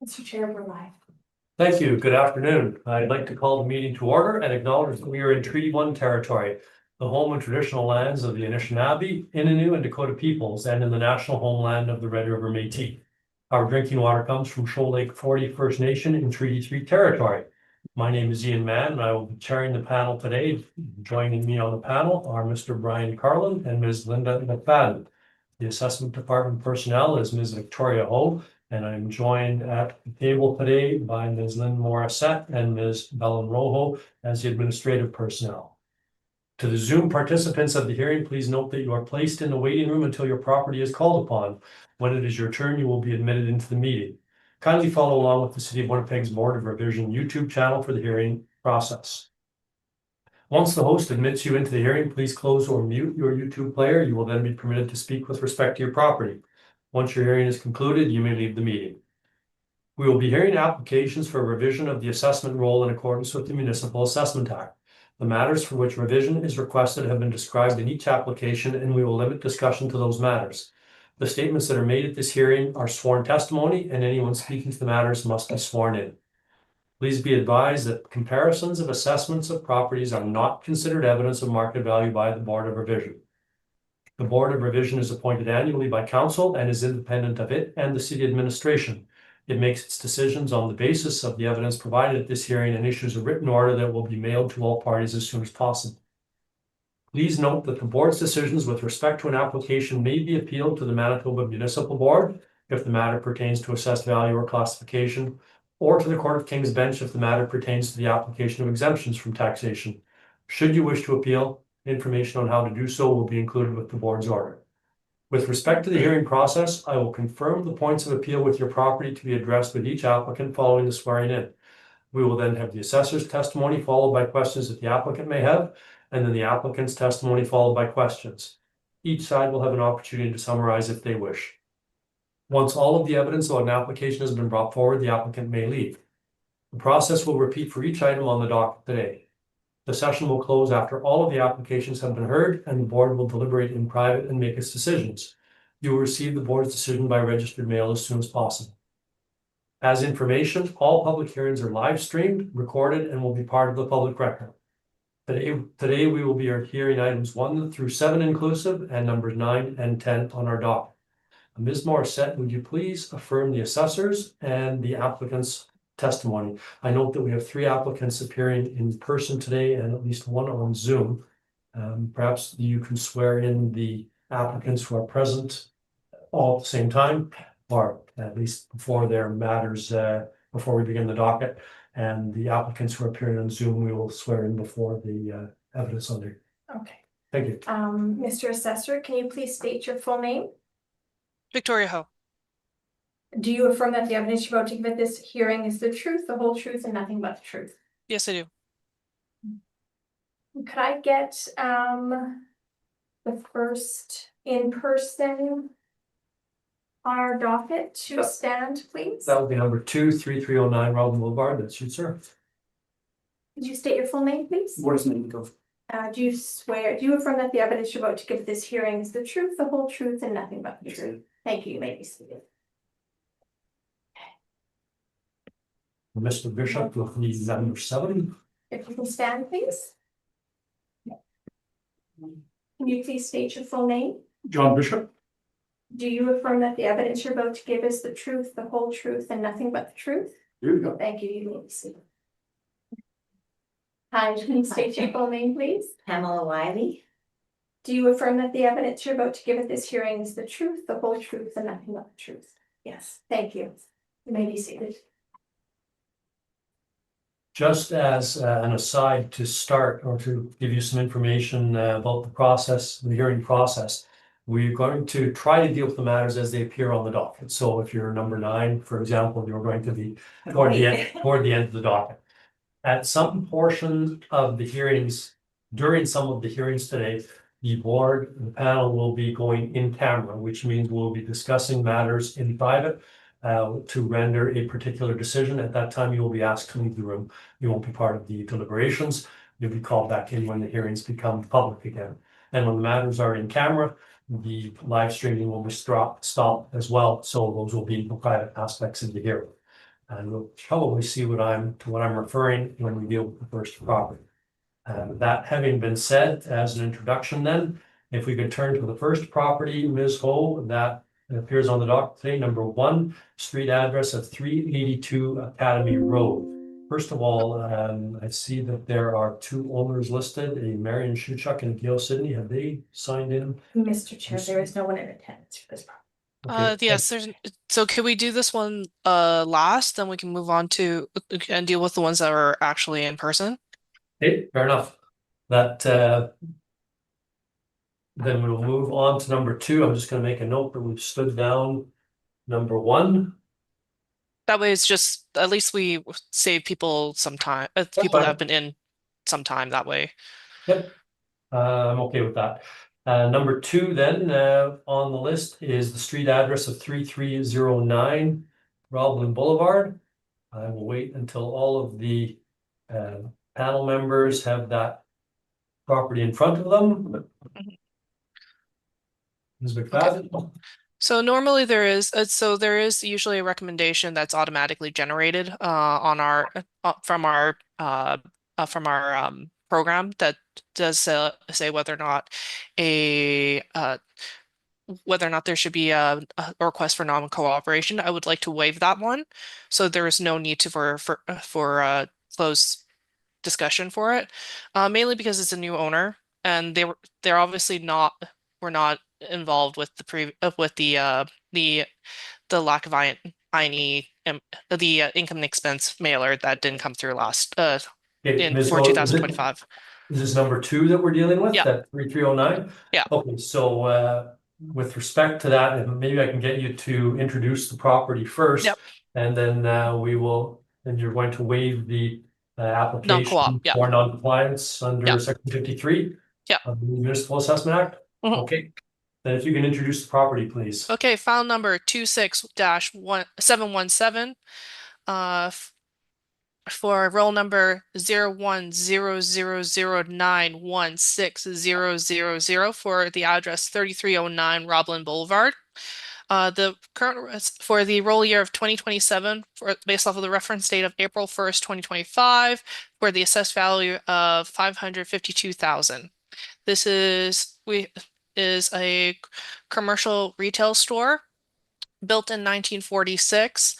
Mr. Chair, we're live. Thank you. Good afternoon. I'd like to call the meeting to order and acknowledge that we are in Treaty 1 territory, the home and traditional lands of the Anishinaabe, Innu, and Dakota peoples, and in the national homeland of the Red River Métis. Our drinking water comes from Shoal Lake 40 First Nation in Treaty 3 territory. My name is Ian Mann, and I will be chairing the panel today. Joining me on the panel are Mr. Brian Carlin and Ms. Linda McFadden. The Assessment Department personnel is Ms. Victoria Ho, and I'm joined at the table today by Ms. Lynn Morissette and Ms. Belen Rojo as the administrative personnel. To the Zoom participants of the hearing, please note that you are placed in the waiting room until your property is called upon. When it is your turn, you will be admitted into the meeting. Kindly follow along with the City of Winnipeg's Board of Revision YouTube channel for the hearing process. Once the host admits you into the hearing, please close or mute your YouTube player. You will then be permitted to speak with respect to your property. Once your hearing is concluded, you may leave the meeting. We will be hearing applications for revision of the assessment roll in accordance with the Municipal Assessment Act. The matters for which revision is requested have been described in each application, and we will limit discussion to those matters. The statements that are made at this hearing are sworn testimony, and anyone speaking to the matters must be sworn in. Please be advised that comparisons of assessments of properties are not considered evidence of market value by the Board of Revision. The Board of Revision is appointed annually by Council and is independent of it and the City Administration. It makes its decisions on the basis of the evidence provided at this hearing and issues a written order that will be mailed to all parties as soon as possible. Please note that the Board's decisions with respect to an application may be appealed to the Manitoba Municipal Board if the matter pertains to assessed value or classification, or to the Court of King's Bench if the matter pertains to the application of exemptions from taxation. Should you wish to appeal, information on how to do so will be included with the Board's order. With respect to the hearing process, I will confirm the points of appeal with your property to be addressed with each applicant following the swearing in. We will then have the assessor's testimony followed by questions that the applicant may have, and then the applicant's testimony followed by questions. Each side will have an opportunity to summarize if they wish. Once all of the evidence on an application has been brought forward, the applicant may leave. The process will repeat for each item on the docket today. The session will close after all of the applications have been heard, and the Board will deliberate in private and make its decisions. You will receive the Board's decision by registered mail as soon as possible. As information, all public hearings are live streamed, recorded, and will be part of the public record. Today we will be hearing items 1 through 7 inclusive and numbers 9 and 10 on our docket. Ms. Morissette, would you please affirm the assessors and the applicant's testimony? I note that we have 3 applicants appearing in person today and at least 1 on Zoom. Perhaps you can swear in the applicants who are present all at the same time, or at least before their matters, before we begin the docket. And the applicants who are appearing on Zoom, we will swear in before the evidence under. Okay. Thank you. Mr. Assessor, can you please state your full name? Victoria Ho. Do you affirm that the evidence you're about to give at this hearing is the truth, the whole truth, and nothing but the truth? Yes, I do. Could I get the first in-person on our docket to stand, please? That will be number 23309 Robin Boulevard. That's you, sir. Could you state your full name, please? What is the name of? Do you affirm that the evidence you're about to give at this hearing is the truth, the whole truth, and nothing but the truth? Thank you. You may be seated. Mr. Bishop with the number 7. If you can stand, please. Can you please state your full name? John Bishop. Do you affirm that the evidence you're about to give is the truth, the whole truth, and nothing but the truth? Here we go. Thank you. You may be seated. Hi, can you state your full name, please? Pamela Wiley. Do you affirm that the evidence you're about to give at this hearing is the truth, the whole truth, and nothing but the truth? Yes. Thank you. You may be seated. Just as an aside to start, or to give you some information about the process, the hearing process, we're going to try to deal with the matters as they appear on the docket. So if you're number 9, for example, you're going to be toward the end of the docket. At some portion of the hearings, during some of the hearings today, the panel will be going in camera, which means we'll be discussing matters in private to render a particular decision. At that time, you will be asked to leave the room. You won't be part of the deliberations. You'll be called back in when the hearings become public again. And when the matters are in camera, the live streaming will be stopped as well. So those will be the private aspects of the hearing. And we'll probably see what I'm referring when we deal with the first property. That having been said, as an introduction then, if we could turn to the first property, Ms. Ho, that appears on the docket today, number 1, street address of 382 Academy Road. First of all, I see that there are 2 owners listed, a Marion Shuchuk and Gail Sidney. Have they signed in? Mr. Chair, there is no one in attendance for this property. Okay. Yes, so can we do this one last, then we can move on to and deal with the ones that are actually in person? Okay, fair enough. That then we'll move on to number 2. I'm just going to make a note that we've stood down number 1. That way it's just, at least we save people some time, people that have been in some time that way. Yep, I'm okay with that. Number 2 then on the list is the street address of 3309 Roblin Boulevard. I will wait until all of the panel members have that property in front of them. Ms. McFadden? So normally there is, usually a recommendation that's automatically generated on our from our program that does say whether or not a there should be a request for non-cooperation. I would like to waive that one, so there is no need to for closed discussion for it, mainly because it's a new owner and they're obviously not were not involved with the lack of INE the income and expense mailer that didn't come through last Okay, Ms. for Ho, 2025. Is this number 2 that we're dealing with? Yeah. That 3309? Yeah. Okay, so with respect to that, and maybe I can get you to introduce the property first. Yep. And then you're going to waive the application Non-co-op, yeah. for non-compliance under Yeah. section 53 Yeah. of the Municipal Assessment Act. Mhm. Okay, then if you can introduce the property, please. Okay, file number 26-1717 for roll number 0100091600 for the address 3309 Roblin Boulevard. The current for the roll year of 2027, based off of the reference date of April 1st, 2025, for the assessed value of 552,000. This is a commercial retail store built in 1946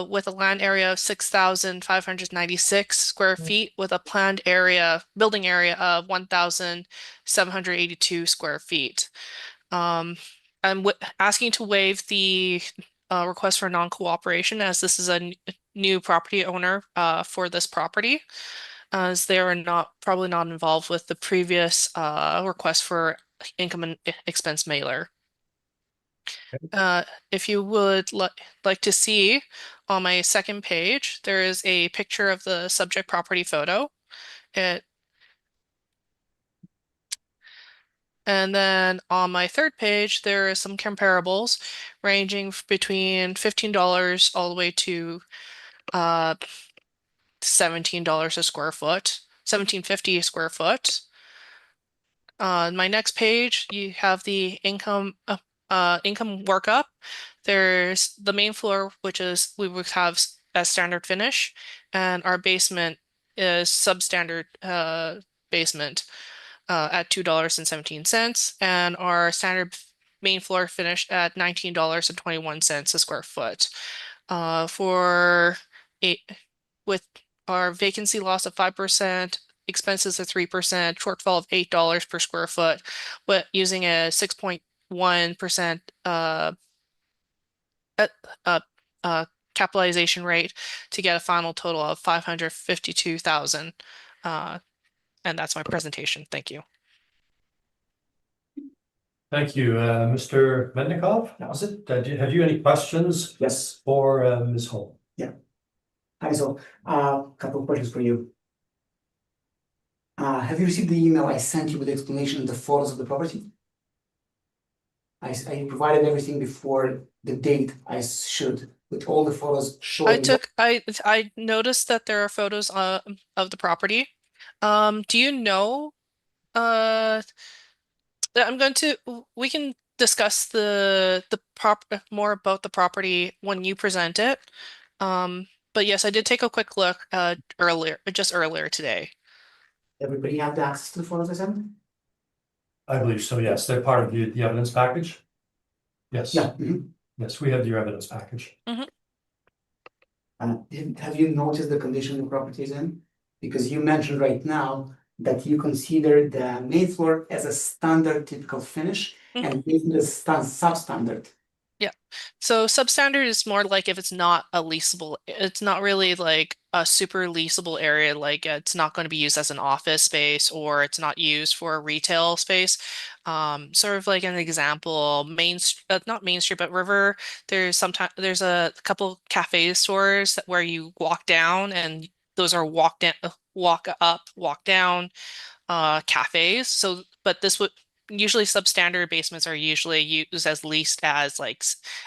with a land area of 6,596 square feet with a planned building area of 1,782 square feet. I'm asking to waive the request for non-cooperation, as this is a new property owner for this property, as they are probably not involved with the previous request for income and expense mailer. If you would like to see on my second page, there is a picture of the subject property photo. And then on my third page, there is some comparables ranging between $15 all the way to $17 a square foot, $17.50 a square foot. On my next page, you have the income workup. There's the main floor, which is we would have as standard finish, and our basement is substandard basement at $2.17, and our standard main floor finish at $19.21 a square foot. With our vacancy loss of 5%, expenses of 3%, shortfall of $8 per square foot, but using a 6.1% capitalization rate to get a final total of 552,000. And that's my presentation. Thank you. Thank you, Mr. Mendikov. Was it? Have you any questions? Yes. For Ms. Holm? Hi, so a couple of questions for you. Have you received the email I sent you with the explanation of the photos of the property? I provided everything before the date I should, with all the photos showing. I noticed that there are photos of the property. Do you know we can discuss more about the property when you present it. But yes, I did take a quick look just earlier today. Everybody have the access to the photos I sent? I believe so, yes. They're part of the evidence package. Yes. Yeah. Yes, we have your evidence package. Have you noticed the condition the property is in? Because you mentioned right now that you consider the main floor as a standard typical finish and basement is substandard. So substandard is more like if it's not a leasable, it's not really like a super leasable area, like it's not going to be used as an office space or it's not used for a retail space. Sort of like an example, not Main Street, but River, there's a couple cafe stores where you walk down and those are walk up, walk down cafes. So, but this would usually substandard basements are usually used as leased as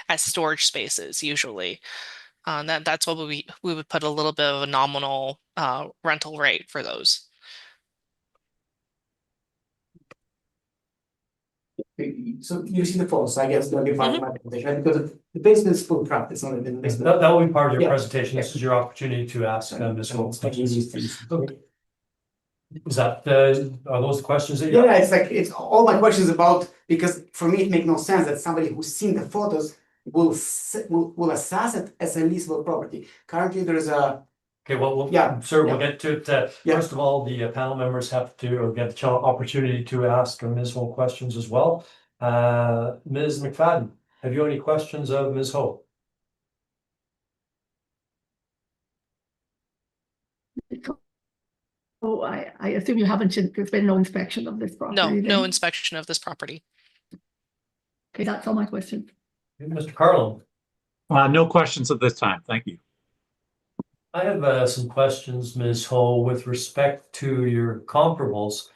as storage spaces usually. That's what we would put a little bit of a nominal rental rate for those. So you see the photos, I guess, that'll be part of my presentation, right? Because the basement is full craft, it's not even basement. That will be part of your Yeah. presentation. This is your opportunity to ask Ms. Holmes questions. These things. Okay. Is that, are those the questions that you Yeah, it's all my questions about, because for me, it makes no sense that somebody who's seen the photos will assess it as a leasable property. Currently, there's a, Okay, well, Yeah, sir, we'll yeah. get to it. Yeah. First of all, the panel members have to get the opportunity to ask Ms. Ho questions as well. Ms. McFadden, have you any questions of Ms. Ho? So I assume you haven't, there's been no inspection of this property? No then? inspection of this property. Okay, that's all my questions. Mr. Carlin? No questions at this time. Thank you. I have some questions, Ms. Ho, with respect to your comparables.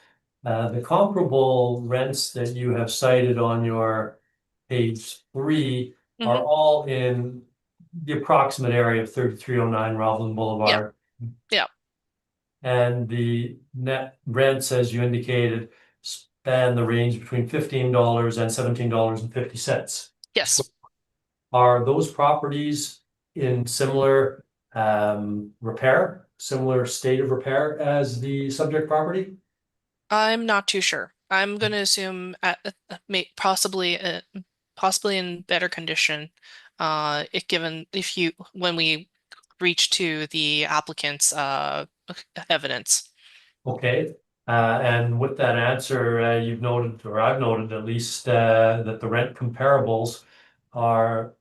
The comparable rents that you have cited on your page 3 are all in the approximate area of 3309 Roblin Boulevard. Yeah. And the net rents, as you indicated, span the range between $15 and $17.50. Yes. Are those properties in similar similar state of repair as the subject property? I'm not too sure. I'm going to assume possibly in better condition when we reach to the applicant's evidence. Okay, and with that answer, you've noted, or I've noted at least, that the rent comparables are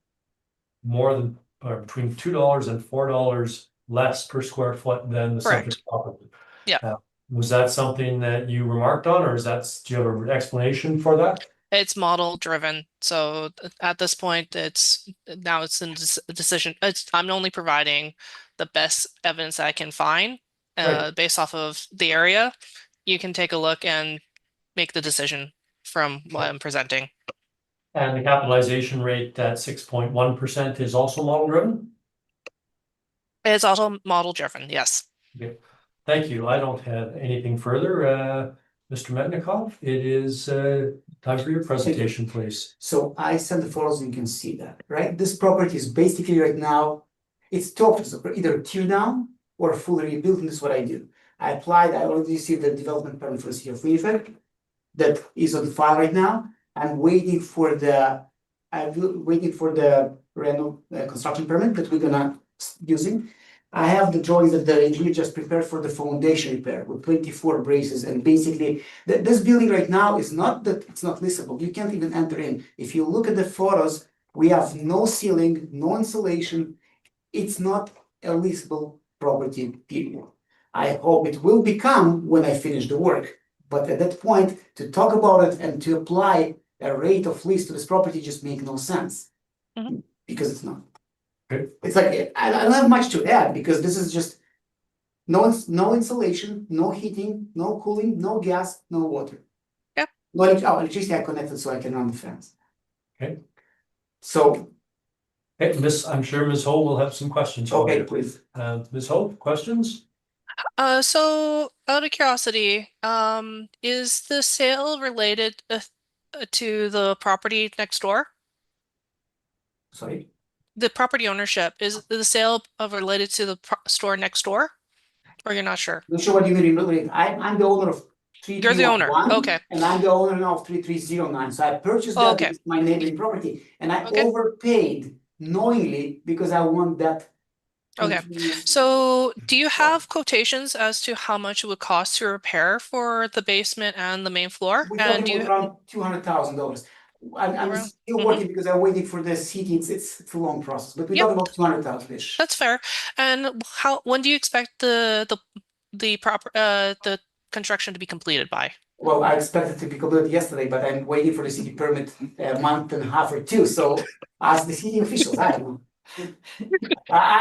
more than, or between $2 and $4 less per square foot than the Correct. subject property. Yeah. Was that something that you remarked on, or do you have an explanation for that? It's model driven. So at this point, it's in a decision. I'm only providing the best evidence I can find Right. based off of the area. You can take a look and make the decision from what I'm presenting. And the capitalization rate at 6.1% is also model driven? It's also model driven, yes. Okay. Thank you. I don't have anything further. Mr. Metnikov, it is time for your presentation, please. So I sent the photos and you can see that, right? This property is basically right now, it's two options, either tear down or fully rebuilt, and this is what I do. I already received the development permit for the city of Winnipeg that is on the file right now. I'm waiting for the construction permit that we're gonna using. I have the drawings that the engineer just prepared for the foundation repair with 24 braces, and basically this building right now is not that it's not leasable. You can't even enter in. If you look at the photos, we have no ceiling, no insulation. It's not a leasable property, period. I hope it will become when I finish the work. But at that point, to talk about it and to apply a rate of lease to this property just make no sense. Because it's not. Okay. It's like, I don't have much to add because this is just no insulation, no heating, no cooling, no gas, no water. Yeah. No electricity I connected so I can run the fans. Okay. So, Okay, I'm sure Ms. Ho will have some questions. for okay, you. please. Ms. Ho, questions? So out of curiosity, is the sale related to the property next door? Sorry. The property ownership, is the sale of related to the store next door? Or you're not sure? Not sure what you mean, really. I'm the owner of You're the owner. 3311. Okay. And I'm the owner now of 3309. So I purchased Oh, that okay. because it's my neighboring property, and I Okay. overpaid knowingly because I want that. Okay. continuous- So do you have quotations as to how much it would cost to repair for the basement and the main floor? We're And talking do you about around $200,000. I'm Around- still working because I'm waiting for the city. It's a long process, but we're Yep. talking about 200,000-ish. That's fair. And when do you expect the construction to be completed by? Well, I expected to be completed yesterday, but I'm waiting for the city permit a month and a half or two. So ask the city officials. I don't know.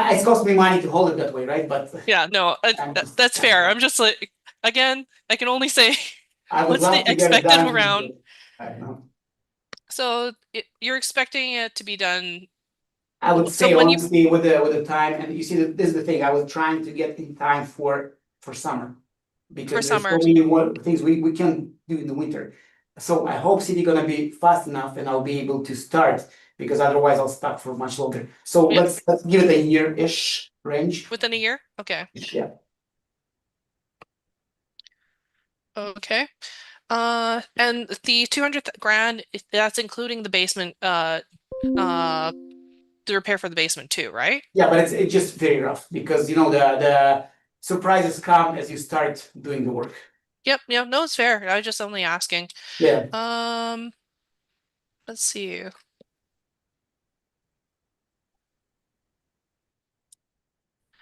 It's cost me money to hold it that way, right? But Yeah, no, that's fair. I'm just like, again, I can only say I would what's love the to get it expected done. around. I don't know. So you're expecting it to be done. I would So say when you honestly with the time, and you see that this is the thing, I was trying to get in time for summer. Because there's so summer. many more things we can do in the winter. So I hope city gonna be fast enough and I'll be able to start, because otherwise I'll stuck for much longer. So Yeah. let's give it a year-ish range. Within a year? Okay. Yeah. Okay. And the 200 grand, that's including the basement, the repair for the basement too, right? Yeah, but it's just very rough because you know the surprises come as you start doing the work. Yep. Yeah. No, it's fair. I was just only asking. Yeah. Let's see.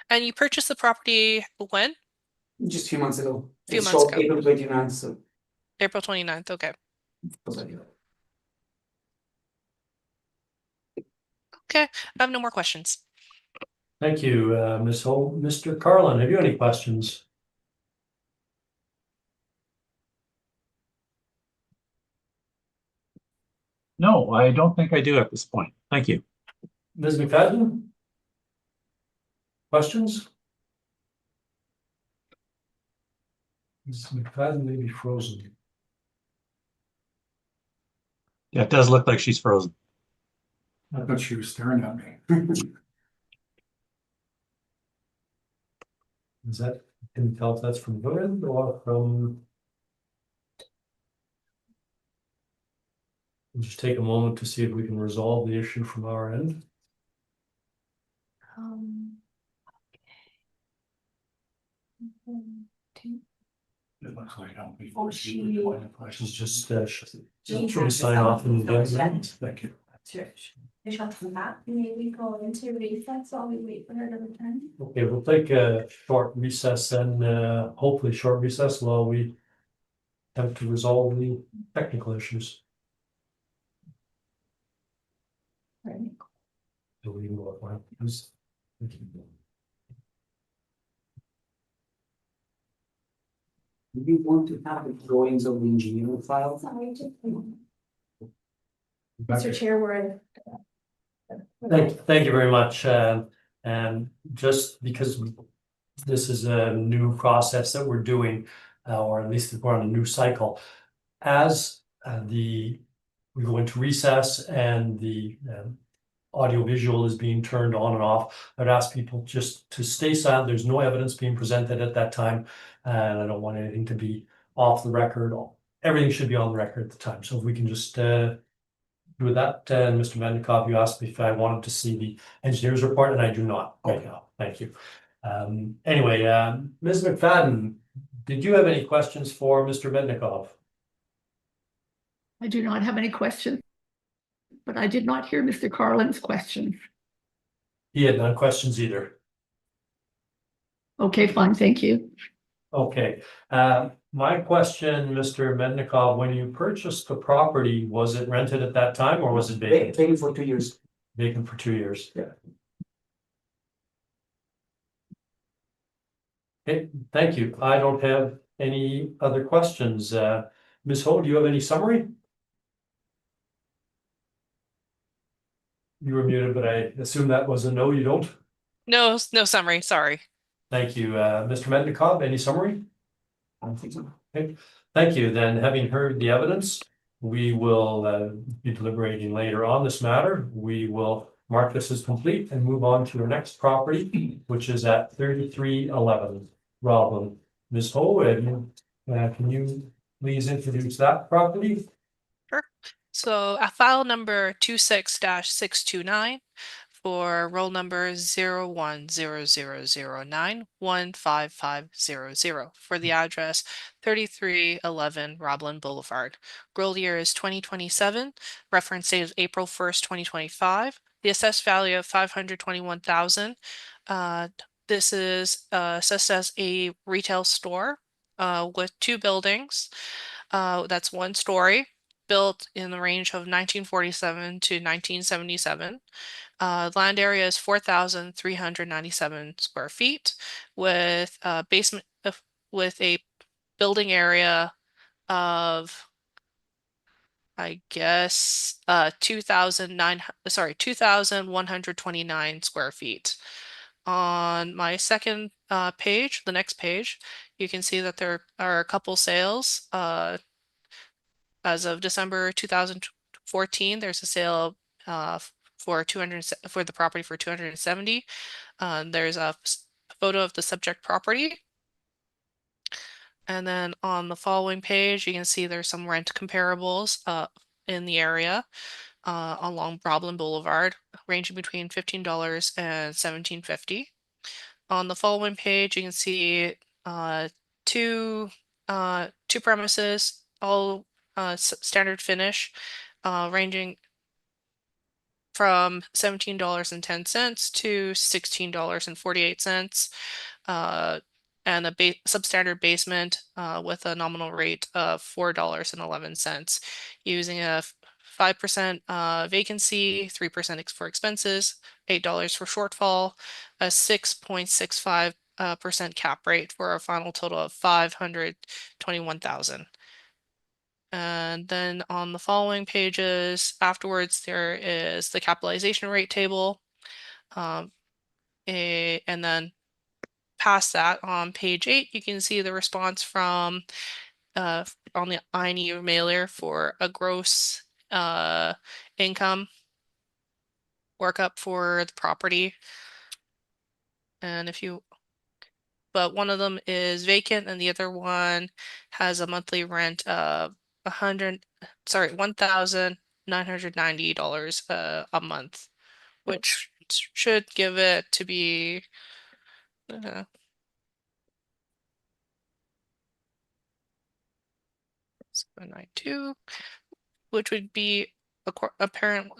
And you purchased the property when? Just a few months ago. Few It's months showed ago. April 29th, so April 29th. Okay. Okay. I have no more questions. Thank you, Ms. Holt. Mr. Carlin, have you any questions? No, I don't think I do at this point. Thank you. Ms. McFadden? Questions? Ms. McFadden may be frozen. Yeah, it does look like she's frozen. I thought she was staring at me. Is that, can you tell if that's from your end or from? We'll just take a moment to see if we can resolve the issue from our end. It looks like I'll be. Oh, she- She's just, she'll sign off and then. Thank you. We shall come back, maybe go into recess while we wait for her to return. Okay, we'll take a short recess and hopefully short recess while we attempt to resolve the technical issues. So we can go at once. Do you want to have the drawings of the engineering file? Sorry, just. Mr. Chair, we're in. Thank you very much. And just because this is a new process that we're doing, or at least we're on a new cycle, as we go into recess and the audiovisual is being turned on and off, I'd ask people just to stay silent. There's no evidence being presented at that time, and I don't want anything to be off the record. Everything should be on the record at the time. So if we can just do that, and Mr. Mendikov, you asked me if I wanted to see the engineer's report, and I do not right now. Thank you. Anyway, Ms. McFadden, did you have any questions for Mr. Mendikov? I do not have any questions, but I did not hear Mr. Carlin's questions. He had no questions either. Okay, fine, thank you. Okay, my question, Mr. Mendikov, when you purchased the property, was it rented at that time or was it vacant? Vacant for 2 years. Vacant for 2 years. Yeah. Okay, thank you. I don't have any other questions. Ms. Ho, do you have any summary? You were muted, but I assume that was a no, you don't? No summary. Sorry. Thank you. Mr. Mendikov, any summary? I don't think so. Okay, thank you. Then, having heard the evidence, we will be deliberating later on this matter. We will mark this as complete and move on to our next property, which is at 3311 Roblin. Ms. Ho, can you please introduce that property? So at file number 26-629 for roll number 010009155500 for the address 3311 Roblin Boulevard. Roll year is 2027, reference date of April 1st, 2025. The assessed value of 521,000. This is assessed as a retail store with 2 buildings. That's 1 story, built in the range of 1947 to 1977. Land area is 4,397 square feet with a basement with a building area of, I guess, 2,129 square feet. On my second page, the next page, you can see that there are a couple sales. As of December 2014, there's a sale for the property for 270. There's a photo of the subject property. And then on the following page, you can see there's some rent comparables in the area along Roblin Boulevard, ranging between $15 and $17.50. On the following page, you can see two premises, all standard finish, ranging from $17.10 to $16.48, and a substandard basement with a nominal rate of $4.11, using a 5% vacancy, 3% for expenses, $8 for shortfall, a 6.65% cap rate for a final total of $521,000. And then on the following pages afterwards, there is the capitalization rate table. And then past that, on page 8, you can see the response from on the INE mailer for a gross income workup for the property. And but one of them is vacant and the other one has a monthly rent of $1,990 a month, which should give it to be 792, which would be according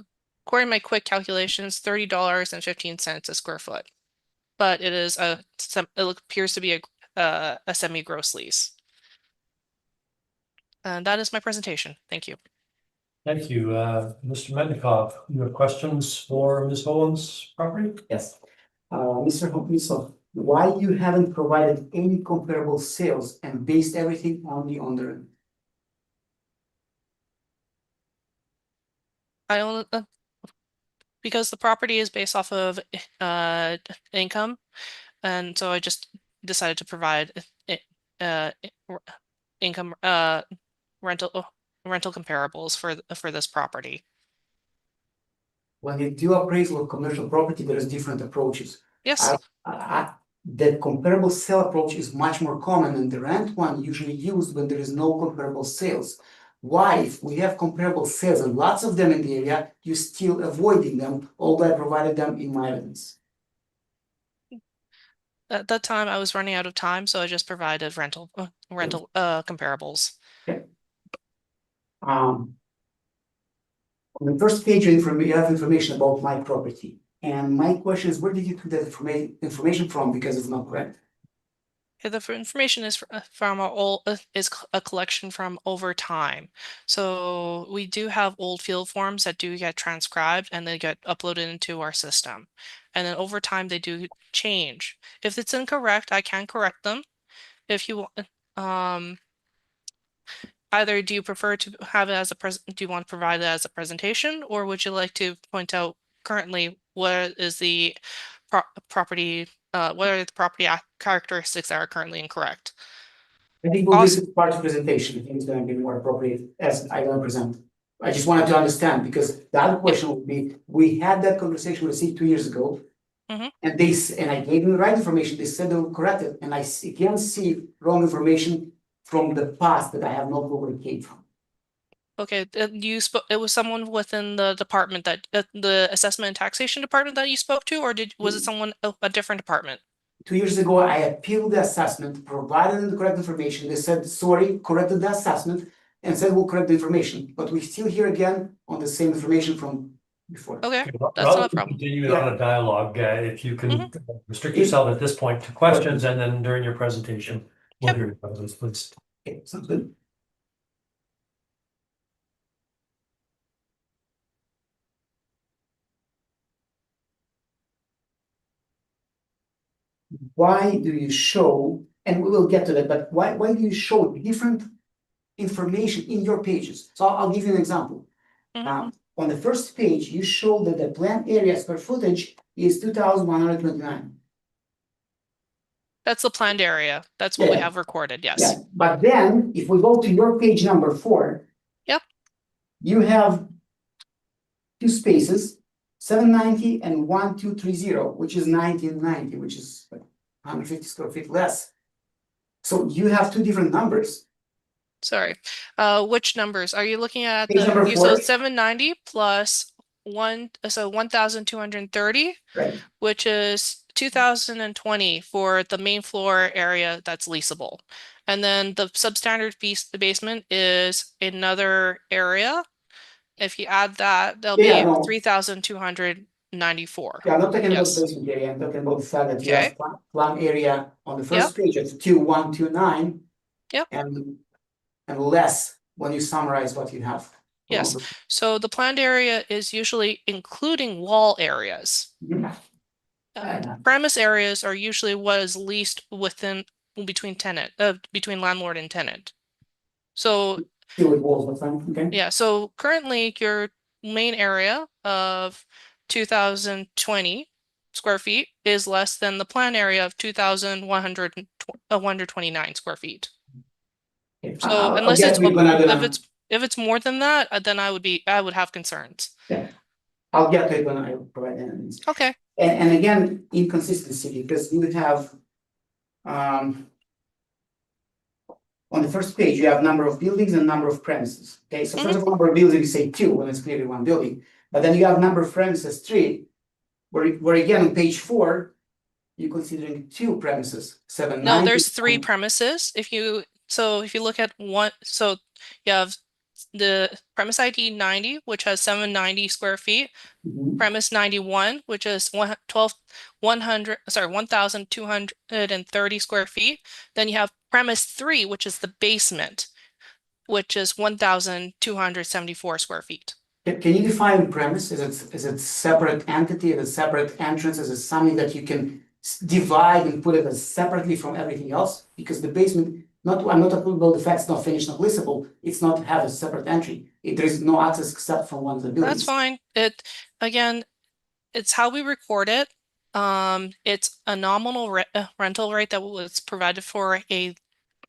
to my quick calculations, $30.15 a square foot. But it is it appears to be a semi-gross lease. And that is my presentation. Thank you. Thank you. Mr. Mednikov, you have questions for Ms. Hohen's property? Yes. Mr. Ho, why you haven't provided any comparable sales and based everything only on the rent? I only because the property is based off of income, and so I just decided to provide income rental comparables for this property. When you do appraisal of commercial property, there is different approaches. Yes. The comparable sale approach is much more common, and the rent one usually used when there is no comparable sales. Why, if we have comparable sales and lots of them in the area, you still avoiding them, although I provided them in my evidence? At that time, I was running out of time, so I just provided rental comparables. Okay. On the first page, you have information about my property, and my question is, where did you get that information from? Because it's not correct. The information is from is a collection from over time. So we do have old field forms that do get transcribed and they get uploaded into our system. And then over time they do change. If it's incorrect, I can correct them. If you either do you prefer to have it as do you want to provide it as a presentation, or would you like to point out currently what is the property what are the property characteristics that are currently incorrect? I think we'll do this part of the presentation. I think it's going to be more appropriate as I will present. I just wanted to understand, because the other question would be, we had that conversation with C 2 years ago. Mhm. And and I gave them the right information, they said they'll correct it, and again see wrong information from the past that I have no clue where it came from. Okay, you spoke, it was someone within the department that, the assessment and taxation department that you spoke to, or was it someone, a different department? 2 years ago, I appealed the assessment, provided them the correct information, they said, sorry, corrected the assessment, and said we'll correct the information, but we're still here again on the same information from before. Okay, Okay, that's rather not a than problem. continuing on a dialogue, if you can Mhm. restrict yourself at this point to questions, and then during your presentation, we'll Yep. hear your comments, please. Okay, sounds good. Why do you show, and we will get to that, but why do you show different information in your pages? So I'll give you an example. Mhm. On the first page, you show that the plant area square footage is 2,129. That's the planned area. That's what we Yeah. have recorded, Yeah, yes. but then if we go to your page number 4. Yep. You have two spaces, 790 and 1230, which is 1990, which is like 150 square feet less. So you have two different numbers. Sorry. Which numbers? Are you looking at Page number so 4. 790 plus 1,230, Right. which is 2,020 for the main floor area that's leasable. And then the substandard piece, the basement is another area. If you add that, there'll Yeah, be no. 3,294. Yeah, I'm not talking about Yes. basement area, I'm talking about the fact that you Okay. have plan area on the Yep. first page of 2129. Yep. And less when you summarize what you have. Yes. So the planned area is usually including wall areas. Yeah. Premise areas are usually what is leased between between landlord and tenant. So Deal with walls, that's fine, okay? yeah, so currently your main area of 2,020 square feet is less than the plan area of 2,129 square feet. Okay, So I'll unless get it's to it when if it's more than that, then I would have concerns. Yeah, I'll get to it when I provide evidence. Okay. And again, inconsistency, because you would have on the first page, you have number of buildings and number of premises. Okay, so first of all, number of buildings, you say 2 when it's clearly one building, but then you have number of premises 3, where again on page 4, you're considering 2 premises, 790. No, there's 3 premises. If you look at one, so you have the premise ID 90, which has 790 square feet, Mhm. premise 91, which is 1,230 square feet. Then you have premise 3, which is the basement, which is 1,274 square feet. Can you define premise? Is it separate entity? Is it separate entrance? Is it something that you can divide and put it as separately from everything else? Because the basement, I'm not talking about the fact it's not finished, not leasable. It's not have a separate entry. There is no access except from one of the buildings. That's fine. It's how we record it. It's a nominal rental rate that was provided for a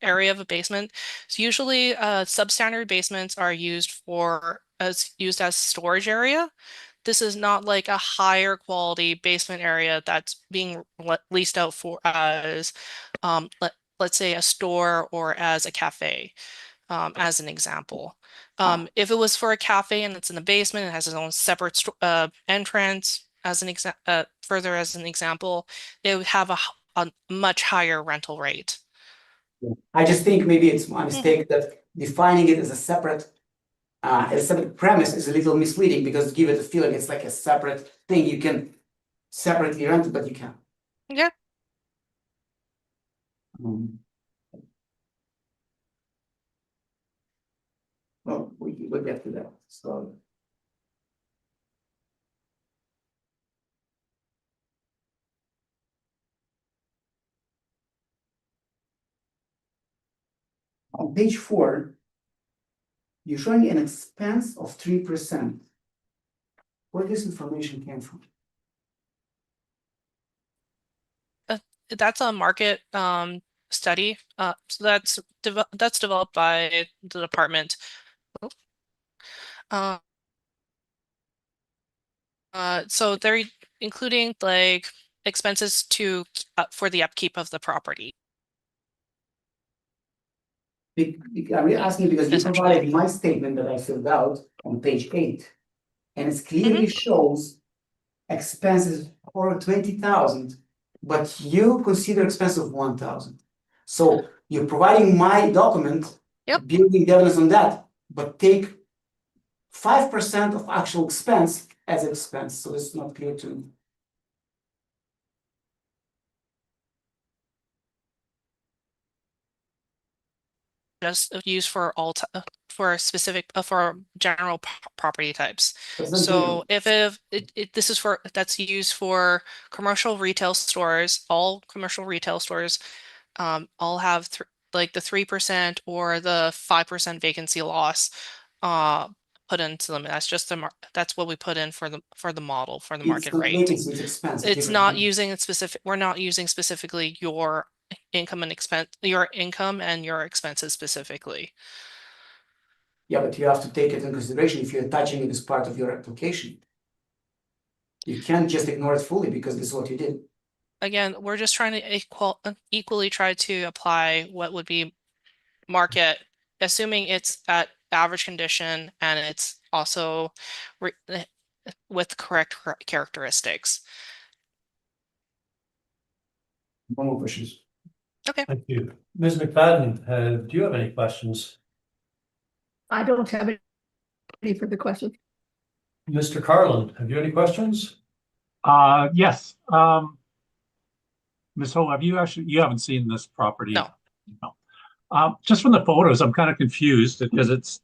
area of a basement. So usually, substandard basements are used as storage area. This is not like a higher quality basement area that's being leased out for as, let's say a store or as a cafe, as an example. If it was for a cafe and it's in the basement, it has its own separate entrance. As an further as an example, it would have a much higher rental rate. I just think maybe it's my mistake that defining it as a separate premise is a little misleading, because give it a feeling it's like a separate thing. You can separately rent it, but you can't. Yeah. Well, we'll get to that. So. On page 4, you're showing an expense of 3%. Where this information came from? That's a market study. So that's developed by the department. Uh, so they're including like expenses to for the upkeep of the property. I'm asking because you Essentially. provided my statement that I filled out on page 8. And it clearly shows expenses for 20,000, but you consider expense of 1,000. So you're providing my document, Yep. building the evidence on that, but take 5% of actual expense as expense. So it's not clear to me. Just used for all for specific for general property types. That's not So general. if this is for that's used for commercial retail stores, all commercial retail stores all have like the 3% or the 5% vacancy loss put into them. That's just that's what we put in for the model for the It's market not rate. vacancy, it's expense. It's not using it specific. We're not using specifically your income and expense, your income and your expenses specifically. Yeah, but you have to take it into consideration if you're attaching it as part of your application. You can't just ignore it fully because this is what you did. Again, we're just trying to equally try to apply what would be market, assuming it's at average condition and it's also with correct characteristics. No more questions. Thank you. Ms. McFadden, do you have any questions? I don't have any further questions. Mr. Carlin, have you any questions? Yes. Ms. Ho, you haven't seen this property? No. No. Just from the photos, I'm kind of confused because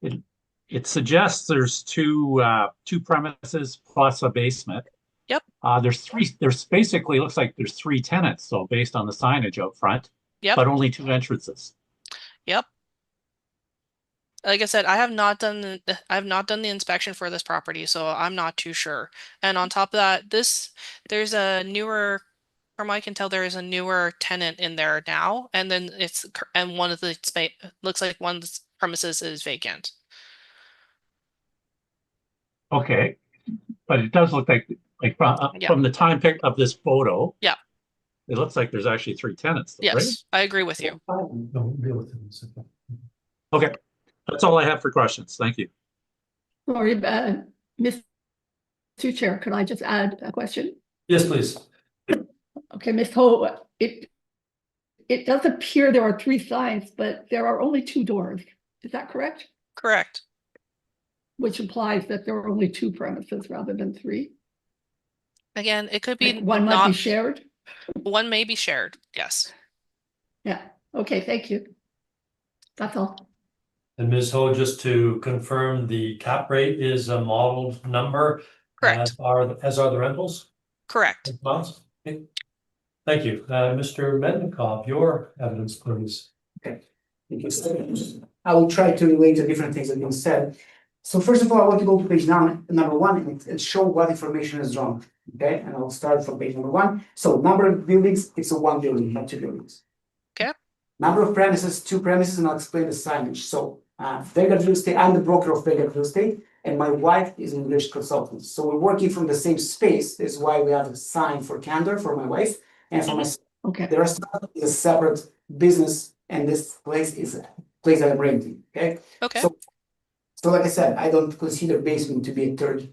it suggests there's two premises plus a basement. Yep. There's basically looks like there's 3 tenants, so based on the signage out front. Yep. But only 2 entrances. Yep. Like I said, I have not done the inspection for this property, so I'm not too sure. And on top of that, there's a newer, from what I can tell, there is a newer tenant in there now, and then one of the space looks like one of the premises is vacant. Okay, but it does look like Yeah. from the time pick of this photo. Yeah. It looks like there's actually 3 tenants, though, right? Yes, I agree with you. No, deal with it. Okay, that's all I have for questions. Thank you. Sorry, Mr. Chair, could I just add a question? Yes, please. Okay, Ms. Ho, it does appear there are 3 signs, but there are only 2 doors. Is that correct? Correct. Which implies that there are only 2 premises rather than 3. Again, it could be Like one might be shared. One may be shared. Yes. Yeah. Okay. Thank you. That's all. And Ms. Ho, just to confirm, the cap rate is a modeled number. Correct. As are the rentals? Correct. Okay. Thank you. Mr. Mednikov, your evidence, please. Okay. Thank you. I will try to relate to different things that you said. So first of all, I want to go to page number 1 and show what information is wrong. Okay, and I'll start from page number 1. So number of buildings, it's a 1 building, not 2 buildings. Okay. Number of premises, 2 premises, and I'll explain the signage. So Vega Real Estate, I'm the broker of Vega Real Estate, and my wife is an English consultant. So we're working from the same space. This is why we have a sign for candor for my wife and for myself. Okay. The rest is a separate business, and this place is a place that I'm renting. Okay. Okay. So like I said, I don't consider basement to be a third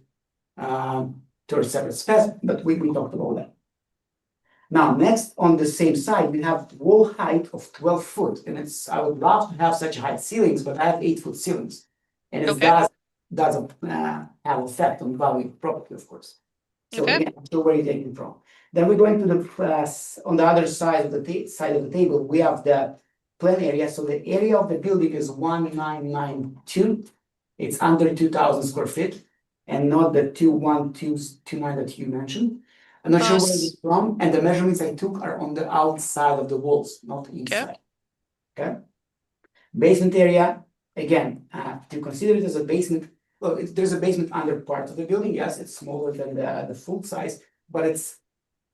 separate space, but we talked about that. Now, next on the same side, we have wall height of 12 foot, and I would love to have such high ceilings, but I have 8-foot ceilings, and it doesn't have effect on value of property, of course. So again, I'm sure where you're taking from. Then we go into the on the other side of the table, we have the plan area. So the area of the building is 1992. It's under 2,000 square feet, and not the 21229 that you mentioned. I'm not sure where it's from, and the measurements I took are on the outside of the walls, not inside. Okay. Basement area, again, to consider it as a basement. Well, there's a basement under part of the building. Yes, it's smaller than the full size, but it's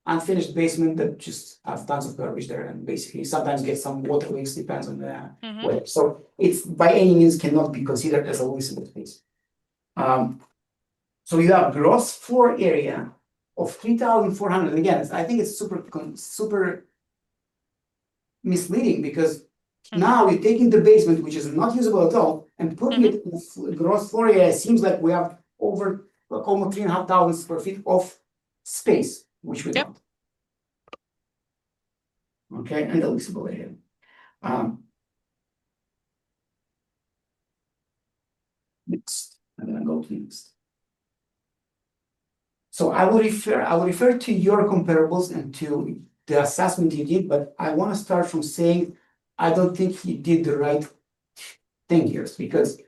unfinished basement that just have tons of garbage there and basically sometimes get some water leaks, depends on the Mhm. weather. So it's by any means cannot be considered as a leasable space. So you have gross floor area of 3,400. Again, I think it's super misleading because now you're taking the basement, which is not usable at all, and putting it in gross floor area. It seems like we have over almost 3,500 square feet of space, which we Yep. don't. Okay, and the leasable area. Next, I'm gonna go to next. So I will refer to your comparables and to the assessment you did, but I want to start from saying I don't think you did the right thing here because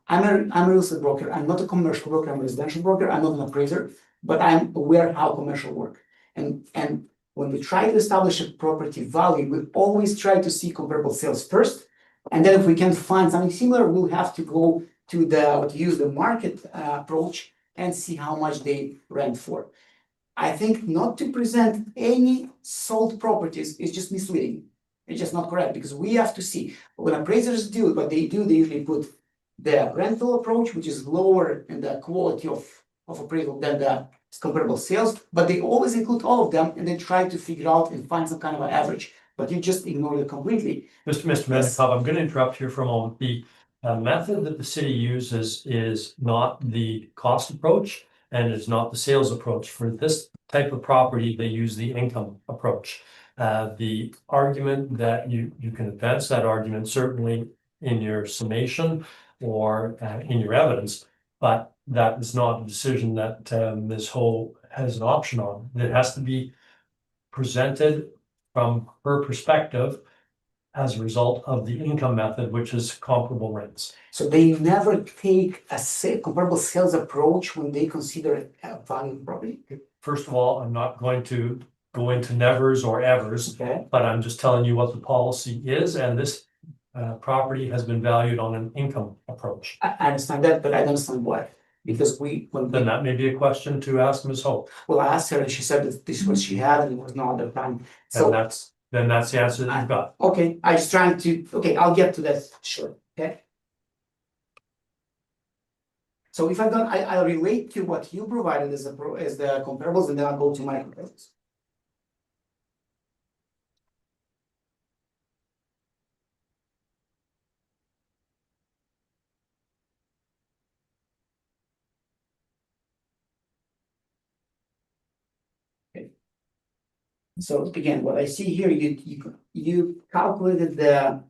I'm a real estate broker. I'm not a commercial broker. I'm a residential broker. I'm not an appraiser, but I'm aware how commercial work. And when we try to establish a property value, we always try to see comparable sales first, and then if we can find something similar, we'll have to go to use the market approach and see how much they rent for. I think not to present any sold properties is just misleading. It's just not correct because we have to see when appraisers do what they do, they usually put the rental approach, which is lower in the quality of appraisal than the comparable sales, but they always include all of them and then try to figure out and find some kind of an average, but you just ignore it completely. Mr. Mendikov, I'm going to interrupt here for a moment. The method that the city uses is not the cost approach and is not the sales approach. For this type of property, they use the income approach. The argument that you can advance that argument certainly in your summation or in your evidence, but that is not a decision that Ms. Ho has an option on. It has to be presented from her perspective as a result of the income method, which is comparable rents. So they never take a comparable sales approach when they consider a value property? First of all, I'm not going to go into nevers or evers, Okay. but I'm just telling you what the policy is, and this property has been valued on an income approach. I understand that, but I don't understand why. Because Then that may be a question to ask Ms. Hope. well, I asked her and she said that this was she had and it was not at the time. So Then that's the answer that you've got. okay, I was trying to, okay, I'll get to that, sure, okay? So if I'll relate to what you provided as the comparables, and then I'll go to my comparables. Okay. So again, what I see here, you calculated the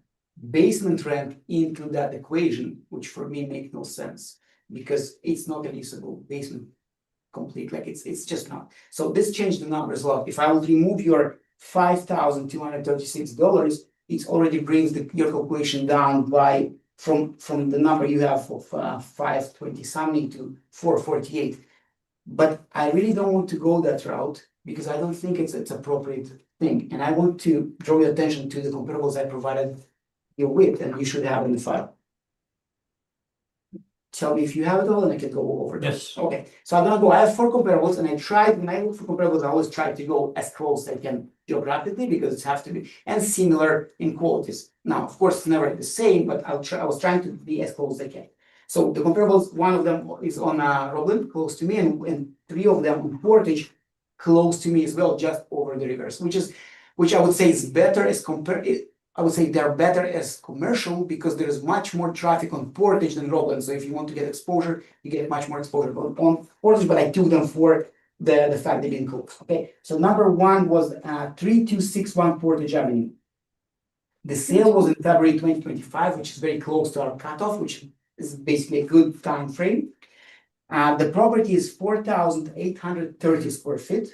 basement rent into that equation, which for me makes no sense because it's not a leasable basement complete, like it's just not. So this changed the numbers a lot. If I would remove your $5,236, it already brings your calculation down by from the number you have of 520 something to 448. But I really don't want to go that route because I don't think it's appropriate thing. And I want to draw your attention to the comparables I provided you with, and you should have in the file. Tell me if you have it all and I can go over this. Yes. Okay, so I'm gonna go, I have 4 comparables and when I look for comparables, I always try to go as close as I can geographically because it has to be, and similar in qualities. Now, of course, it's never the same, but I was trying to be as close as I can. So the comparables, one of them is on Roblin, close to me, and 3 of them on Portage, close to me as well, just over the rivers, which I would say is better as compared. I would say they're better as commercial because there is much more traffic on Portage than Roblin. So if you want to get exposure, you get much more exposure on Portage, but I took them for the fact they've been close. Okay, so number 1 was 3261 Portage Avenue. The sale was in February 2025, which is very close to our cutoff, which is basically a good time frame. The property is 4,830 square feet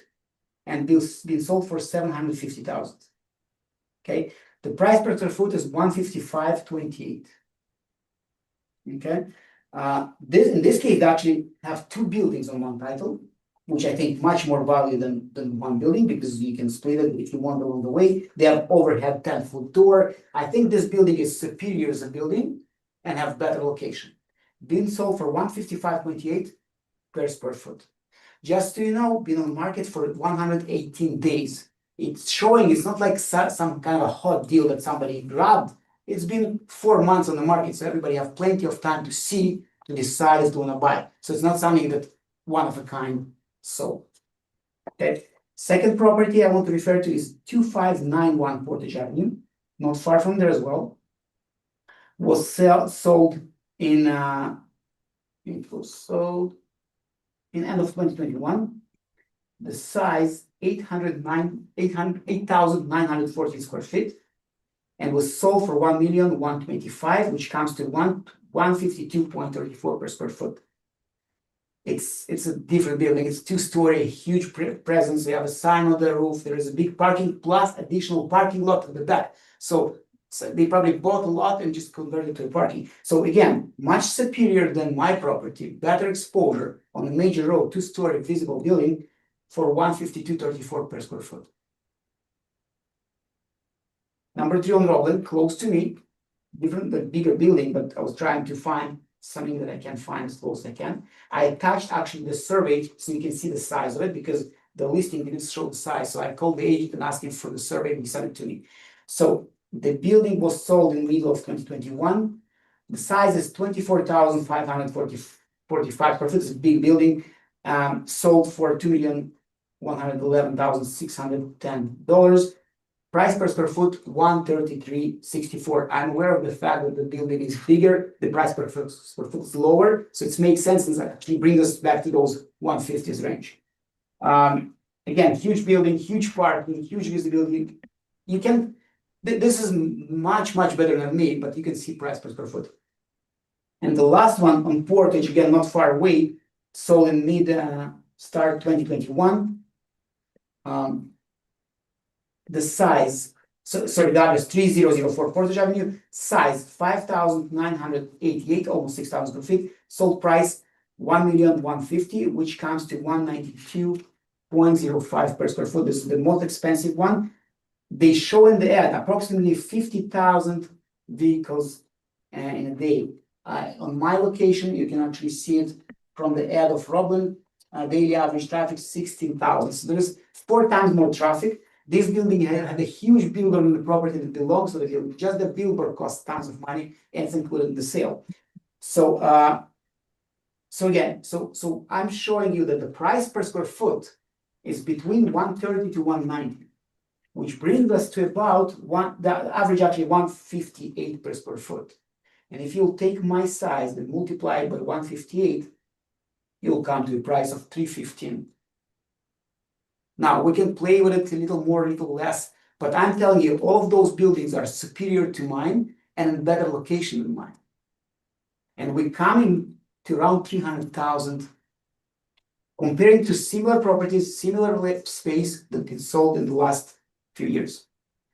and been sold for 750,000. Okay. The price per square foot is 155.28. Okay, in this case, they actually have 2 buildings on one title, which I think much more value than 1 building because you can split it if you want along the way. They have overhead 10-foot door. I think this building is superior as a building and have better location. Been sold for 155.28 per square foot. Just so you know, been on the market for 118 days. It's showing it's not like some kind of a hot deal that somebody grabbed. It's been 4 months on the market, so everybody have plenty of time to see, to decide if they want to buy. So it's not something that one of a kind sold. Okay. Second property I want to refer to is 2591 Portage Avenue, not far from there as well. Was sold in it was sold in end of 2021. The size 8,940 square feet, and was sold for 1,125,000, which comes to 152.34 per square foot. It's a different building. It's 2-story, huge presence. They have a sign on the roof. There is a big parking plus additional parking lot at the back. So they probably bought a lot and just converted to a parking. So again, much superior than my property, better exposure on a major road, 2-story visible building for 152.34 per square foot. Number 3 on Roblin, close to me, different, the bigger building, but I was trying to find something that I can find as close as I can. I attached actually the survey so you can see the size of it because the listing didn't show the size. So I called the agent and asked him for the survey and he sent it to me. So the building was sold in the middle of 2021. The size is 24,545 square feet. It's a big building. Sold for $2,111,610. Price per square foot, $133.64. I'm aware of the fact that the building is bigger, the price per square foot is lower, so it makes sense and actually brings us back to those 150s range. Again, huge building, huge parking, huge visibility. You can, this is much better than me, but you can see price per square foot. And the last one on Portage, again, not far away, sold in start 2021. The size, sorry, that is 3004 Portage Avenue, size 5,988, almost 6,000 square feet, sold price 1,150,000, which comes to 192.05 per square foot. This is the most expensive one. They show in the ad approximately 50,000 vehicles in a day. On my location, you can actually see it from the ad of Roblin. Daily average traffic 16,000. So there is 4 times more traffic. This building had a huge billboard on the property that belongs to the building. Just the billboard costs tons of money and it's included in the sale. So again, I'm showing you that the price per square foot is between 130 to 190, which brings us to about the average actually 158 per square foot. And if you take my size and multiply it by 158, you'll come to a price of 315. Now, we can play with it a little more, a little less, but I'm telling you, all of those buildings are superior to mine and in better location than mine. And we're coming to around 300,000, comparing to similar properties, similar space that is sold in the last few years.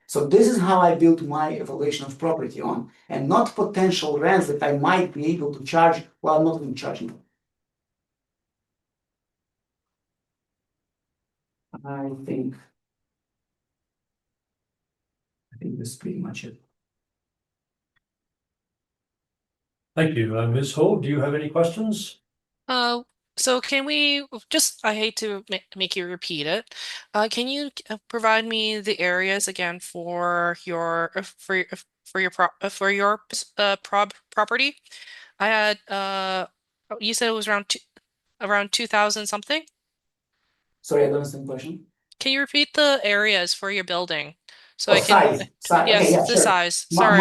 So this is how I built my evaluation of property on, and not potential rents that I might be able to charge while I'm not even charging them. I think that's pretty much it. Thank you. Ms. Ho, do you have any questions? So can we just, I hate to make you repeat it. Can you provide me the areas again for your property? I had you said it was around 2,000 something? Sorry, I don't understand the question. Can you repeat the areas for your building? So Oh, I can, size. yes, Okay, yeah, the sure. size. Sorry,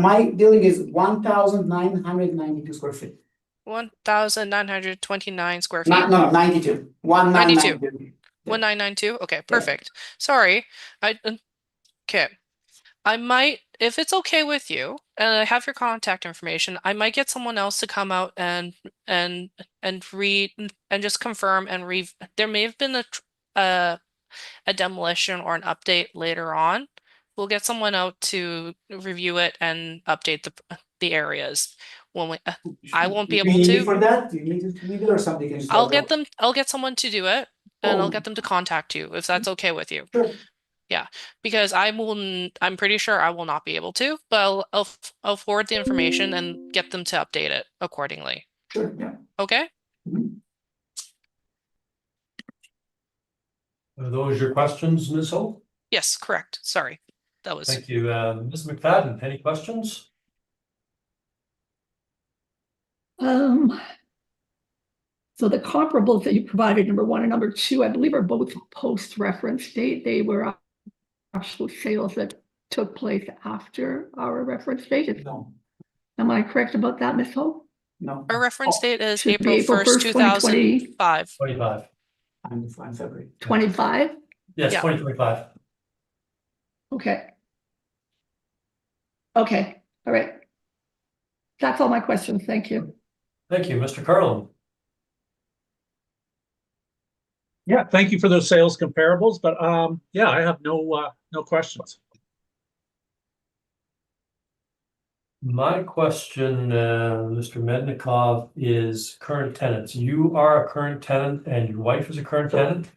My building is 1,992 square feet. 1,929 square feet. No, 92. 1992. 1992. Okay, perfect. Sorry. Okay. I might, if it's okay with you, and I have your contact information, I might get someone else to come out and read and just confirm and there may have been a demolition or an update later on. We'll get someone out to review it and update the areas. When we, I won't be able Do you need me to. for that? Do you need to be there or something? You can just I'll let get go? I'll get someone to do it, and I'll Oh. get them to contact you if that's okay with you. Sure. Yeah, because I'm pretty sure I will not be able to, but I'll forward the information and get them to update it accordingly. Sure, yeah. Okay? Mhm. Are those your questions, Ms. Hope? Yes, correct. Sorry. That was, Thank you. Ms. McFadden, any questions? So the comparables that you provided, number one and number two, I believe are both post-reference date. They were actual sales that took place after our reference date. No, Am I correct about that, Ms. Hope? no, our reference date is Should be April April 1st, 2020. 2005. 25. I'm February. 25? Yes, Yeah. 2025. Okay. Okay, all right. That's all my questions. Thank you. Thank you, Mr. Carlin. Yeah, thank you for those sales comparables, but yeah, I have no questions. My question, Mr. Mednikov, is current tenants. You are a current tenant and your wife is a current tenant?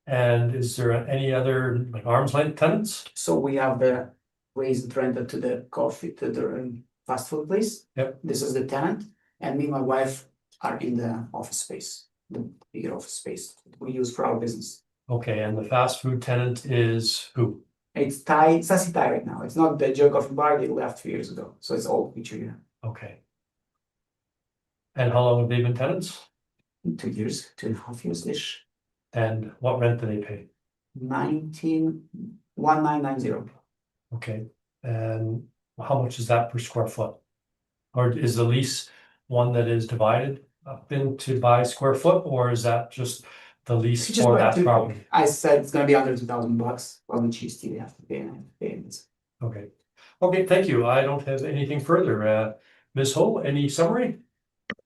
And is there any other like arm's length tenants? So we have the raised rented to the coffee, to the fast food place. Yep. This is the tenant, and me and my wife are in the office space, the bigger office space we use for our business. Okay, and the fast food tenant is who? It's Thai, Sassy Thai right now. It's not the Joe Coffee Bar they left 2 years ago. So it's all pizzeria. Okay. And how long have they been tenants? 2 years, 2.5 years-ish. And what rent do they pay? 19,990. Okay, and how much is that per square foot? Or is the lease one that is divided up into by square foot, or is that just the lease It's just for like that property? I said it's gonna be under $2,000. Well, the GST they have to pay this. Okay, okay, thank you. I don't have anything further. Ms. Ho, any summary?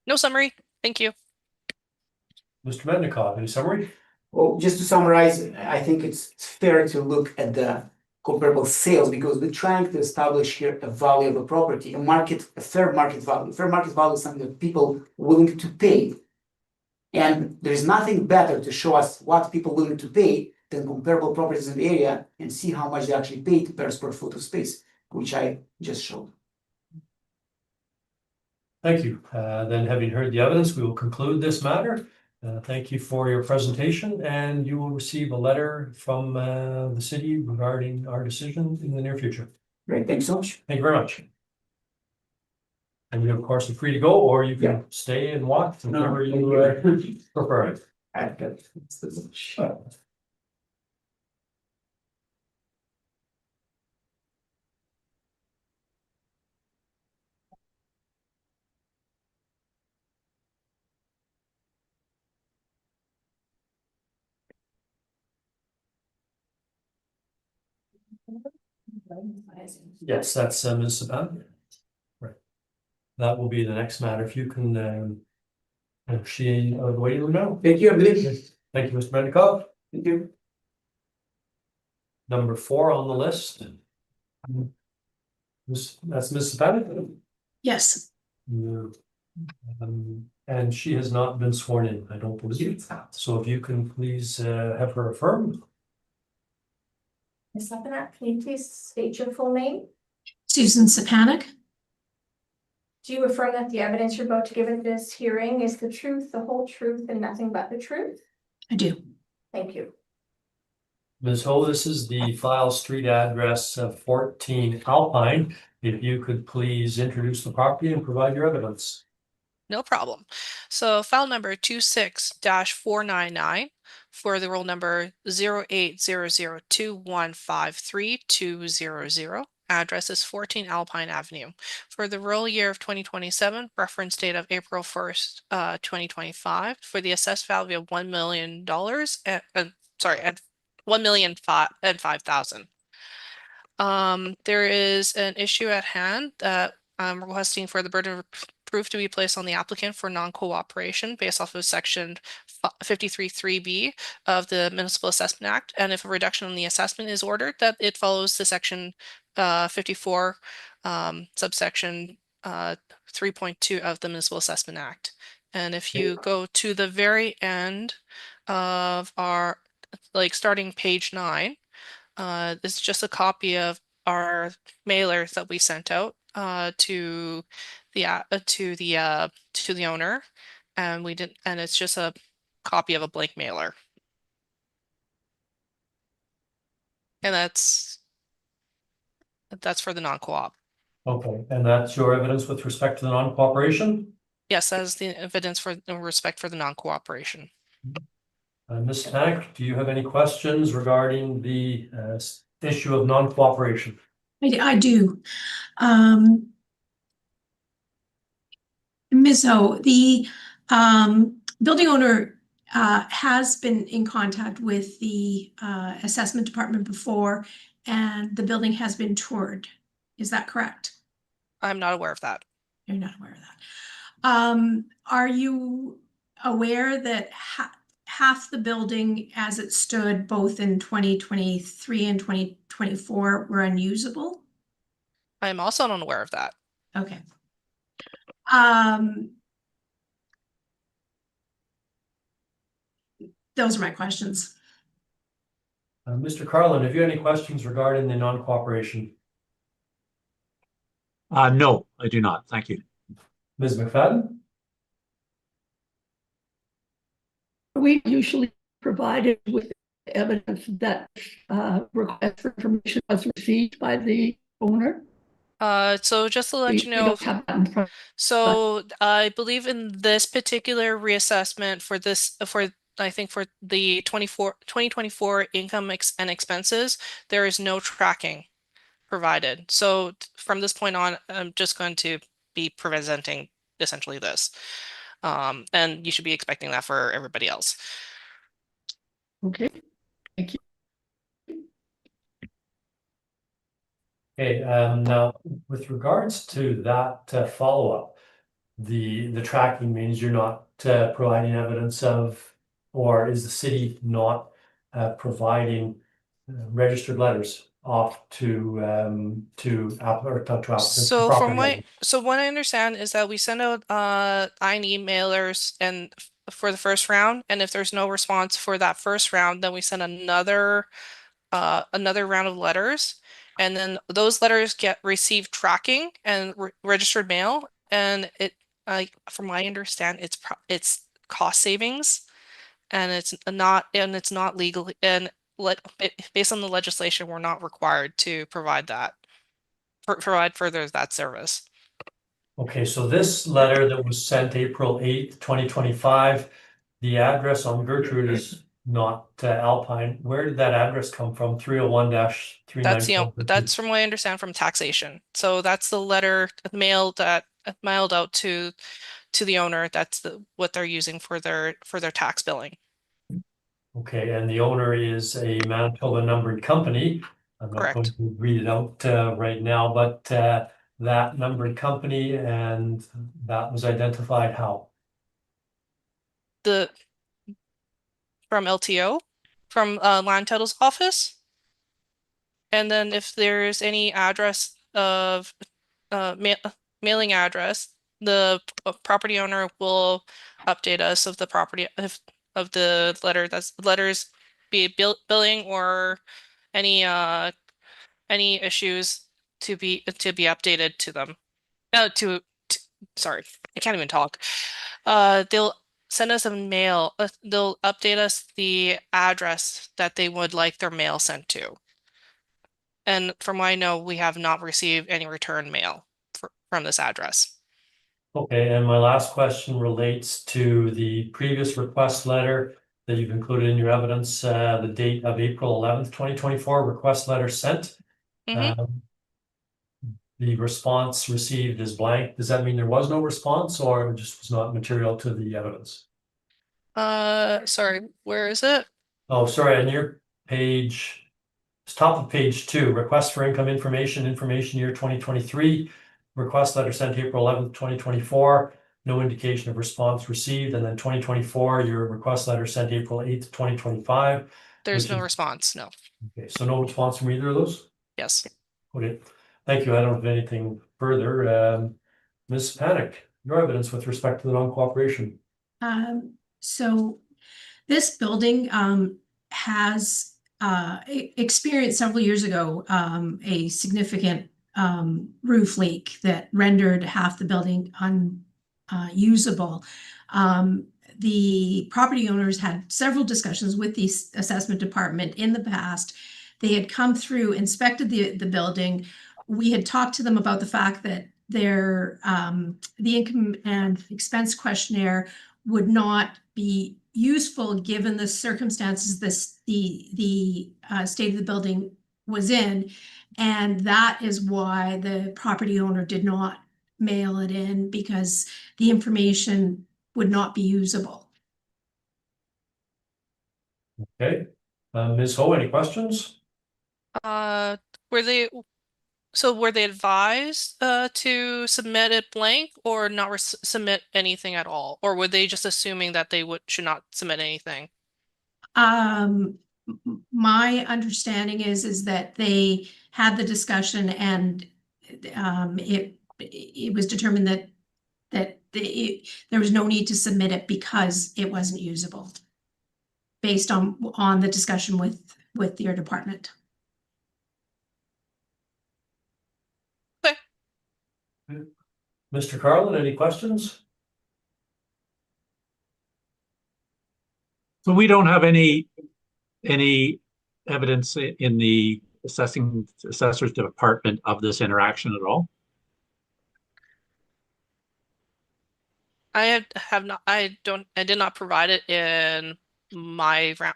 No summary. Thank you. Mr. Mednikov, any summary? Well, just to summarize, I think it's fair to look at the comparable sales because we're trying to establish here a value of a property, a fair market value. Fair market value is something that people willing to pay. And there's nothing better to show us what people willing to pay than comparable properties in the area and see how much they actually paid per square foot of space, which I just showed. Thank you. Then having heard the evidence, we will conclude this matter. Thank you for your presentation, and you will receive a letter from the city regarding our decision in the near future. Great, thanks so much. Thank you very much. And you, of course, are free to go, or you can Yeah. stay and watch, whatever you prefer. Yes, that's Ms. Saban. Right. That will be the next matter. If you can, she the waiting room now. Thank you, I believe. Thank you, Mr. Mednikov. Thank you. Number 4 on the list. That's Ms. Saban. Yes, Yeah. And she has not been sworn in, I don't believe. So if you can please have her affirm. Ms. Lebanon, can you please state your full name? Susan Sapanic. Do you affirm that the evidence you're about to give at this hearing is the truth, the whole truth, and nothing but the truth? I do. Thank you. Ms. Ho, this is the file street address of 14 Alpine. If you could please introduce the property and provide your evidence. No problem. So file number 26-499 for the roll number 080021532200. Address is 14 Alpine Avenue. For the roll year of 2027, reference date of April 1st, 2025, for the assessed value of $1 million at $1,005,000. There is an issue at hand that I'm requesting for the burden of proof to be placed on the applicant for non-cooperation based off of section 53(3)(b) of the Municipal Assessment Act. And if a reduction in the assessment is ordered, that it follows the section 54 subsection 3.2 of the Municipal Assessment Act. And if you go to the very end of our, like starting page 9, it's just a copy of our mailers that we sent out to the owner, and it's just a copy of a blank mailer. And that's for the non-co-op. Okay, and that's your evidence with respect to the non-cooperation? Yes, that is the evidence for in respect for the non-cooperation. Ms. Stanek, do you have any questions regarding the issue of non-cooperation? I do. Ms. O, the building owner has been in contact with the assessment department before, and the building has been toured. Is that correct? I'm not aware of that. You're not aware of that. Are you aware that half the building as it stood both in 2023 and 2024 were unusable? I am also unaware of that. Okay. Those are my questions. Mr. Carlin, have you any questions regarding the non-cooperation? No, I do not. Thank you. Ms. McFadden? We usually provided with evidence that request for information was received by the owner. So just to let We you know, don't have that in front. so I believe in this particular reassessment for this, I think for the 2024 income and expenses, there is no tracking provided. So from this point on, I'm just going to be presenting essentially this. And you should be expecting that for everybody else. Okay, thank you. Okay, now with regards to that follow-up, the tracking means you're not providing evidence of, or is the city not providing registered letters off to applicants? So what I understand is that we send out INE mailers and for the first round, and if there's no response for that first round, then we send another round of letters, and then those letters receive tracking and registered mail, and from what I understand, it's cost savings, and it's not legal, and based on the legislation, we're not required to provide further that service. Okay, so this letter that was sent April 8th, 2025, the address on Gertrude is not Alpine. Where did that address come from? 301-394. That's from what I understand from taxation. So that's the letter mailed out to the owner. That's what they're using for their tax billing. Okay, and the owner is a Manitoba numbered company. I'm not going Correct. to read it out right now, but that numbered company, and that was identified how? From LTO, from land titles office. And then if there's any address of mailing address, the property owner will update us of the property of the letters, be it billing or any issues to be updated to them. Sorry, I can't even talk. They'll send us a mail. They'll update us the address that they would like their mail sent to. And from what I know, we have not received any return mail from this address. Okay, and my last question relates to the previous request letter that you've included in your evidence, the date of April 11th, 2024, request letter sent. The response received is blank. Does that mean there was no response, or it just was not material to the evidence? Sorry, where is it? Oh, sorry, on your page, it's top of page 2, request for income information year 2023, request letter sent April 11th, 2024, no indication of response received, and then 2024, your request letter sent April 8th, 2025. There's no response, no. Okay, so no response from either of those? Yes. Okay, thank you. I don't have anything further. Ms. Panic, your evidence with respect to the non-cooperation. So this building has experienced several years ago a significant roof leak that rendered half the building unusable. The property owners had several discussions with the assessment department in the past They had come through, inspected the building. We had talked to them about the fact that their the income and expense questionnaire would not be useful given the circumstances the state of the building was in, and that is why the property owner did not mail it in, because the information would not be usable. Okay, Ms. Ho, any questions? Were they advised to submit it blank or not submit anything at all, or were they just assuming that they should not submit anything? My understanding is that they had the discussion, and it was determined that there was no need to submit it because it wasn't usable, based on the discussion with your department. Mr. Carlin, any questions? So we don't have any evidence in the assessor's department of this interaction at all? I did not provide it in my for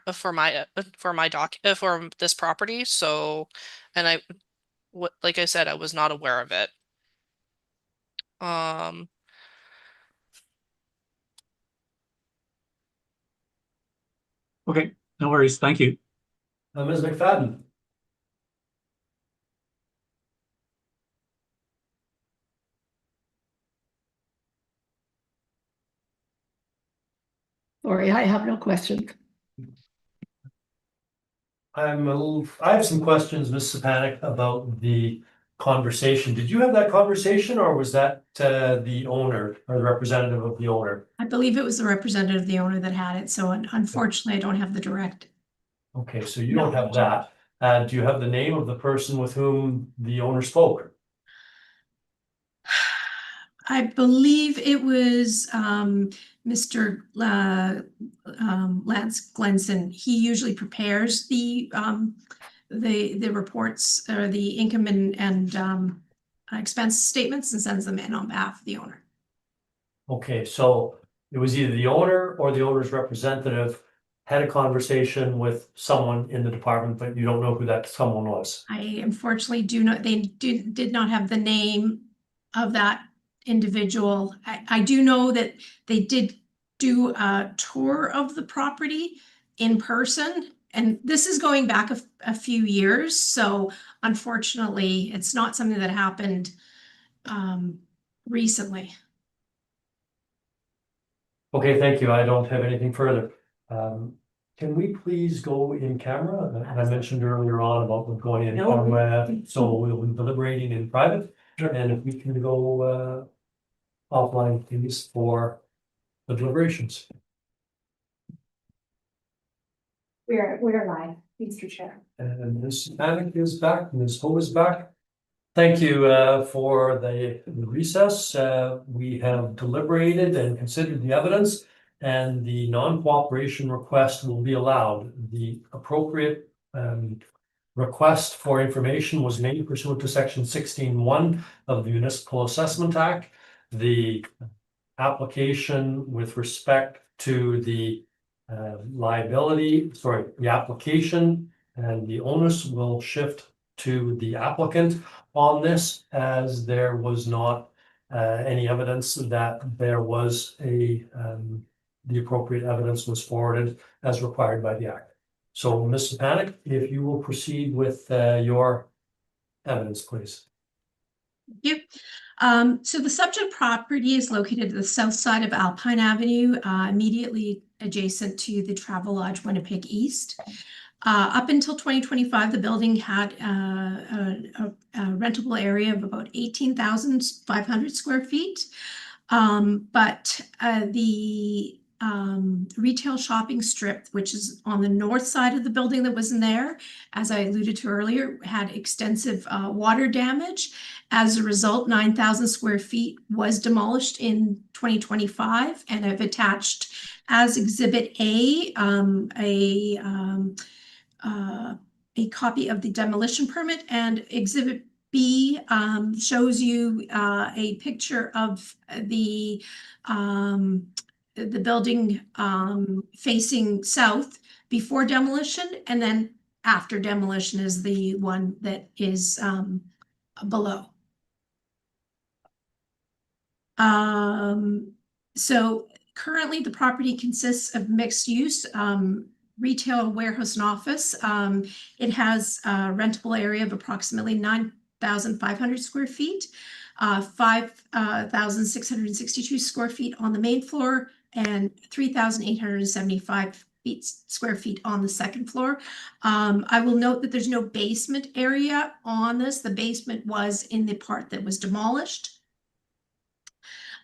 this property. So, and like I said, I was not aware of it. Okay, no worries. Thank you. Ms. McFadden? Sorry, I have no questions. I have some questions, Ms. Sapanic, about the conversation. Did you have that conversation, or was that the owner or the representative of the owner? I believe it was the representative of the owner that had it, so unfortunately I don't have the direct. Okay, so you don't have that. Do you have the name of the person with whom the owner spoke? I believe it was Mr. Lance Glenson. He usually prepares the reports or the income and expense statements and sends them in on behalf of the owner. Okay, so it was either the owner or the owner's representative had a conversation with someone in the department, but you don't know who that someone was. I unfortunately did not have the name of that individual. I do know that they did do a tour of the property in person, and this is going back a few years, so unfortunately it's not something that happened recently. Okay, thank you. I don't have anything further. Can we please go in camera? I mentioned earlier on about going in camera, so we'll be deliberating in private. And if we can go offline, please, for the deliberations. We're live, Mr. Chair. And Ms. Panic is back, Ms. Ho is back. Thank you for the recess. We have deliberated and considered the evidence, and the non-cooperation request will be allowed. The appropriate request for information was made pursuant to section 16(1) of the Municipal Assessment Act. The application with respect to the the application and the onus will shift to the applicant on this, as there was not any evidence that there was the appropriate evidence was forwarded as required by the Act. So, Ms. Sapanic, if you will proceed with your evidence, please. Thank you. So the subject property is located at the south side of Alpine Avenue, immediately adjacent to the Travelodge Winnipeg East. Up until 2025, the building had a rentable area of about 18,500 square feet. But the retail shopping strip, which is on the north side of the building that wasn't there, as I alluded to earlier, had extensive water damage. As a result, 9,000 square feet was demolished in 2025, and I've attached as Exhibit A a copy of the demolition permit, and Exhibit B shows you a picture of the building facing south before demolition, and then after demolition is the one that is below. So currently the property consists of mixed use, retail, warehouse, and office. It has a rentable area of approximately 9,500 square feet, 5,662 square feet on the main floor, and 3,875 square feet on the second floor. I will note that there's no basement area on this. The basement was in the part that was demolished.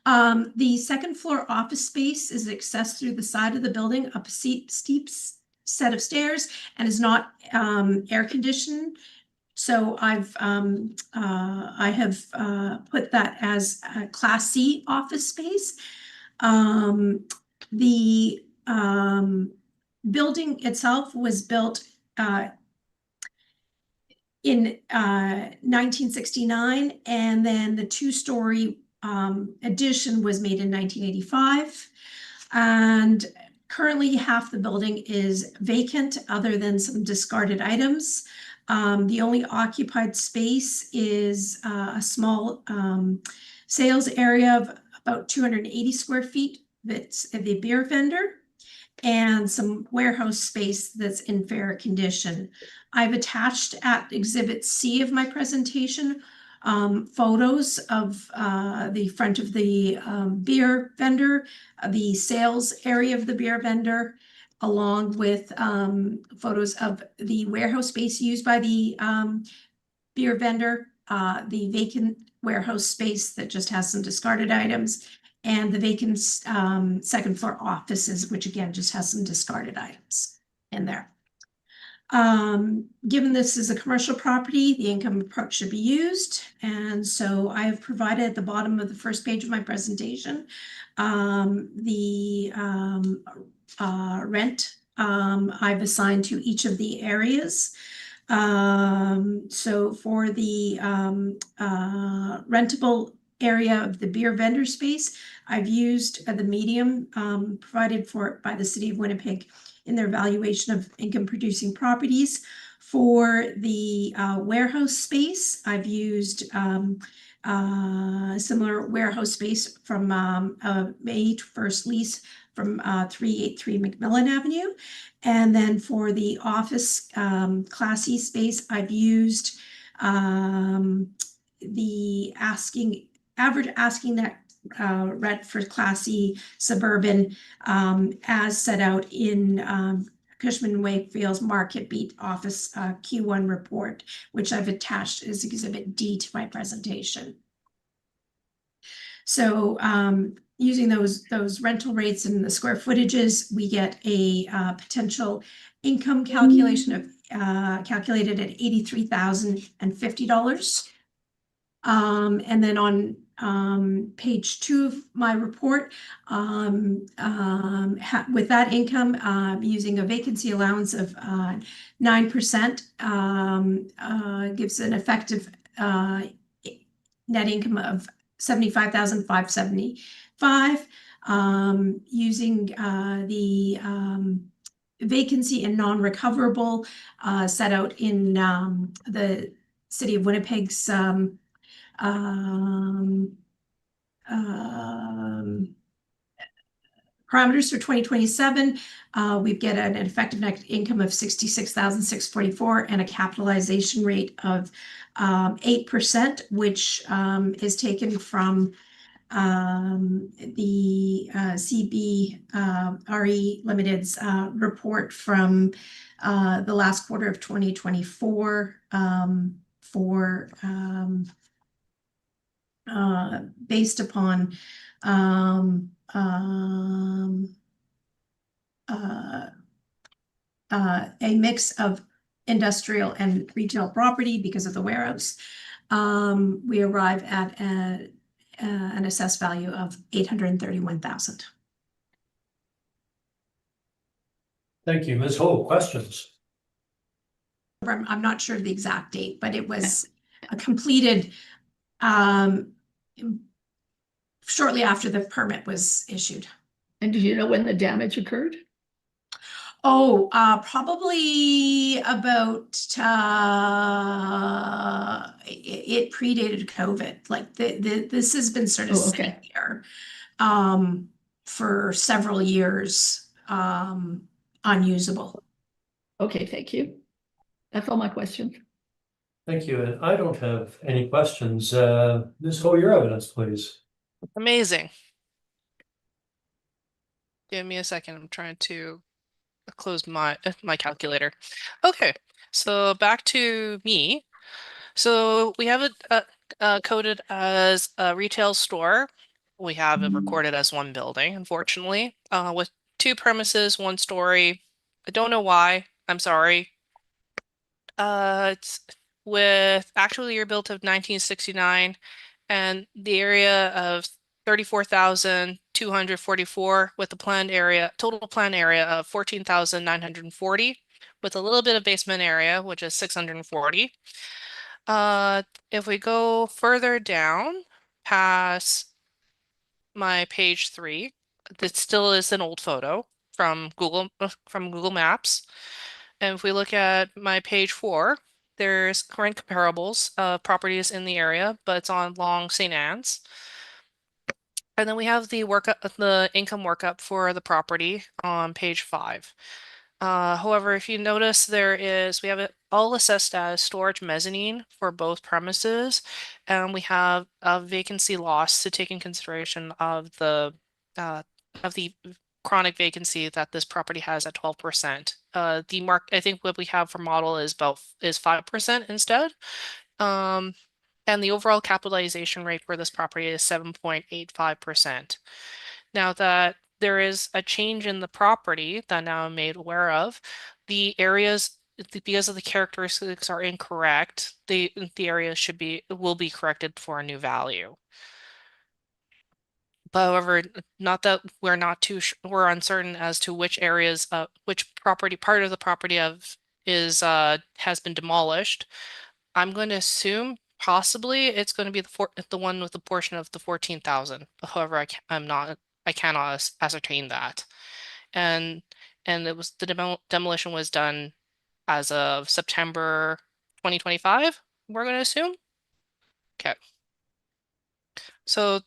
The second floor office space is accessed through the side of the building up a steep set of stairs and is not air conditioned. So I have put that as a Class C office space. The building itself was built in 1969, and then the two-story addition was made in 1985. And currently half the building is vacant other than some discarded items. The only occupied space is a small sales area of about 280 square feet that's the beer vendor, and some warehouse space that's in fair condition. I've attached at Exhibit C of my presentation photos of the front of the beer vendor, the sales area of the beer vendor, along with photos of the warehouse space used by the beer vendor, the vacant warehouse space that just has some discarded items, and the vacant second floor offices, which again just has some discarded items in there. Given this is a commercial property, the income approach should be used. And so I have provided at the bottom of the first page of my presentation, the rent I've assigned to each of the areas. So for the rentable area of the beer vendor space, I've used the medium provided for by the City of Winnipeg in their valuation of income producing properties. For the warehouse space, I've used similar warehouse space from May 1st lease from 383 McMillan Avenue. And then for the office Class E space, I've used the average asking that rent for Class E suburban as set out in Cushman & Wakefield's Market Beat Office Q1 report, which I've attached as Exhibit D to my presentation. So using those rental rates and the square footages, we get a potential income calculation of calculated at $83,050. And then on page 2 of my report, with that income, using a vacancy allowance of 9%, gives an effective net income of $75,575. Using the vacancy and non-recoverable set out in the City of Winnipeg's parameters for 2027, we get an effective net income of $66,644 and a capitalization rate of 8%, which is taken from the CBRE Limited's report from the last quarter of 2024 for based upon a mix of industrial and retail property because of the warehouse. We arrive at an assessed value of $831,000. Thank you. Ms. Ho, questions? I'm not sure of the exact date, but it was completed shortly after the permit was issued. And do you know when the damage occurred? Oh, probably about it predated COVID. Like this has been sort of Oh, okay. sitting there for several years, unusable. Okay, thank you. That's all my questions. Thank you, and I don't have any questions. Ms. Ho, your evidence, please. Amazing. Give me a second. I'm trying to close my calculator. Okay, so back to me. So we have it coded as a retail store. We have it recorded as one building, unfortunately, with 2 premises, 1 story. I don't know why. I'm sorry. It's with actual year built of 1969 and the area of 34,244 with the total planned area of 14,940 with a little bit of basement area, which is 640. If we go further down past my page 3, this still is an old photo from Google Maps. And if we look at my page 4, there's current comparables of properties in the area, but it's on Long St. Anne's. And then we have the income workup for the property on page 5. However, if you notice, we have it all assessed as storage mezzanine for both premises, and we have a vacancy loss to take in consideration of the chronic vacancy that this property has at 12%. I think what we have for model is 5% instead. And the overall capitalization rate for this property is 7.85%. Now that there is a change in the property that now I'm made aware of, the areas, because of the characteristics are incorrect, the areas will be corrected for a new value. But however, not that we're uncertain as to which areas, which part of the property has been demolished. I'm going to assume possibly it's going to be the one with the portion of the 14,000. However, I cannot ascertain that. And the demolition was done as of September 2025, we're going to assume. Okay. So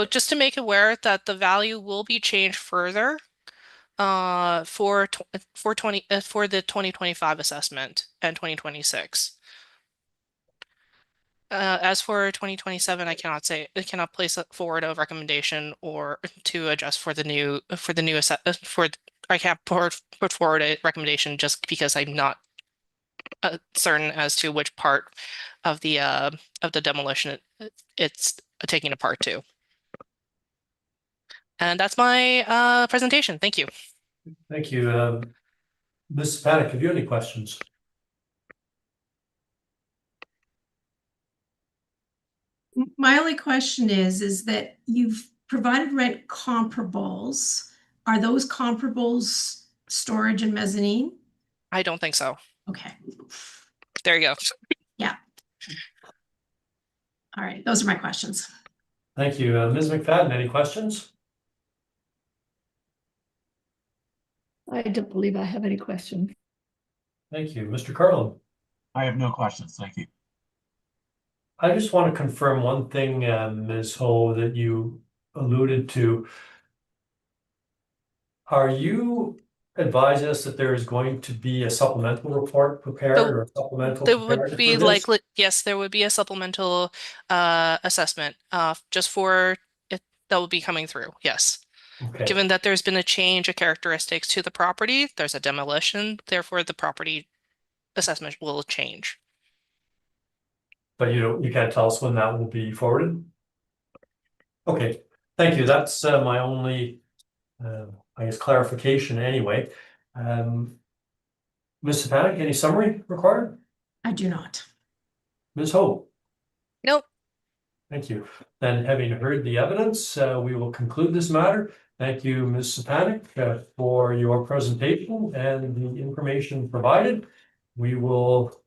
just to make aware that the value will be changed further for the 2025 assessment and 2026. As for 2027, I cannot place forward a recommendation or to adjust for the new I can't put forward a recommendation just because I'm not certain as to which part of the demolition it's taking apart to. And that's my presentation. Thank you. Thank you. Ms. Panic, have you any questions? My only question is that you've provided rent comparables. Are those comparables storage and mezzanine? I don't think so. Okay. There you go. Yeah. All right. Those are my questions. Thank you. Ms. McFadden, any questions? I don't believe I have any questions. Thank you. Mr. Carlin? I have no questions. Thank you. I just want to confirm one thing, Ms. Ho, that you alluded to. Are you advising us that there is going to be a supplemental report prepared or a supplemental There would comparative be for this? yes, there would be a supplemental assessment just for it that will be coming through. Yes. Okay, Given that there's been a change of characteristics to the property, there's a demolition, therefore the property assessment will change. but you can't tell us when that will be forwarded? Okay, thank you. That's my only, I guess, clarification anyway. Ms. Panic, any summary required? I do not. Ms. Ho? Nope. Thank you. Then having heard the evidence, we will conclude this matter. Thank you, Ms. Sapanic, for your presentation and the information provided. we will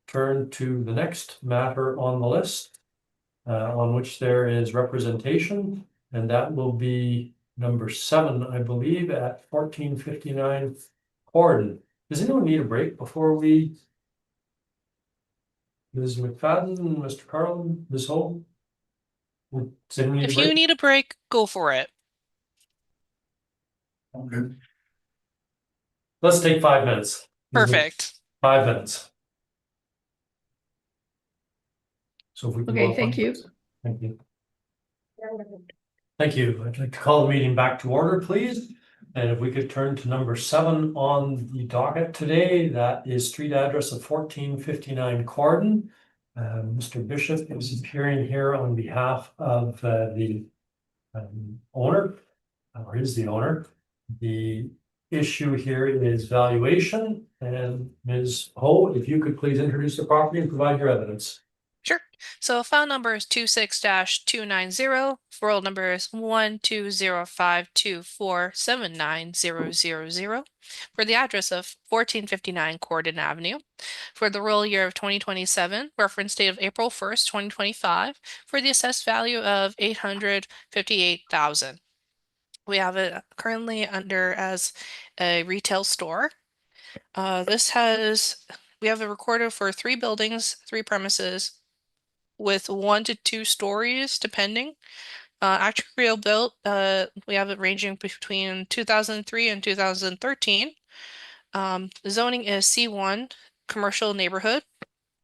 turn to the next matter on the list, on which there is representation, and that will be number 7, I believe, at 1459 Corden. Does anyone need a break before we? Ms. McFadden, Mr. Carlin, Ms. Ho? Does anyone need a If break? you need a break, go for it. Okay. Let's take 5 minutes. Perfect. 5 minutes. So if we can go Okay, up thank on- you. Thank you. Thank you. I'd like to call the meeting back to order, please. And if we could turn to number 7 on the docket today, that is street address of 1459 Corden. Mr. Bishop is appearing here on behalf of the owner, or is the owner. The issue here is valuation, and Ms. Ho, if you could please introduce the property and provide your evidence. Sure. So file number is 26-290. World number is 12052479000 for the address of 1459 Corden Avenue for the roll year of 2027, reference date of April 1st, 2025, for the assessed value of $858,000. We have it currently under as a retail store. We have it recorded for 3 buildings, 3 premises, with 1 to 2 stories, depending. Actually built, we have it ranging between 2003 and 2013. The zoning is C1, commercial neighborhood.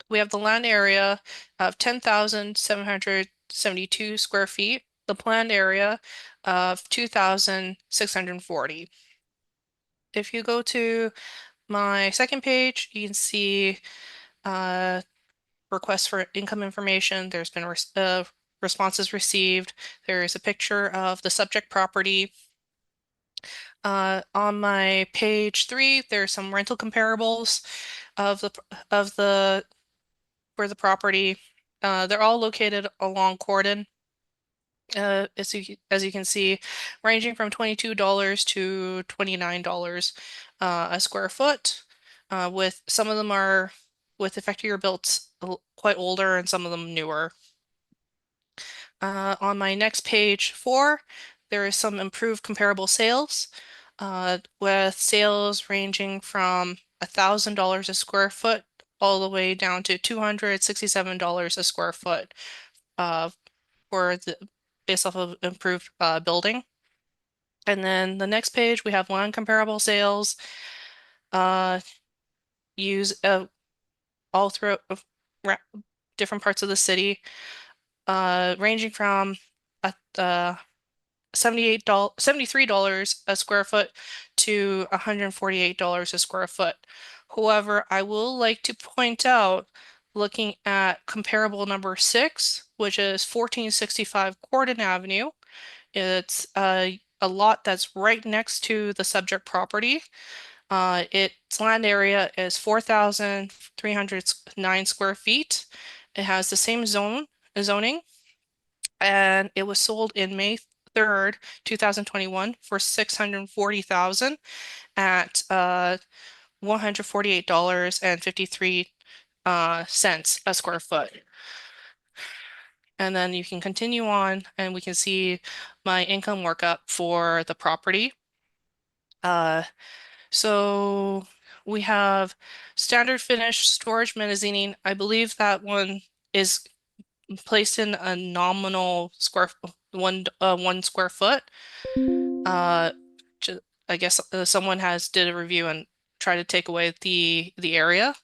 We have the land area of 10,772 square feet, the planned area of 2,640. If you go to my second page, you can see requests for income information. There's been responses received. There is a picture of the subject property. On my page 3, there's some rental comparables of the for the property. They're all located along Corden. As you can see, ranging from $22 to $29 a square foot. With some of them are with effective built quite older and some of them newer. On my next page 4, there is some improved comparable sales, with sales ranging from $1,000 a square foot all the way down to $267 a square foot based off of improved building. And then the next page, we have land comparable sales. Use all throughout different parts of the city, ranging from $73 a square foot to $148 a square foot. However, I will like to point out, looking at comparable number 6, which is 1465 Corden Avenue. It's a lot that's right next to the subject property. Its land area is 4,309 square feet. It has the same zoning, and it was sold in May 3rd, 2021 for $640,000 at $148.53 a square foot. And then you can continue on and we can see my income workup for the property. So we have standard finish storage mezzanine. I believe that one is placed in a nominal one square foot. I guess someone did a review and tried to take away the area.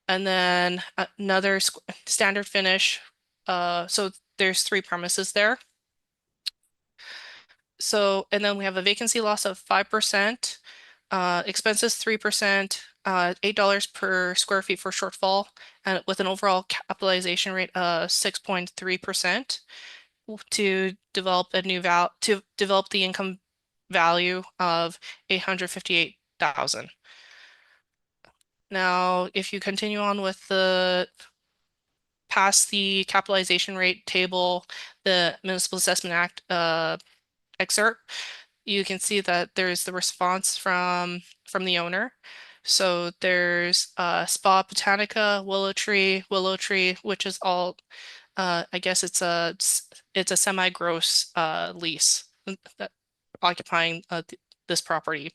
And then another standard finish. So there's 3 premises there. So, and then we have a vacancy loss of 5%, expenses 3%, $8 per square feet for shortfall, and with an overall capitalization rate of 6.3% to develop the income value of $858,000. Now, if you continue on with past the capitalization rate table, the Municipal Assessment Act excerpt, you can see that there's the response from the owner. So there's Spa Botanica, Willow Tree, which is all I guess it's a semi-gross lease that occupying this property.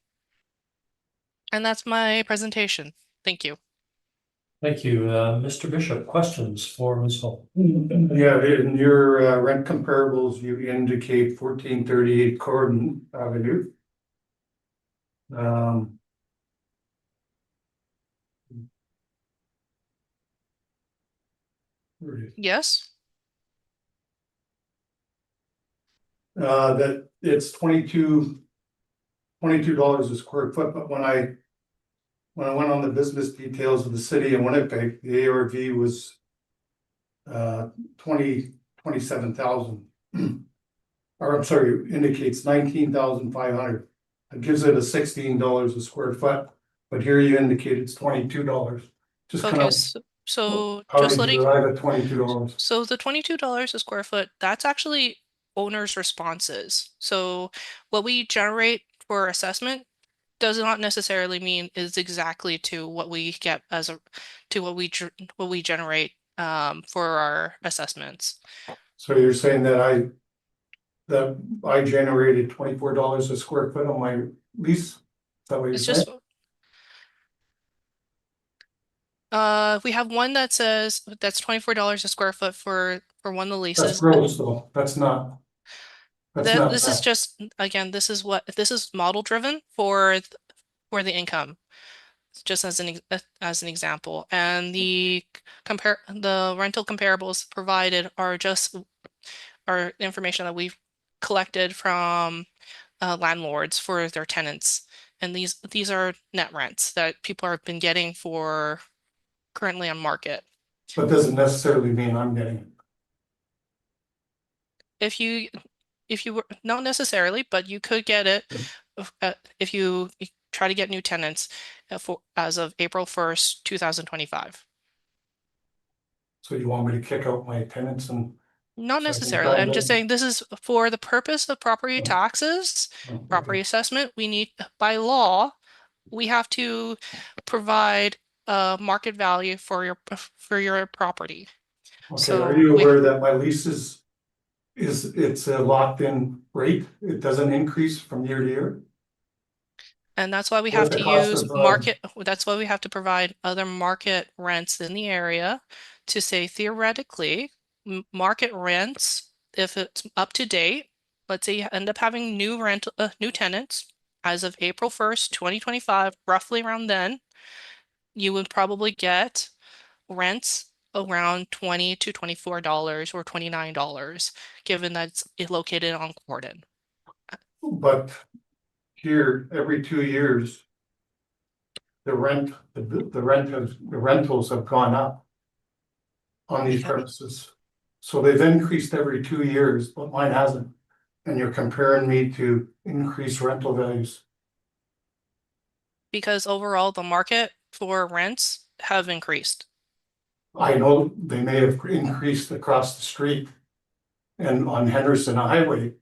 And that's my presentation. Thank you. Thank you. Mr. Bishop, questions for Ms. Hull? Yeah, in your rent comparables, you indicate 1438 Corden Avenue. Yes? That it's $22 a square foot, but when I went on the business details of the city of Winnipeg, the ARV was 27,000. Or I'm sorry, indicates 19,500. It gives it a $16 a square foot, but here you indicate it's $22. Just kind Okay, of, so how just did letting you arrive at $22? so the $22 a square foot, that's actually owner's responses. So what we generate for assessment does not necessarily mean is exactly to what we get as a to what we generate for our assessments. So you're saying that I generated $24 a square foot on my lease? Is that what you're It's saying? just we have one that says that's $24 a square foot for one of the That's leases. gross though, that's not This is bad. just, again, this is model driven for the income, just as an example. And the rental comparables provided are just information that we've collected from landlords for their tenants. And these are net rents that people have been getting for currently on market. But doesn't necessarily mean I'm getting it. If you were not necessarily, but you could get it if you try to get new tenants for as of April 1st, 2025. So you want me to kick out my tenants and? Not So I can necessarily. find I'm just them? saying this is for the purpose of property taxes, Oh, property okay. assessment. We need, by law, we have to provide market value for your property. Okay, are So you aware that my lease it's a locked in rate? It doesn't increase from year to year? And that's why we What have the to cost use of, that's why we have to provide other market rents in the area to say theoretically, market rents, if it's up to date, let's say you end up having new tenants as of April 1st, 2025, roughly around then, you would probably get rents around $20 to $24 or $29, given that it's located on Corden. but here, every 2 years, the rentals have gone up on these Because premises. So they've increased every 2 years, but mine hasn't. And you're comparing me to increased rental values. because overall the market for rents have increased. I know they may have increased across the street and on Henderson Highway,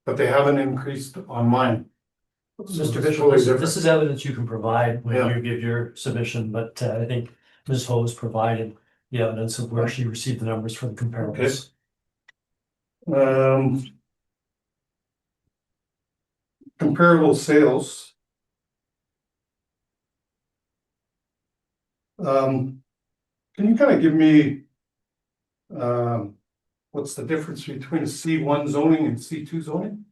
but they haven't increased on mine. So Mr. it's Bishop, totally this different. is evidence you can provide when Yeah. you give your submission, but I think Ms. Ho has provided the evidence of where she received the numbers for the comparables. Comparable sales. Can you kind of give me what's the difference between a C1 zoning and C2 zoning?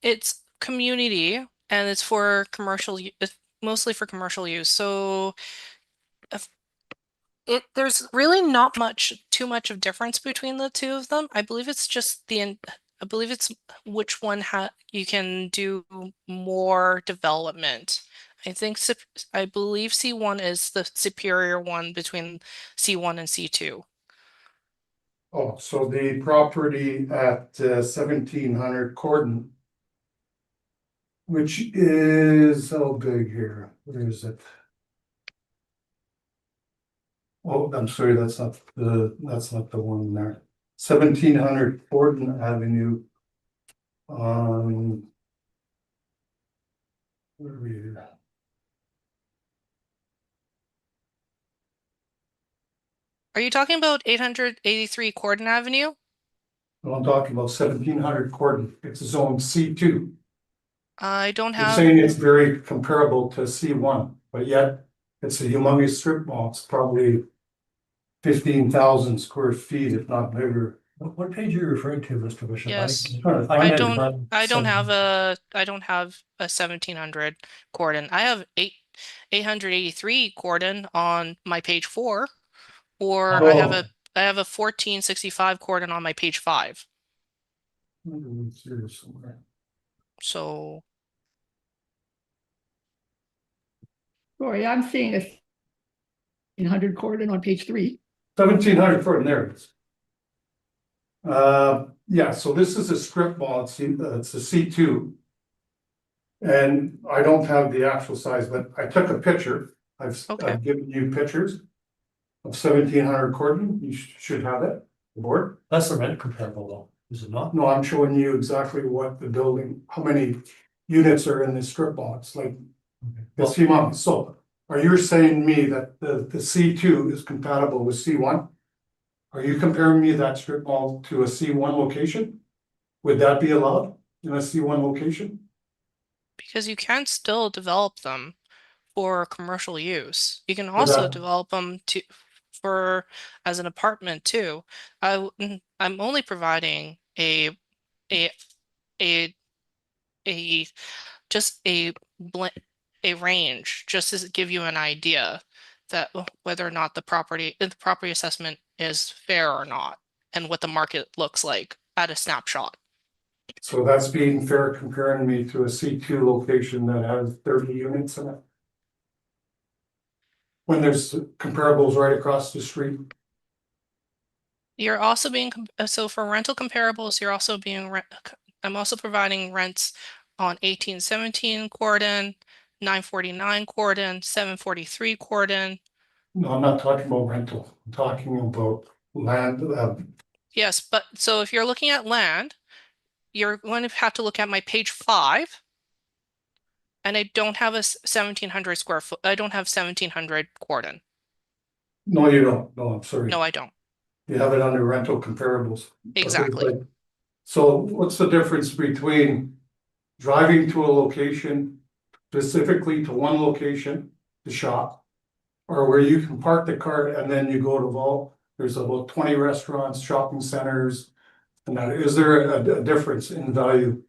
It's community and it's for it's mostly for commercial use. So there's really not too much of difference between the two of them. I believe it's just I believe it's which one you can do more development. I believe C1 is the superior one between C1 and C2. Oh, so the property at 1700 Corden, which is how big here? Where is it? Oh, I'm sorry, that's not the one there. 1700 Corden Avenue. Where are we here? Are you talking about 883 Corden Avenue? No, I'm talking about 1700 Corden. It's zone C2. I don't You're have, saying it's very comparable to C1, but yet it's a humongous strip mall. It's probably 15,000 square feet, if not bigger. What page are you referring to, Mr. Bishop? Yes. I'm trying to find I it, don't, but I don't have some- I don't have a 1700 Corden. I have 883 Corden on my page 4, or Oh. I have a 1465 Corden on my page 5. It's here somewhere. So Sorry, I'm seeing a 100 Corden on page 3. 1700 Corden, there it is. Yeah, so this is a strip mall. It's a C2. And I don't have the actual size, but I took a picture. Okay. I've given you pictures of 1700 Corden. You should have it, the board. that's the rent comparable though, is it not? No, I'm showing you exactly what the building, how many units are in this strip mall. It's like the Well, C1. So are you saying me that the C2 is compatible with C1? Are you comparing me that strip mall to a C1 location? Would that be allowed in a C1 location? because you can still develop them for commercial use. You can For also that- develop them for as an apartment too. I'm only providing a a a just a range just to give you an idea that whether or not the property assessment is fair or not, and what the market looks like at a snapshot. So that's being fair comparing me to a C2 location that has 30 units in it. When there's comparables right across the street. You're also being so for rental comparables, you're also being I'm also providing rents on 1817 Corden, 949 Corden, 743 Corden. No, I'm not talking about rental. I'm talking about land. Yes, but so if you're looking at land, you're going to have to look at my page 5. And I don't have a 1700 square foot. I don't have 1700 Corden. No, you don't. No, I'm sorry. No, I don't. You have it under rental comparables. But there's Exactly. like- So what's the difference between driving to a location, specifically to one location to shop? Or where you can park the car and then you go to Vault, there's about 20 restaurants, shopping centers. And that, is there a difference in value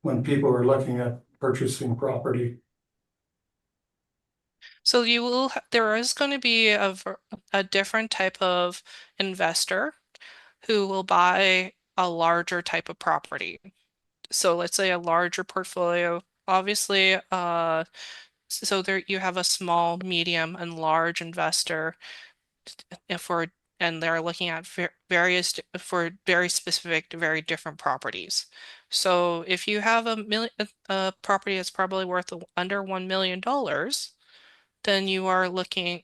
when people are looking at purchasing property? So there is going to be a different type of investor who will buy a larger type of property. So let's say a larger portfolio. Obviously, so there you have a small, medium, and large investor and they're looking at various for very specific, very different properties. So if you have a property that's probably worth under $1 million, then you are looking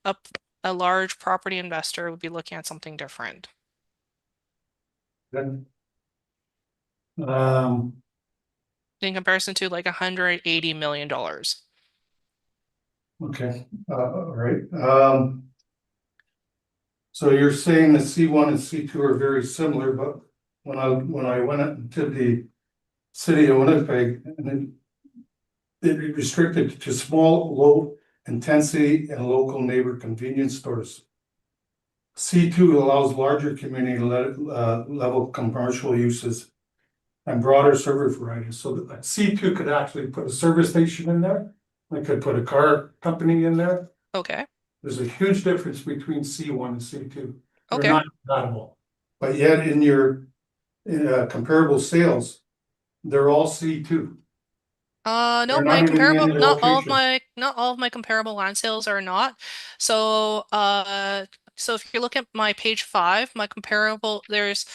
up a large property investor would be looking at something different. Then. In comparison to like $180 million. Okay, all right, so you're saying the C1 and C2 are very similar, but when I went into the city of Winnipeg, and it restricted to small, low intensity and local neighbor convenience stores. C2 allows larger community level commercial uses and broader service varieties, so that C2 could actually put a service station in there. I could put a car company in there. Okay. There's a huge difference between C1 and C2. They're Okay. not compatible. But yet in your comparable sales, they're all C2. No, They're my not even in comparable, the not all of location. my comparable land sales are not. So, so if you look at my page 5, my comparable, there's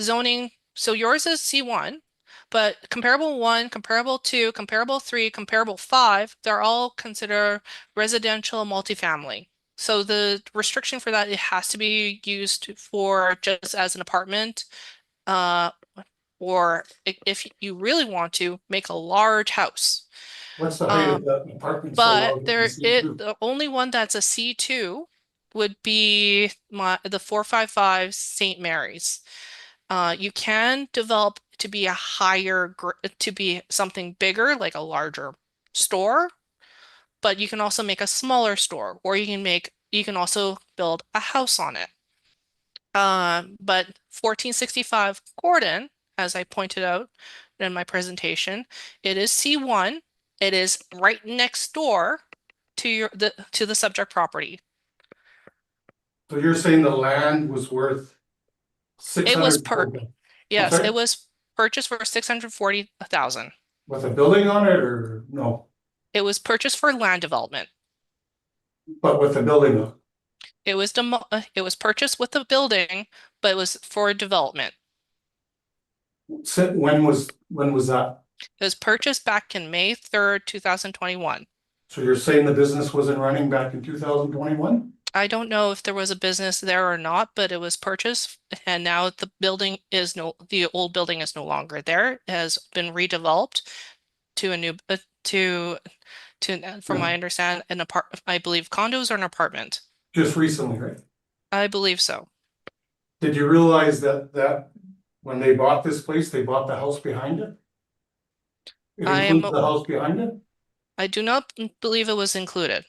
zoning. So yours is C1, but comparable 1, comparable 2, comparable 3, comparable 5, they're all considered residential multifamily. So the restriction for that, it has to be used for just as an apartment, or if you really want to make a large house. What's the height of that apartment? So But large there you it see through? the only one that's a C2 would be the 455 St. Mary's. You can develop to be to be something bigger, like a larger store, but you can also make a smaller store, or you can also build a house on it. But 1465 Gordon, as I pointed out in my presentation, it is C1. It is right next door to the subject property. So you're saying the land was worth It was 600 yes, sorry? it was purchased for 640,000. with a building on it or no? It was purchased for land development. But with a building on It was purchased with the building, but it was for development. it? When was that? It was purchased back in May 3rd, 2021. So you're saying the business wasn't running back in 2021? I don't know if there was a business there or not, but it was purchased and now the old building is no longer there. It has been redeveloped to a new, from my understand, I believe condos or an apartment. Just recently, right? I believe so. Did you realize that when they bought this place, they bought the house behind it? It I am- includes the house behind it? I do not believe it was included.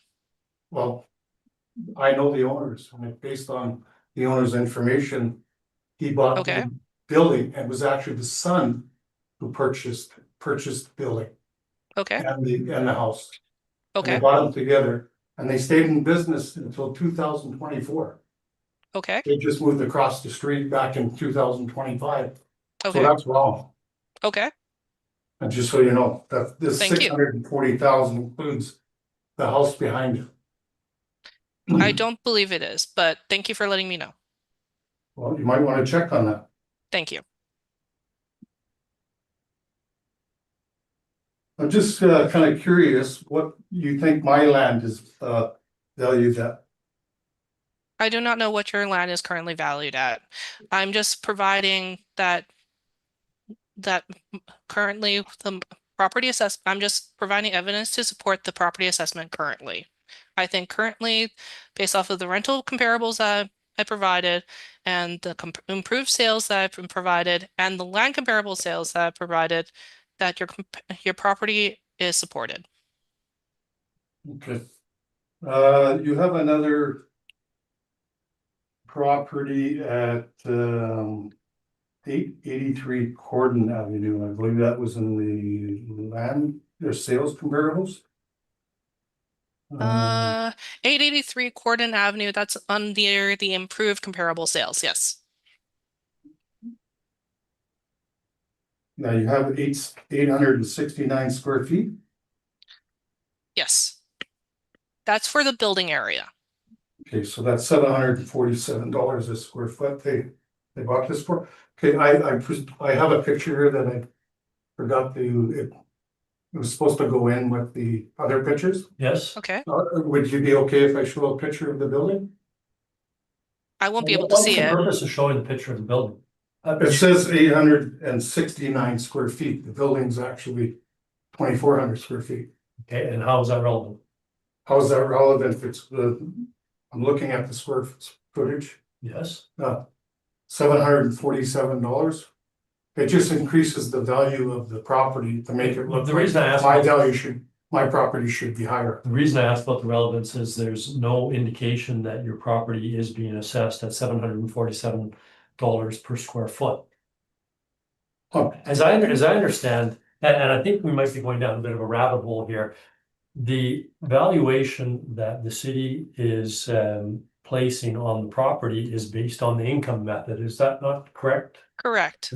Well, I know the owners, and based on the owner's information, he bought Okay. the building, and it was actually the son who purchased the building Okay, and the house. And they okay, bought them together, and they stayed in business until 2024. okay, They just moved across the street back in 2025. So okay, that's wrong. okay. And just so you know, that this Thank you. 640,000 includes the house behind it. I don't believe it is, but thank you for letting me know. Well, you might want to check on that. Thank you. I'm just kind of curious what you think my land is valued at. I do not know what your land is currently valued at. I'm just providing that currently the property assessment, I'm just providing evidence to support the property assessment currently. I think currently, based off of the rental comparables that I provided and the improved sales that I've provided and the land comparable sales that I've provided, that your property is supported. Okay. You have another property at 883 Cordon Avenue. I believe that was in the land, their sales comparables. 883 Cordon Avenue, that's under the improved comparable sales, yes. Now you have 869 square feet. Yes. That's for the building area. Okay, so that's $747 a square foot they bought this for. Okay, I have a picture here that I forgot it was supposed to go in with the other pictures. Yes, Okay. Would you be okay if I show a picture of the building? I won't be able to what's see the it. purpose of showing the picture of the building? It says 869 square feet. The building's actually 2,400 square feet. Okay, and how is that relevant? How is that relevant? It's I'm looking at the square footage. Yes, $747. It just increases the value of the property to make it look The like reason I asked my property should be higher. the reason I asked about the relevance is there's no indication that your property is being assessed at $747 per square foot. Oh, As I understand, and I think we might be going down a bit of a rabbit hole here. The valuation that the city is placing on the property is based on the income method. Is that not correct? Correct.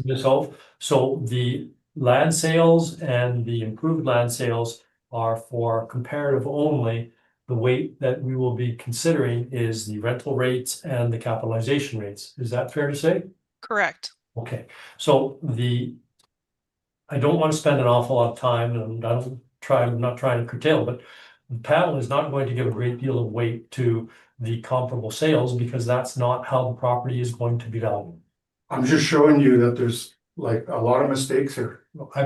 So the land sales and the improved land sales are for comparative only. The weight that we will be considering is the rental rates and the capitalization rates. Is that fair to say? Correct. Okay, so I don't want to spend an awful lot of time, and I'm not trying to curtail, but the panel is not going to give a great deal of weight to the comparable sales because that's not how the property is going to be valued. I'm just showing you that there's like a lot of mistakes here. I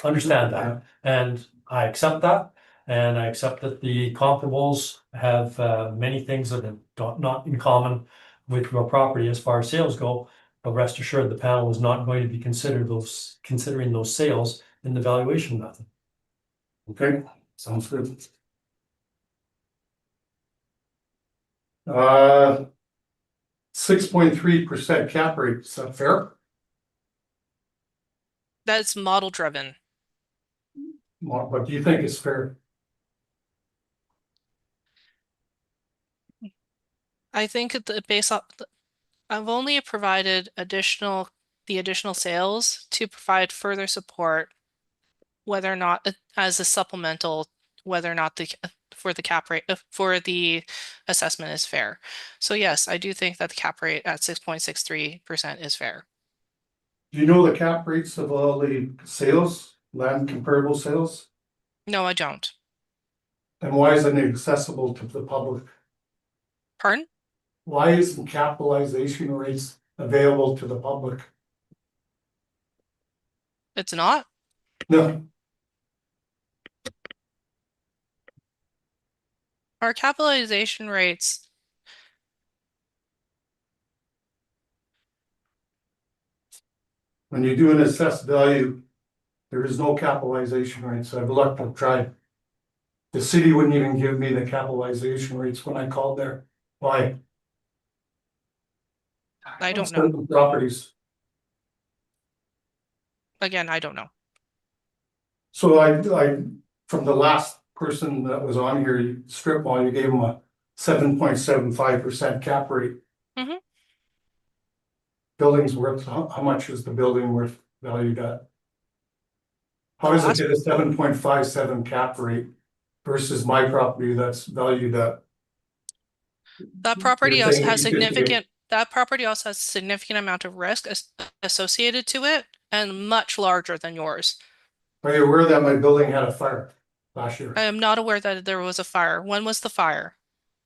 understand that, and I accept that. And I accept that the comparables have many things that are not in common with your property as far as sales go. But rest assured, the panel is not going to be considering those sales in the valuation method. Okay, sounds good. 6.3% cap rate, is that fair? That's model driven. What do you think is fair? I think based off, I've only provided the additional sales to provide further support, whether or not as a supplemental, whether or not for the cap rate for the assessment is fair. So yes, I do think that the cap rate at 6.63% is fair. Do you know the cap rates of all the sales, land comparable sales? No, I don't. And why isn't it accessible to the public? Pardon? Why isn't capitalization rates available to the public? It's not. No, Our capitalization rates, when you do an assessed value, there is no capitalization rates. I've looked, I've tried. The city wouldn't even give me the capitalization rates when I called there. Why? I don't know. Properties. Again, I don't know. So I, from the last person that was on here, strip mall, you gave them a 7.75% cap rate. Mhm. Building's worth, how much is the building worth valued at? How does it get a 7.57 cap rate versus my property that's valued at? That property You're also saying has that you could take- significant amount of risk associated to it and much larger than yours. Are you aware that my building had a fire last year I am not aware that there was a fire. When was the fire?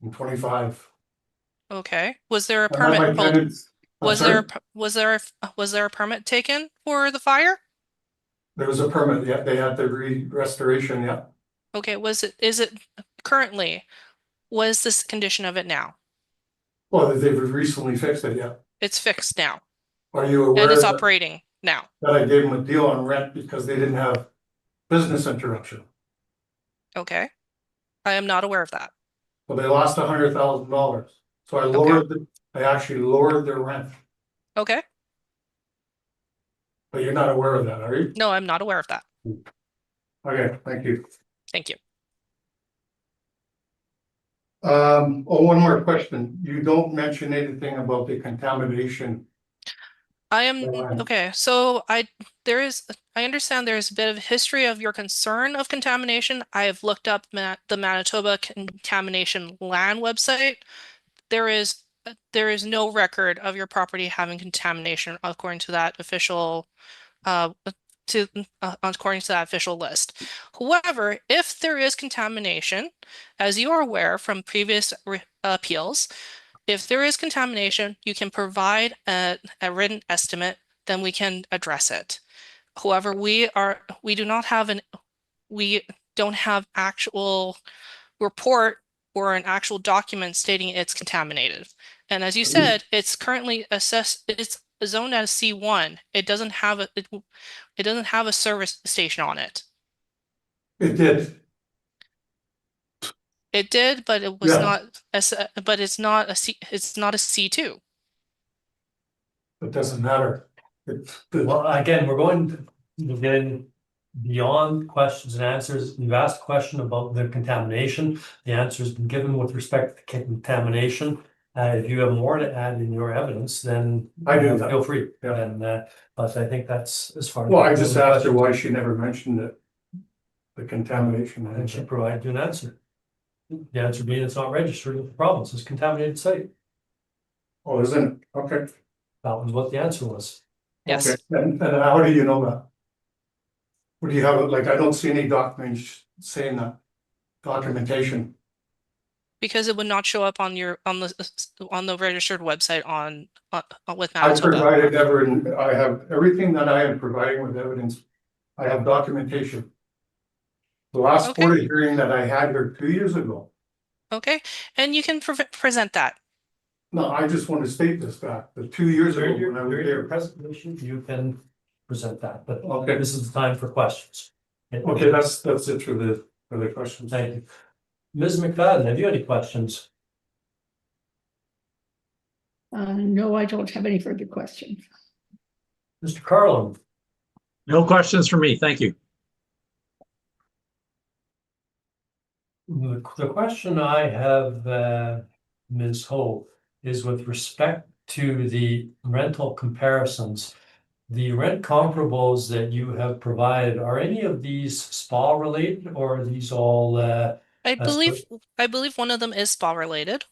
in 25? Okay. Was there a And then my permit pulled? tenants- I'm Was there sorry? was there a permit taken for the fire? There was a permit, yeah, they had the restoration, yeah. Okay, is it currently, was this condition of it now? Well, they've recently fixed it, yeah. It's fixed now Are you aware and it's that operating now. I gave them a deal on rent because they didn't have business interruption? Okay. I am not aware of that. Well, they lost $100,000. So I actually lowered their rent, Okay. but you're not aware of that, are you? No, I'm not aware of that. Okay, thank you. Thank you. One more question. You don't mention anything about the contamination. I am Alright. okay. So I understand there's a bit of history of your concern of contamination. I have looked up the Manitoba Contamination Land website. There is no record of your property having contamination according to that official according to that official list. However, if there is contamination, as you are aware from previous appeals, if there is contamination, you can provide a written estimate, then we can address it. However, we don't have actual report or an actual document stating it's contaminated. And as you said, it's currently assessed, it's zoned as C1. It doesn't have a service station on it. It did. It did, but it was Yeah. not but it's not a C2. It doesn't matter. Well, again, we're getting beyond questions and answers. You've asked a question about the contamination. The answer has been given with respect to contamination. If you have more to add in your evidence, then I do that. feel free. Yeah. And but I think that's as far as. Well, I just asked her why she never mentioned it. The contamination. And she provided you an answer. The answer being it's not registered with the province, it's contaminated site. Oh, isn't it? Okay. That was what the answer was. Yes. Okay. And how do you know that? What do you have? Like, I don't see any documents saying that. Documentation. Because it would not show up on your, on the registered website with I Manitoba. provided I have everything that I am providing with evidence. I have documentation. The last Okay. Board of hearing that I had here 2 years ago. Okay, and you can present that. No, I just want to state this fact, that 2 years ago During when I was your there. presentation, you can present that, but Okay. this is the time for questions. Okay, that's it for the questions. Thank you. Ms. McFadden, have you any questions? No, I don't have any further questions. Mr. Carlin? No questions for me. Thank you. The question I have, Ms. Ho, is with respect to the rental comparisons. The rent comparables that you have provided, are any of these spa related, or are these all I That's believe one of them is spa related.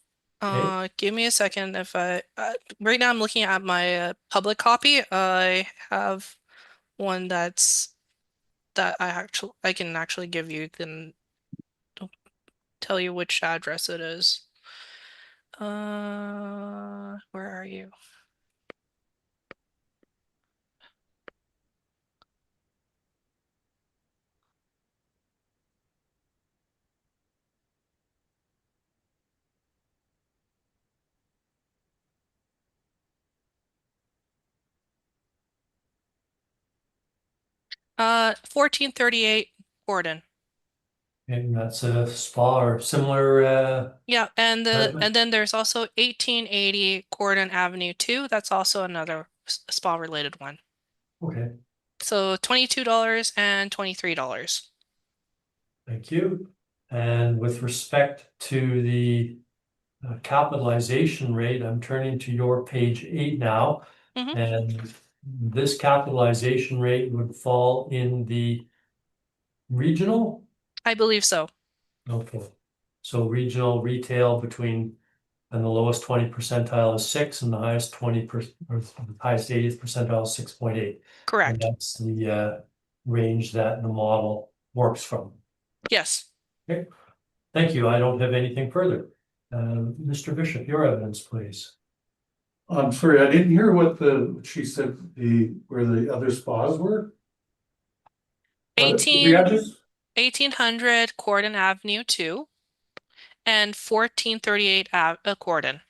Okay. Give me a second. If I right now I'm looking at my public copy. I have one that I can actually give you, can tell you which address it is. Where are you? Uh, 1438 Gordon. and that's a spa or similar Yeah, and Redmond? then there's also 1880 Gordon Avenue 2. That's also another spa related one. Okay, So $22 and $23. thank you. And with respect to the capitalization rate, I'm turning to your page 8 now. Mhm. And this capitalization rate would fall in the regional? I believe so. Okay, so regional retail between, and the lowest 20 percentile is 6, and the highest 20% or the highest 80th percentile is 6.8. And Correct. that's the range that the model works from. Yes. Okay, thank you. I don't have anything further. Mr. Bishop, your evidence, please. I'm sorry, I didn't hear what she said, where the other spas were. The address? 1800 Gordon Avenue 2 and 1438 Gordon.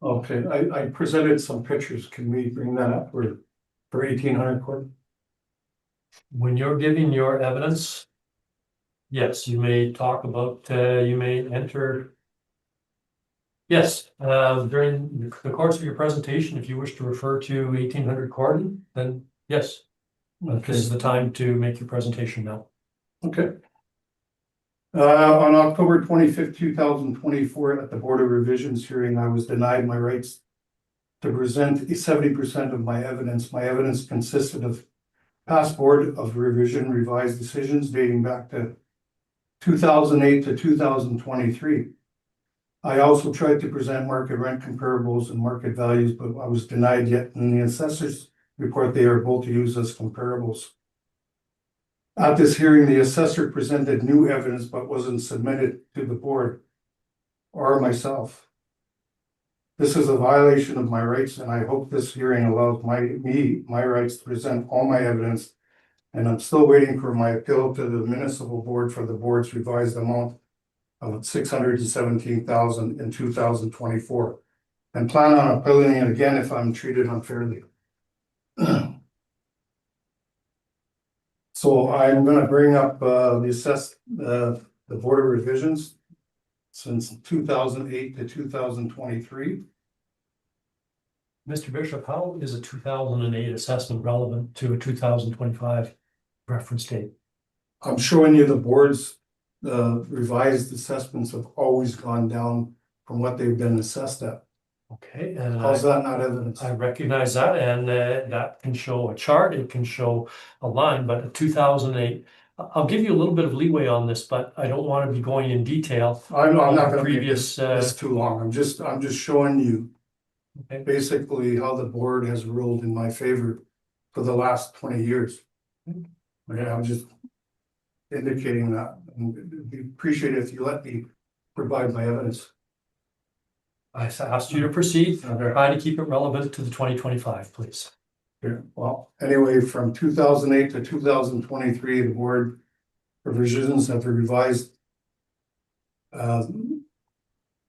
Okay, I presented some pictures. Can we bring that up for 1800 court? When you're giving your evidence, yes, you may talk about, you may enter. Yes, during the course of your presentation, if you wish to refer to 1800 Gordon, then yes. This is the time to make your presentation now. Okay. On October 25th, 2024, at the Board of Revisions hearing, I was denied my rights to present 70% of my evidence. My evidence consisted of past Board of Revision revised decisions dating back to 2008 to 2023. I also tried to present market rent comparables and market values, but I was denied, yet in the assessor's report they are both used as comparables. At this hearing, the assessor presented new evidence but wasn't submitted to the board or myself. This is a violation of my rights, and I hope this hearing allows my rights to present all my evidence. And I'm still waiting for my appeal to the municipal board for the board's revised amount of $617,000 in 2024, and plan on appealing it again if I'm treated unfairly. So I'm gonna bring up the Board of Revisions since 2008 to 2023. Mr. Bishop, how is a 2008 assessment relevant to a 2025 reference date? I'm showing you the board's revised assessments have always gone down from what they've been assessed at. Okay, and How's that not evidence? I recognize that, and that can show a chart, it can show a line, but 2008, I'll give you a little bit of leeway on this, but I don't want to be going in detail. I'm not gonna make Previous, this too long. I'm just showing you Okay. basically how the board has ruled in my favor for the last 20 years. Okay, indicating that, and it'd be appreciated if you let me provide my evidence. I asked you to proceed, Okay. try to keep it relevant to the 2025, please. Yeah, well, anyway, from 2008 to 2023, the board revisions have revised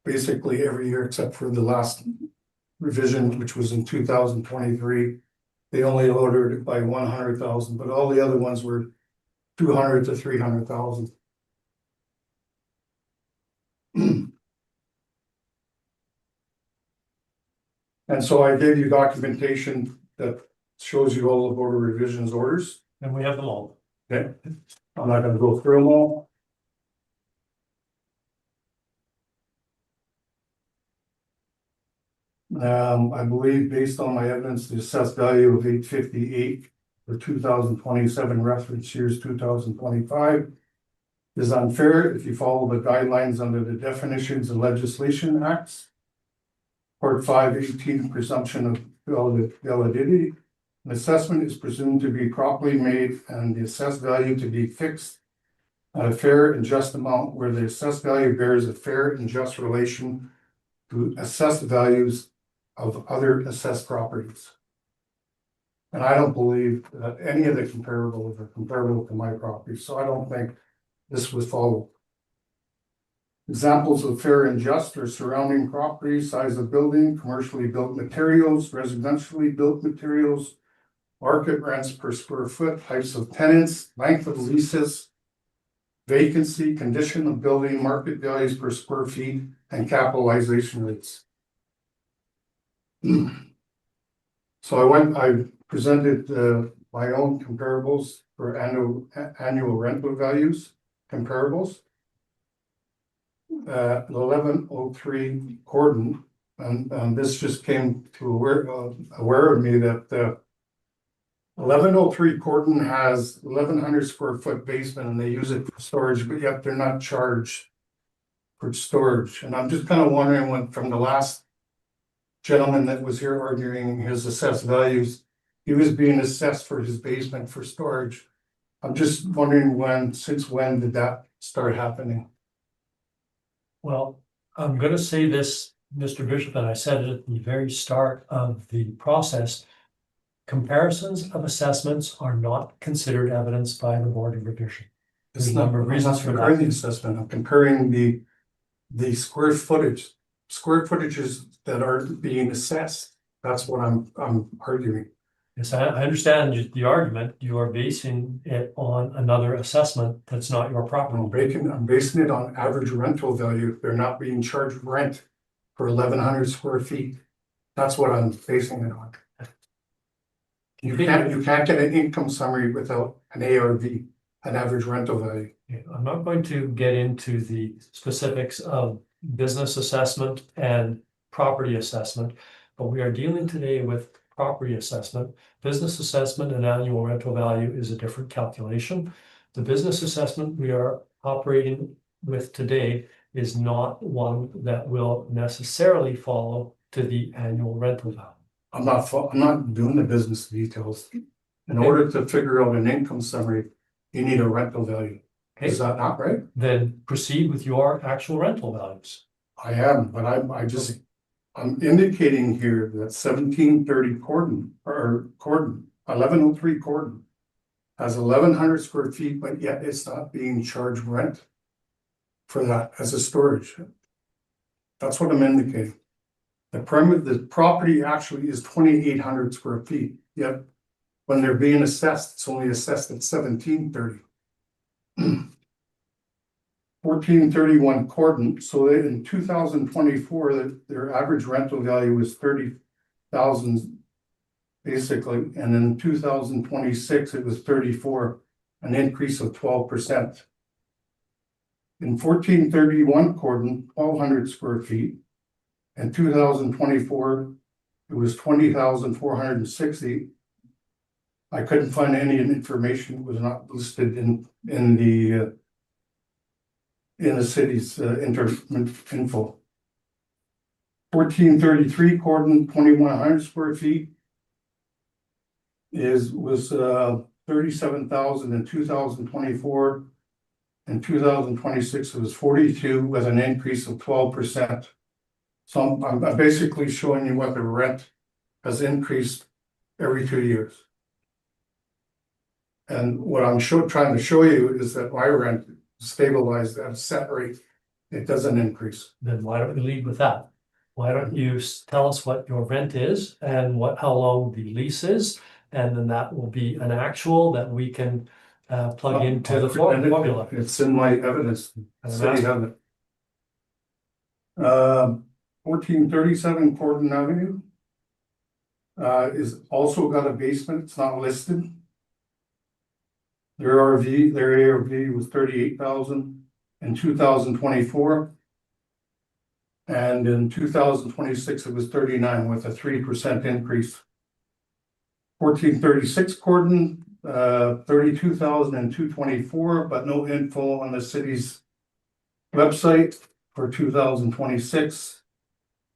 basically every year except for the last revision, which was in 2023. They only lowered it by 100,000, but all the other ones were 200 to 300,000. And so I gave you documentation that shows you all the board of revisions orders. And we have them all. Okay, I'm not gonna go through them all. I believe based on my evidence, the assessed value of 858 for 2027 reference years 2025 is unfair if you follow the guidelines under the definitions and legislation acts. Part 518 presumption of validity. An assessment is presumed to be properly made and the assessed value to be fixed at a fair and just amount where the assessed value bears a fair and just relation to assessed values of other assessed properties. And I don't believe that any of the comparables are comparable to my property, so I don't think this was followed. Examples of fair and just are surrounding properties, size of building, commercially built materials, residentially built materials, market rents per square foot, types of tenants, length of leases, vacancy, condition of building, market values per square feet, and capitalization rates. So I presented my own comparables for annual rental values comparables. 1103 Gordon, and this just came to aware of me that 1103 Gordon has 1100 square foot basement and they use it for storage, but yet they're not charged for storage. And I'm just kind of wondering when from the last gentleman that was here arguing his assessed values, he was being assessed for his basement for storage. I'm just wondering since when did that start happening? Well, I'm gonna say this, Mr. Bishop, and I said it at the very start of the process. Comparisons of assessments are not considered evidence by the Board of Revision. There's a number of reasons for comparing the that. assessment. I'm comparing the square footages that are being assessed. That's what I'm arguing. Yes, I understand the argument. You are basing it on another assessment that's not your property. I'm basing it on average rental value. They're not being charged rent for 1100 square feet. That's what I'm basing it on. You can't get an income summary without an ARV, an average rental value. I'm not going to get into the specifics of business assessment and property assessment, but we are dealing today with property assessment. Business assessment and annual rental value is a different calculation. The business assessment we are operating with today is not one that will necessarily follow to the annual rental value. I'm not doing the business details. In order to figure out an income summary, you need a rental value. Okay. Is that not right? Then proceed with your actual rental values. I am, but I'm indicating here that 1730 Gordon, 1103 Gordon has 1100 square feet, but yet it's not being charged rent for that as a storage. That's what I'm indicating. The property actually is 2800 square feet, yet when they're being assessed, it's only assessed at 1730. 1431 Gordon, so in 2024, their average rental value was 30,000 basically, and in 2026 it was 34, an increase of 12%. In 1431 Gordon, 1200 square feet. In 2024, it was 20,460. I couldn't find any information. It was not listed in the city's info. 1433 Gordon, 2100 square feet was 37,000 in 2024, In 2026, it was 42 with an increase of 12%. So I'm basically showing you what the rent has increased every 2 years. And what I'm trying to show you is that my rent is stabilized at a set rate. It doesn't increase. Then why don't we lead with that? Why don't you tell us what your rent is and how long the lease is? And then that will be an actual that we can plug into the formula. It's in my evidence. City of it. 1437 Corden Avenue. Is also got a basement. It's not listed. Their ARV was 38,000 in 2024. And in 2026, it was 39 with a 3% increase. 1436 Corden, 32,000 in 224, but no info on the city's website for 2026.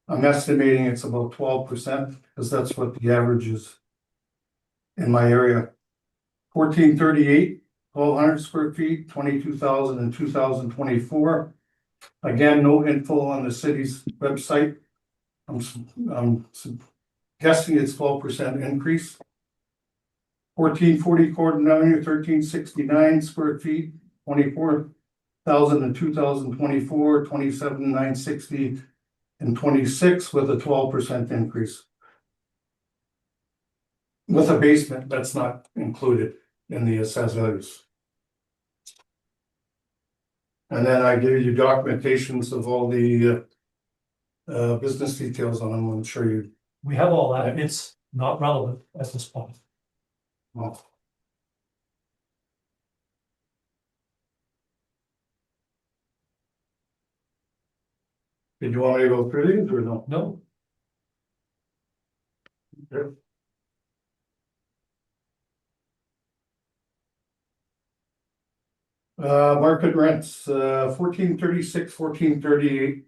I'm estimating it's about 12% because that's what the average is in my area. 1438, 1,200 square feet, 22,000 in 2024. Again, no info on the city's website. I'm guessing it's 12% increase. 1440 Corden Avenue, 1369 square feet, 24,000 in 2024, 27,960 in 26 with a 12% increase. With a basement that's not included in the assessed values. And then I give you documentations of all the business details on them. I'm sure you. We have all that. It's not relevant at this point. Well. Did you want me to go through these or no? No, Okay. Market rents, 1436, 1438.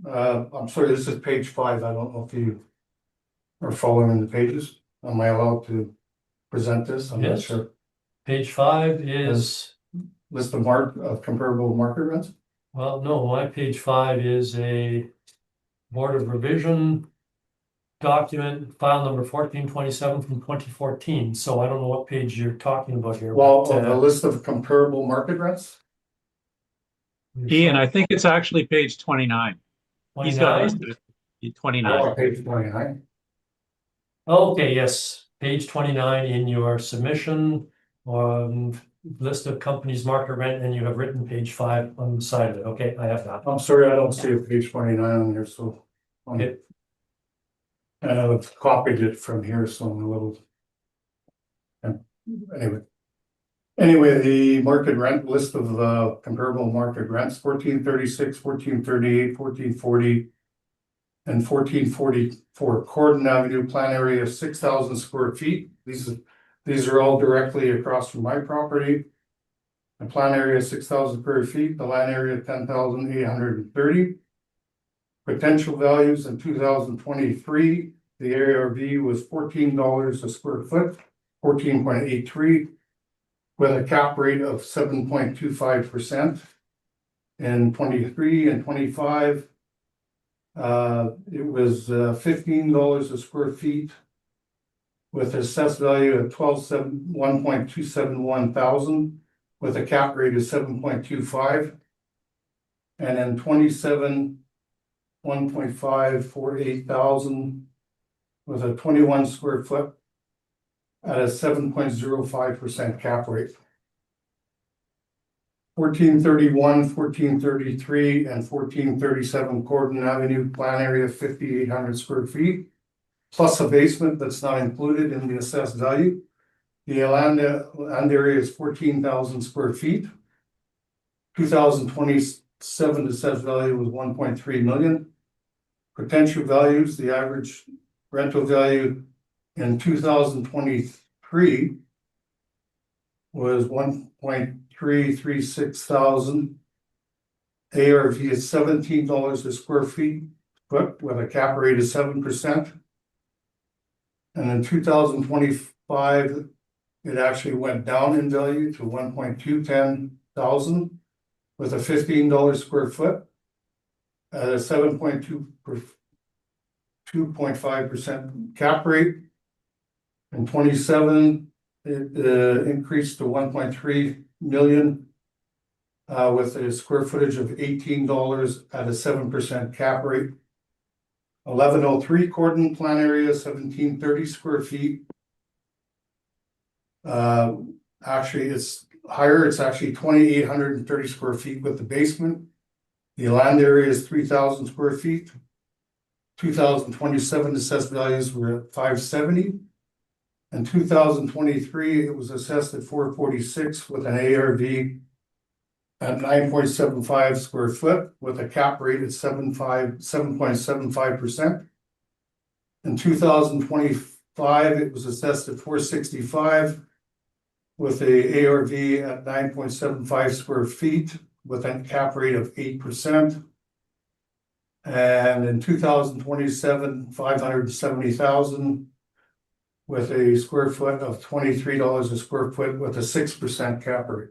I'm sorry, this is page 5. I don't know if you are following the pages. Am I allowed to present this? I'm not Yes. sure. page 5 is, List of comparable market rents. well, no, my page 5 is a Board of Revision document, file number 1427 from 2014. So I don't know what page you're talking about here. Well, but, a list of comparable market rents. Ian, I think it's actually page 29. He's got 29? 29. Oh, page 29. Okay, yes, page 29 in your submission, list of companies market rent, and you have written page 5 on the side of it. Okay, I have that. I'm sorry, I don't see a page 29 on here, so. Okay. And I've copied it from here, so I'm a little. Anyway, the market rent list of comparable market rents, 1436, 1438, 1440. And 1444 Corden Avenue, plan area of 6,000 square feet. These are all directly across from my property. The plan area is 6,000 square feet, the land area 10,830. Potential values in 2023, the ARV was $14 a square foot, 14.83, with a cap rate of 7.25%. In 23 and 25, it was $15 a square feet with assessed value of 1.271 thousand with a cap rate of 7.25. And then 27, 1.548 thousand with a 21 square foot at a 7.05% cap rate. 1431, 1433, and 1437 Corden Avenue, plan area 5,800 square feet, plus a basement that's not included in the assessed value. The land area is 14,000 square feet. 2027 assessed value was 1.3 million. Potential values, the average rental value in 2023 was 1.336 thousand. ARV is $17 a square feet, but with a cap rate of 7%. And in 2025, it actually went down in value to 1.210 thousand with a $15 square foot at a 2.5% cap rate. In 27, it increased to 1.3 million with a square footage of $18 at a 7% cap rate. 1103 Cordon plan area, 1730 square feet. Actually, it's higher. It's actually 2,830 square feet with the basement. The land area is 3,000 square feet. 2027 assessed values were at 570. In 2023, it was assessed at 446 with an ARV at 9.75 square foot with a cap rate at 7.75%. In 2025, it was assessed at 465 with a ARV at 9.75 square feet with a cap rate of 8%. And in 2027, 570,000 with a square foot of $23 a square foot with a 6% cap rate.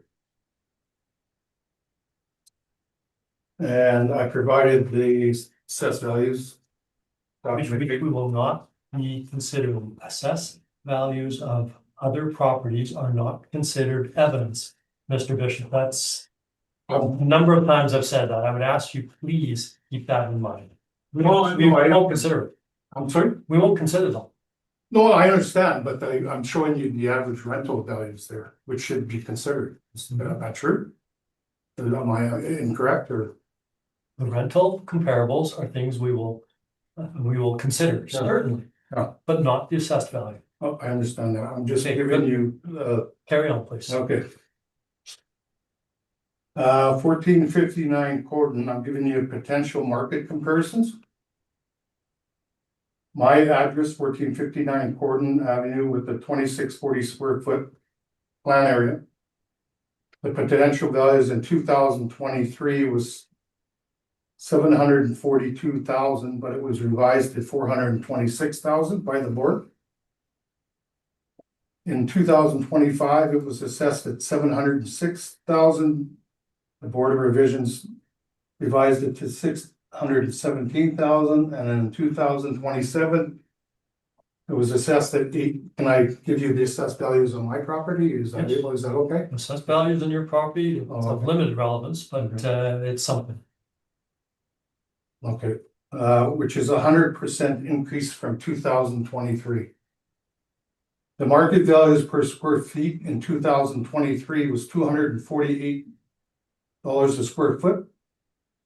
And I provided the assessed values. We will not be considering assessed values of other properties are not considered evidence. Mr. Bishop, that's a number of times I've said that. I would ask you, please keep that in mind. We won't consider it. I'm sorry? We won't consider them. No, I understand, but I'm showing you the average rental values there, which should be considered. Is that true? Am I incorrect or? The rental comparables are things we will consider, certainly, Yeah. but not the assessed value. Oh, I understand that. I'm just Okay, giving you, Carry on, please. okay. 1459 Cordon, I'm giving you potential market comparisons. My address, 1459 Cordon Avenue with the 2640 square foot plan area. The potential values in 2023 was 742,000, but it was revised to 426,000 by the board. In 2025, it was assessed at 706,000. The Board of Revisions revised it to 617,000, and in 2027, it was assessed at 8. Can I give you the assessed values on my property? Is that Yes. is that okay? Assessed values in your property is of okay. limited relevance, but it's something. Okay, which is 100% increase from 2023. The market values per square feet in 2023 was $248 a square foot.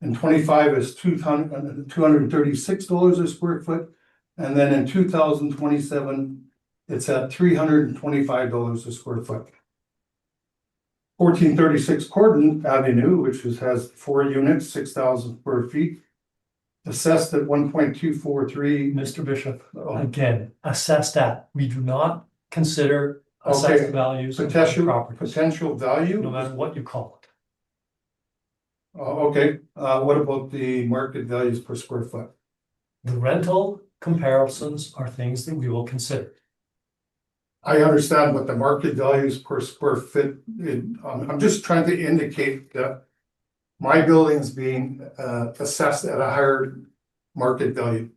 And 25 is $236 a square foot. And then in 2027, it's at $325 a square foot. 1436 Cordon Avenue, which has 4 units, 6,000 square feet. Assessed at 1.243. Mr. Bishop, again, assessed at. We do not consider assessed values of properties, Potential value. no matter what you call it. Okay, what about the market values per square foot? The rental comparisons are things that we will consider. I understand, but the market values per square foot, I'm just trying to indicate that my building's being assessed at a higher market value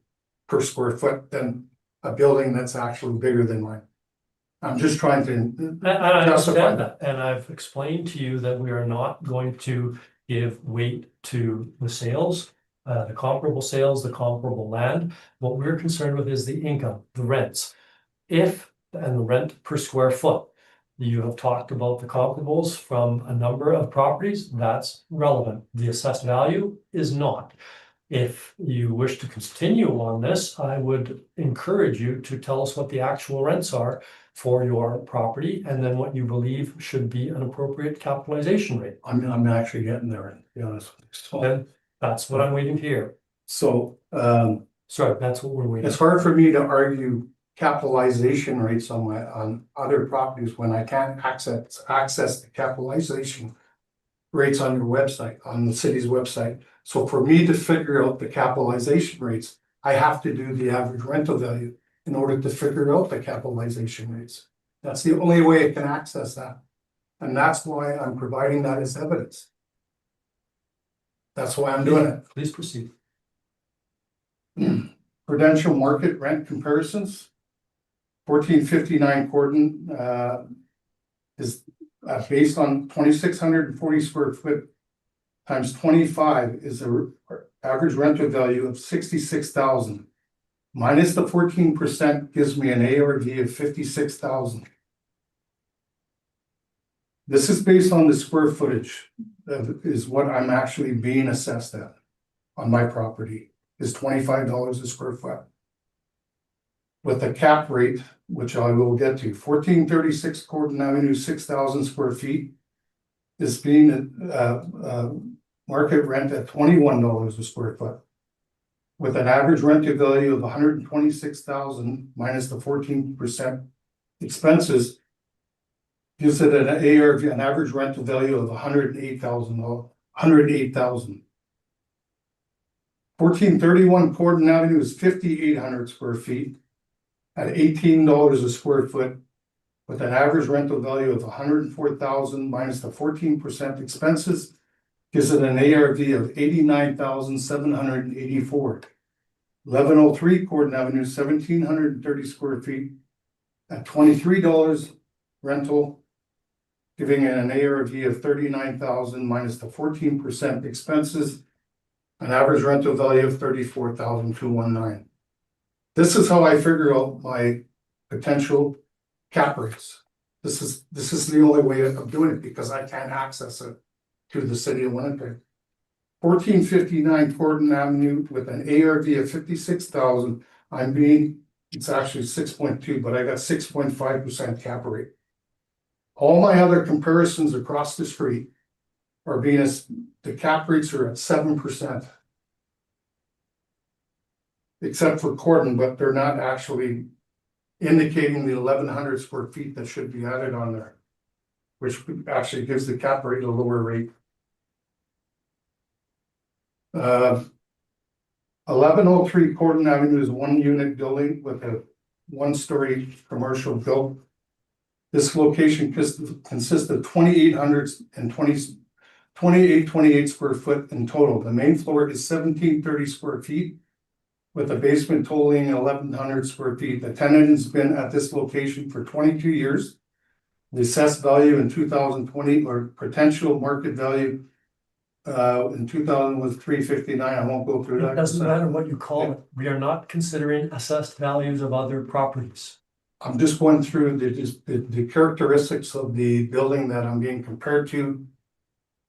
per square foot than a building that's actually bigger than mine. I'm just trying to And I understand that, and I've explained to you that we are not going to give weight to the sales, the comparable sales, the comparable land. What we're concerned with is the income, the rents. And the rent per square foot. You have talked about the comparables from a number of properties, that's relevant. The assessed value is not. If you wish to continue on this, I would encourage you to tell us what the actual rents are for your property and then what you believe should be an appropriate capitalization rate. I'm actually getting there, to be honest with you. So, Then that's what I'm waiting to hear. so Sorry, that's what we're waiting. it's hard for me to argue capitalization rates on other properties when I can't access the capitalization rates on your website, on the city's website. So for me to figure out the capitalization rates, I have to do the average rental value in order to figure out the capitalization rates. That's the only way I can access that. And that's why I'm providing that as evidence. That's why I'm doing it. Please proceed. Prudential market rent comparisons. 1459 Corden, is based on 2,640 square foot times 25 is a average rental value of 66,000. Minus the 14% gives me an ARV of 56,000. This is based on the square footage is what I'm actually being assessed at on my property is $25 a square foot. With a cap rate, which I will get to, 1436 Corden Avenue, 6,000 square feet is being market rent at $21 a square foot. With an average rental value of 126,000 minus the 14% expenses, gives it an ARV, an average rental value of 108,000. 1431 Corden Avenue is 5,800 square feet at $18 a square foot, with an average rental value of 104,000 minus the 14% expenses, gives it an ARV of 89,784. 1103 Corden Avenue, 1,730 square feet at $23 rental, giving it an ARV of 39,000 minus the 14% expenses, an average rental value of 34,219. This is how I figure out my potential cap rates. This is the only way of doing it because I can't access it to the city of Winnipeg. 1459 Corden Avenue with an ARV of 56,000. It's actually 6.2, but I got 6.5% cap rate. All my other comparisons across the street are the cap rates are at 7%. Except for Corden, but they're not actually indicating the 1,100 square feet that should be added on there, which actually gives the cap rate a lower rate. 1103 Corden Avenue is one unit building with a one-story commercial build. This location consists of 2,828 square foot in total. The main floor is 1,730 square feet, with a basement totaling 1,100 square feet. The tenant has been at this location for 22 years. The assessed value in 2020 or potential market value in 2000 was 359. I won't go through that. It doesn't matter what you call it. We are not considering assessed values of other properties. I'm just going through the characteristics of the building that I'm being compared to,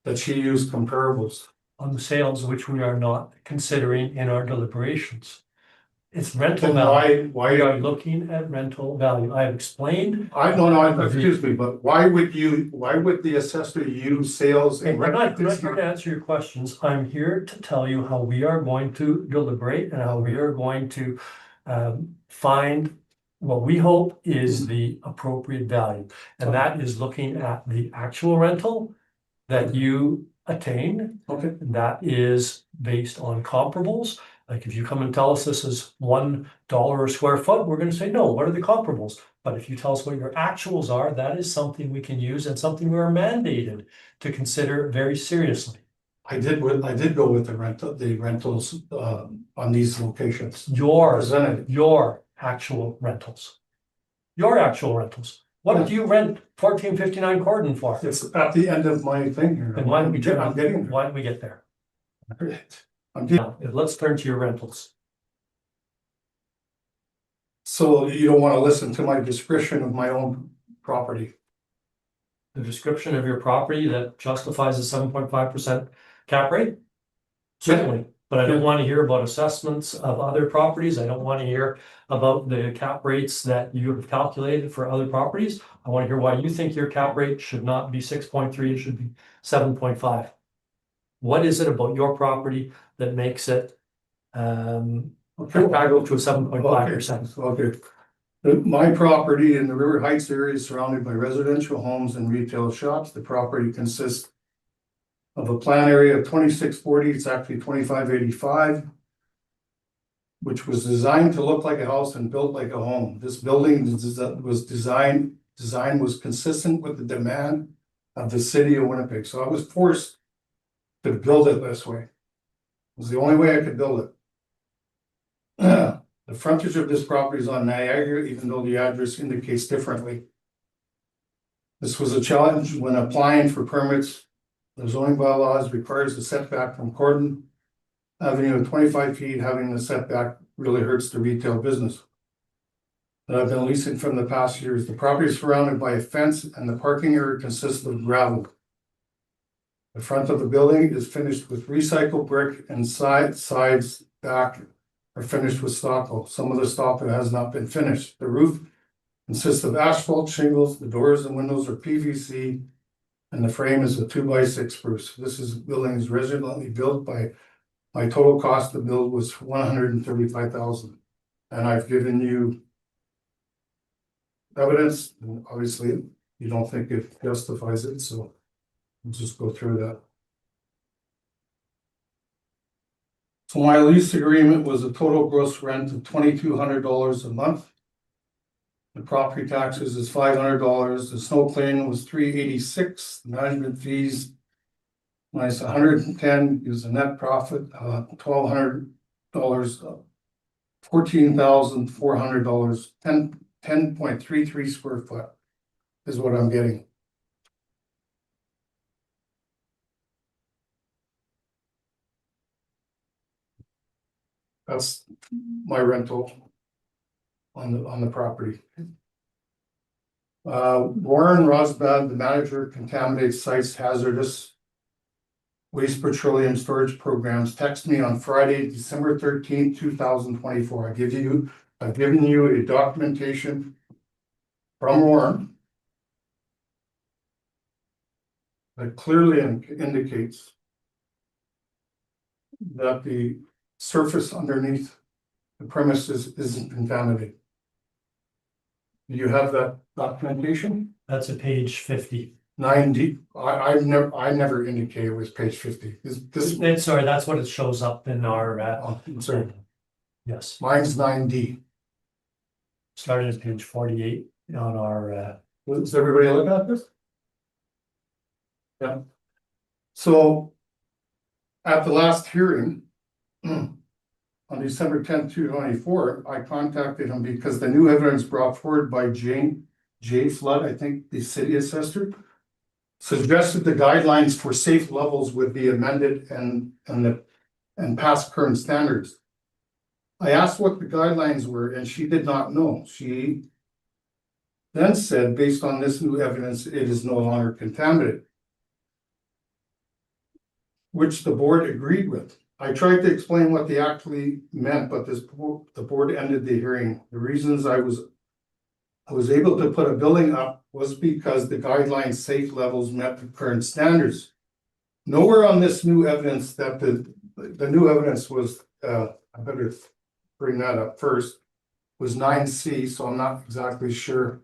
that she used comparables. On the sales, which we are not considering in our deliberations. It's rental Then value. why We are looking at rental value. I have explained. excuse me, but why would the assessor use sales and I'm not rent? here to answer your questions. I'm here to tell you how we are going to deliberate and how we are going to find what we hope is the appropriate value. And that is looking at the actual rental that you attain. Okay. That is based on comparables. Like if you come and tell us this is $1 a square foot, we're going to say, no, what are the comparables? But if you tell us what your actuals are, that is something we can use and something we are mandated to consider very seriously. I did go with the rentals on these locations. Your Presented. Your actual rentals. What did you rent 1459 Corden for? It's at the end of my thing here. And why don't we get I'm getting why don't we get there? there. I'm getting, Now, let's turn to your rentals. so you don't want to listen to my description of my own property. The description of your property that justifies a 7.5% cap rate? Certainly, but I don't want to hear about assessments of other properties. I don't want to hear about the cap rates that you have calculated for other properties. I want to hear why you think your cap rate should not be 6.3, it should be 7.5. What is it about your property that makes it comparable to a 7.5%? Okay. My property in the River Heights area is surrounded by residential homes and retail shops. The property consists of a plan area of 2640, it's actually 2585, which was designed to look like a house and built like a home. This building was design was consistent with the demand of the city of Winnipeg. So I was forced to build it this way. was the only way I could build it. The frontage of this property is on Niagara, even though the address indicates differently. This was a challenge when applying for permits. The zoning bylaws requires a setback from Cordon Avenue of 25 feet. Having the setback really hurts the retail business that I've been leasing from the past years. The property is surrounded by a fence and the parking area consists of gravel. The front of the building is finished with recycled brick and sides back are finished with stucco. Some of the stucco has not been finished. The roof consists of asphalt shingles. The doors and windows are PVC and the frame is a 2x6 spruce. Building is residentially built by, my total cost to build was $135,000. And I've given you evidence, and obviously you don't think it justifies it, so we'll just go through that. So my lease agreement was a total gross rent of $2,200 a month. The property taxes is $500. The snow cleaning was $386. The management fees minus $110 is a net profit $1,200, $14,400, 10.33 square foot is what I'm getting. That's my rental on the property. Warren Rosbad, the manager, contaminates sites hazardous waste petroleum storage programs. Text me on Friday, December 13th, 2024. I've given you a documentation from Warren that clearly indicates that the surface underneath the premises isn't contaminated. Do you have that documentation? That's at page 50. 9D. I never indicated it was page 50. Sorry, that's what it shows up in our, I'm sorry. yes, Mine's 9D. starting at page 48 on our, Does everybody look at this? Yeah. So at the last hearing, on December 10th, 2024, I contacted him because the new evidence brought forward by J. Flood, I think the city assessor, suggested the guidelines for safe levels would be amended and pass current standards. I asked what the guidelines were and she did not know. She then said, based on this new evidence, it is no longer contaminated, which the board agreed with. I tried to explain what they actually meant, but the board ended the hearing. The reasons I was able to put a building up was because the guidelines safe levels met the current standards. Nowhere on this new evidence that the new evidence was, I better bring that up first, was 9C, so I'm not exactly sure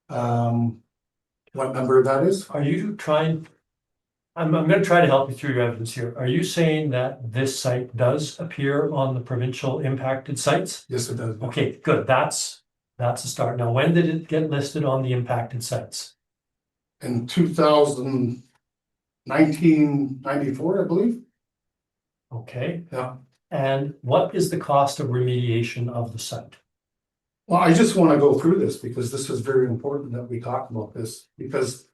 what number that is. are you trying? I'm gonna try to help you through your evidence here. Are you saying that this site does appear on the provincial impacted sites? Yes, it does. Okay, good. That's a start. Now, when did it get listed on the impacted sites? In 1994, I believe. Okay, Yeah. and what is the cost of remediation of the site? Well, I just want to go through this because this is very important that we talk about this because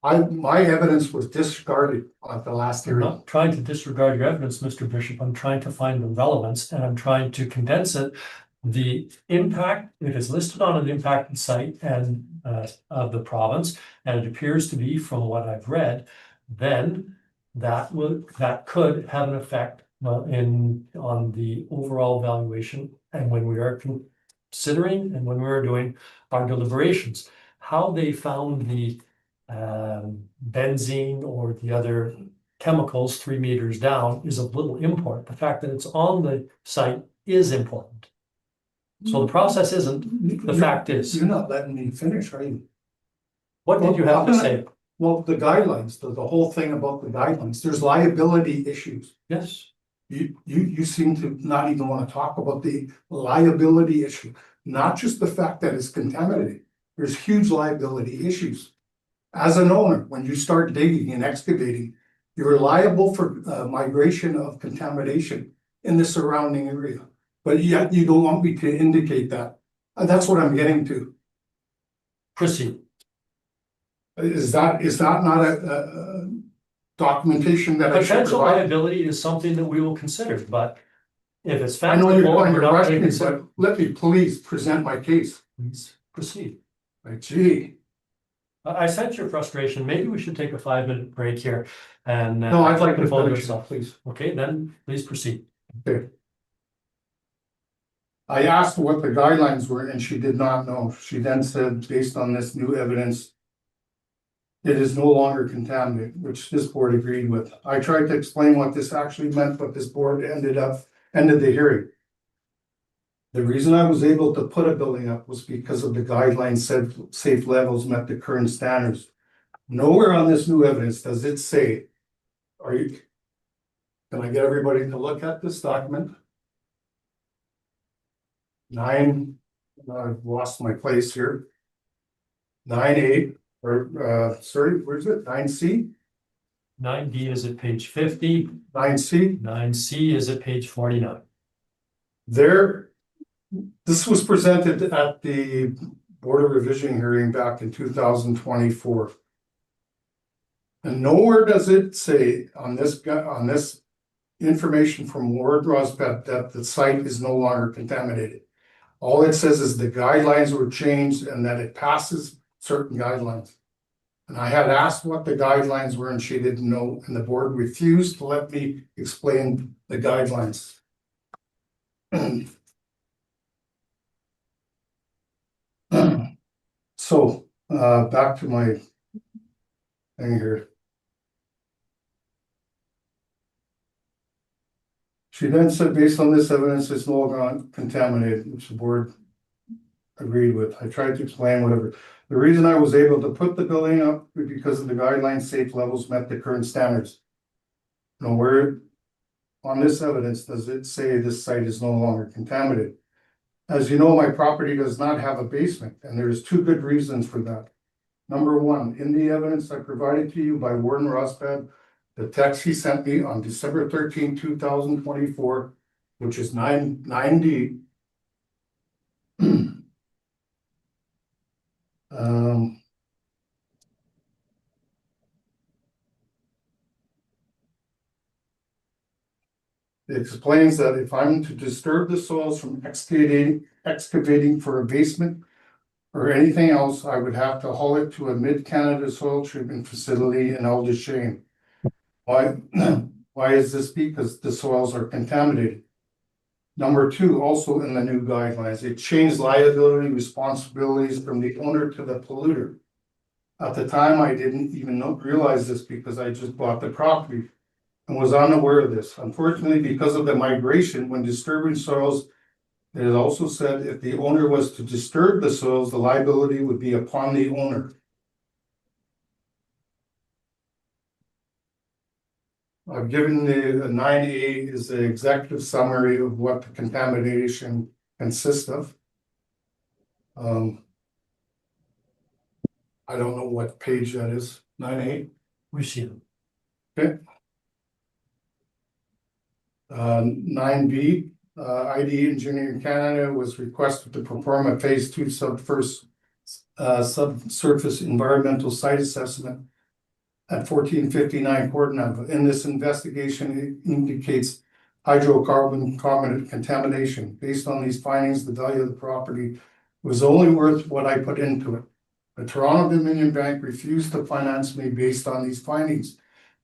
my evidence was disregarded at the last I'm hearing. not trying to disregard your evidence, Mr. Bishop. I'm trying to find the relevance and I'm trying to condense it. The impact, if it's listed on an impacted site and of the province, and it appears to be from what I've read, then that could have an effect on the overall valuation. And when we are considering and when we are doing our deliberations, how they found the benzene or the other chemicals 3 meters down is of little import. The fact that it's on the site is important. So the process isn't, the fact is. You're not letting me finish, are you? What did you have to say? Well, the guidelines, the whole thing about the guidelines, there's liability issues. Yes, You seem to not even want to talk about the liability issue, not just the fact that it's contaminated. There's huge liability issues. As an owner, when you start digging and excavating, You're liable for migration of contamination in the surrounding area, but yet you don't want me to indicate that. That's what I'm getting to. Proceed. Is that not a documentation that I should Potential provide? liability is something that we will consider, but if it's I found. know you're we're trying to not rush gonna me, consider- but let me please present my case. Please proceed. Like, gee, I sense your frustration. Maybe we should take a 5-minute break here and. no, I'd like to follow finish this it, up. please. Okay, then please proceed. Okay. I asked what the guidelines were and she did not know. She then said, based on this new evidence, it is no longer contaminated, which this board agreed with. I tried to explain what this actually meant, but this board ended the hearing. The reason I was able to put a building up was because of the guidelines said safe levels met the current standards. Nowhere on this new evidence does it say, can I get everybody to look at this document? I've lost my place here. 9A, sorry, where's it? 9C? 9B is at page 50, 9C? 9C is at page 49. This was presented at the Board of Revision hearing back in 2024. And nowhere does it say on this information from Ward Rospet that the site is no longer contaminated. All it says is the guidelines were changed and that it passes certain guidelines. And I had asked what the guidelines were and she didn't know, and the board refused to let me explain the guidelines. So, back to my thing here. She then said, based on this evidence, it's no longer contaminated, which the board agreed with. I tried to explain whatever. The reason I was able to put the building up was because of the guidelines safe levels met the current standards. Nowhere on this evidence does it say this site is no longer contaminated. As you know, my property does not have a basement, and there's two good reasons for that. Number one, in the evidence I provided to you by Warden Rospad, the text he sent me on December 13, 2024, which is 9D. It explains that if I'm to disturb the soils from excavating for a basement or anything else, I would have to haul it to a mid-Canada soil treatment facility in Aldershane. Why? Why is this? Because the soils are contaminated. Number two, also in the new guidelines, it changed liability responsibilities from the owner to the polluter. At the time, I didn't even realize this because I just bought the property and was unaware of this. Unfortunately, because of the migration, when disturbing soils, it is also said if the owner was to disturb the soils, the liability would be upon the owner. I've given the 9A is the executive summary of what the contamination consists of. I don't know what page that is, 9A. We see them. Okay. 9B, ID Engineering Canada was requested to perform a phase 2 subsurface environmental site assessment at 1459 Horton Ave. In this investigation, it indicates hydrocarbon contamination. Based on these findings, the value of the property was only worth what I put into it. The Toronto Dominion Bank refused to finance me based on these findings,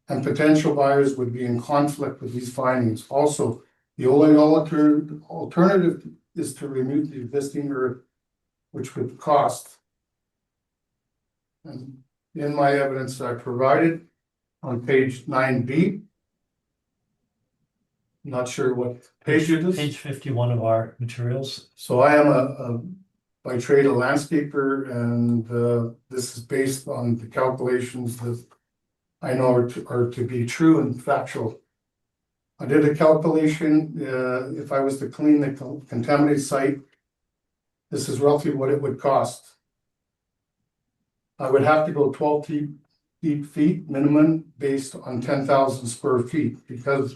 and potential buyers would be in conflict with these findings. Also, the only alternative is to remove the existing earth, which would cost. And in my evidence I provided on page 9B, not sure what page it is. Page 51 of our materials. So I am by trade a landscaper, and this is based on the calculations that I know are to be true and factual. I did a calculation, if I was to clean the contaminated site, this is roughly what it would cost. I would have to go 12 feet feet minimum based on 10,000 square feet, because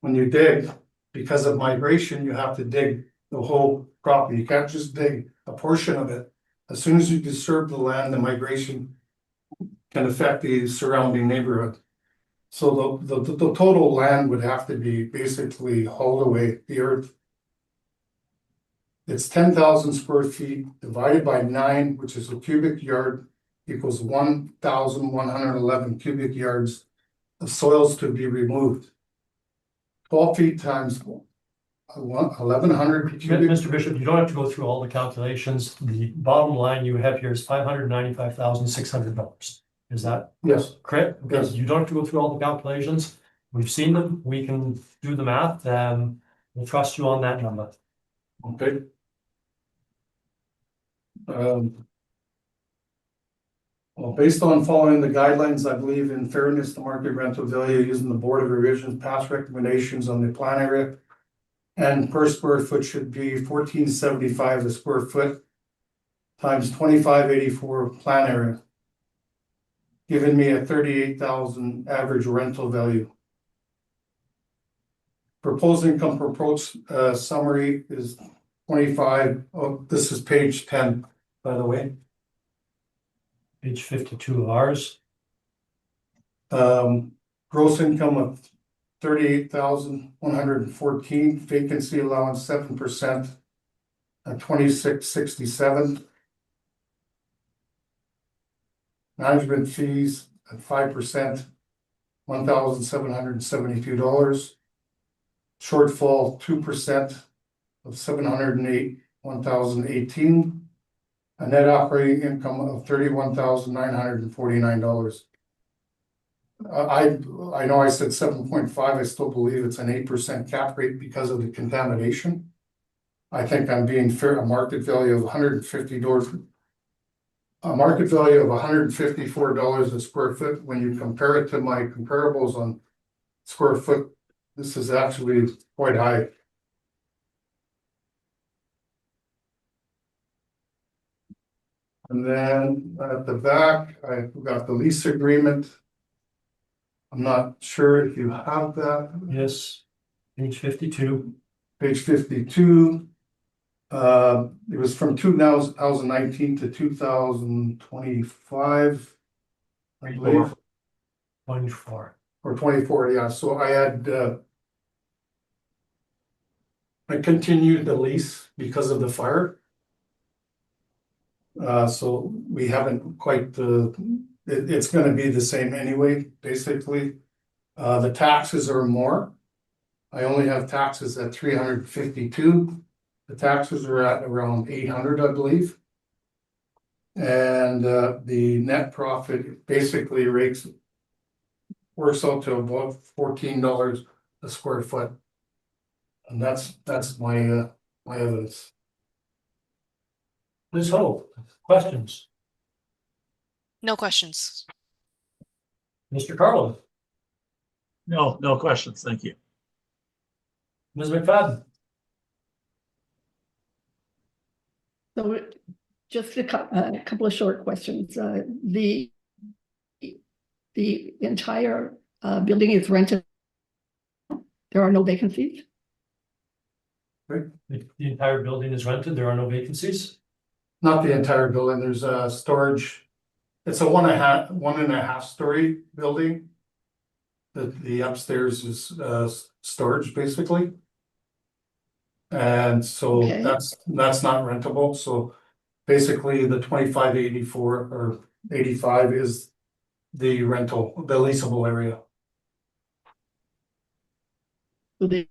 when you dig, because of migration, you have to dig the whole property. You can't just dig a portion of it. As soon as you disturb the land, the migration can affect the surrounding neighborhood. So the total land would have to be basically hauled away, the earth. It's 10,000 square feet divided by 9, which is a cubic yard, equals 1,111 cubic yards of soils to be removed. 12 feet times 1,100 cubic. Mr. Bishop, you don't have to go through all the calculations. The bottom line you have here is $595,600. Is that Yes, correct? Okay, Yes. you don't have to go through all the calculations. We've seen them. We can do the math. We'll trust you on that number. okay. Well, based on following the guidelines, I believe in fairness to market rental value using the Board of Revision's past recommendations on the plan area. And per square foot should be 1475 a square foot times 2584 plan area, giving me a 38,000 average rental value. Proposed income approach summary is 25. Oh, this is page 10, by the way. Page 52 of ours. Gross income of 38,114, vacancy allowance 7% at 2667. Management fees at 5%, $1,772. Shortfall 2% of 708, 1,018. A net operating income of $31,949. I know I said 7.5, I still believe it's an 8% cap rate because of the contamination. I think I'm being fair, a market value of $150. A market value of $154 a square foot. When you compare it to my comparables on square foot, this is actually quite high. And then at the back, I've got the lease agreement. I'm not sure if you have that. Yes, page 52. Page 52. It was from 2019 to 2025, I believe, 24. or 24, yeah. So I had I continued the lease because of the fire. So we haven't quite it's gonna be the same anyway, basically. The taxes are more. I only have taxes at 352. The taxes are at around 800, I believe. And the net profit basically works out to about $14 a square foot. And that's my my evidence. Ms. Ho, questions? No questions. Mr. Carlin, No questions. Thank you. Ms. McFadden? So just a couple of short questions. The entire building is rented. There are no vacancies. The entire building is rented. There are no vacancies. Not the entire building, there's a storage. It's a one and a half story building. The upstairs is storage basically. And so Okay. that's not rentable, so basically the 2584 or 85 is the rental, the leasable area. So the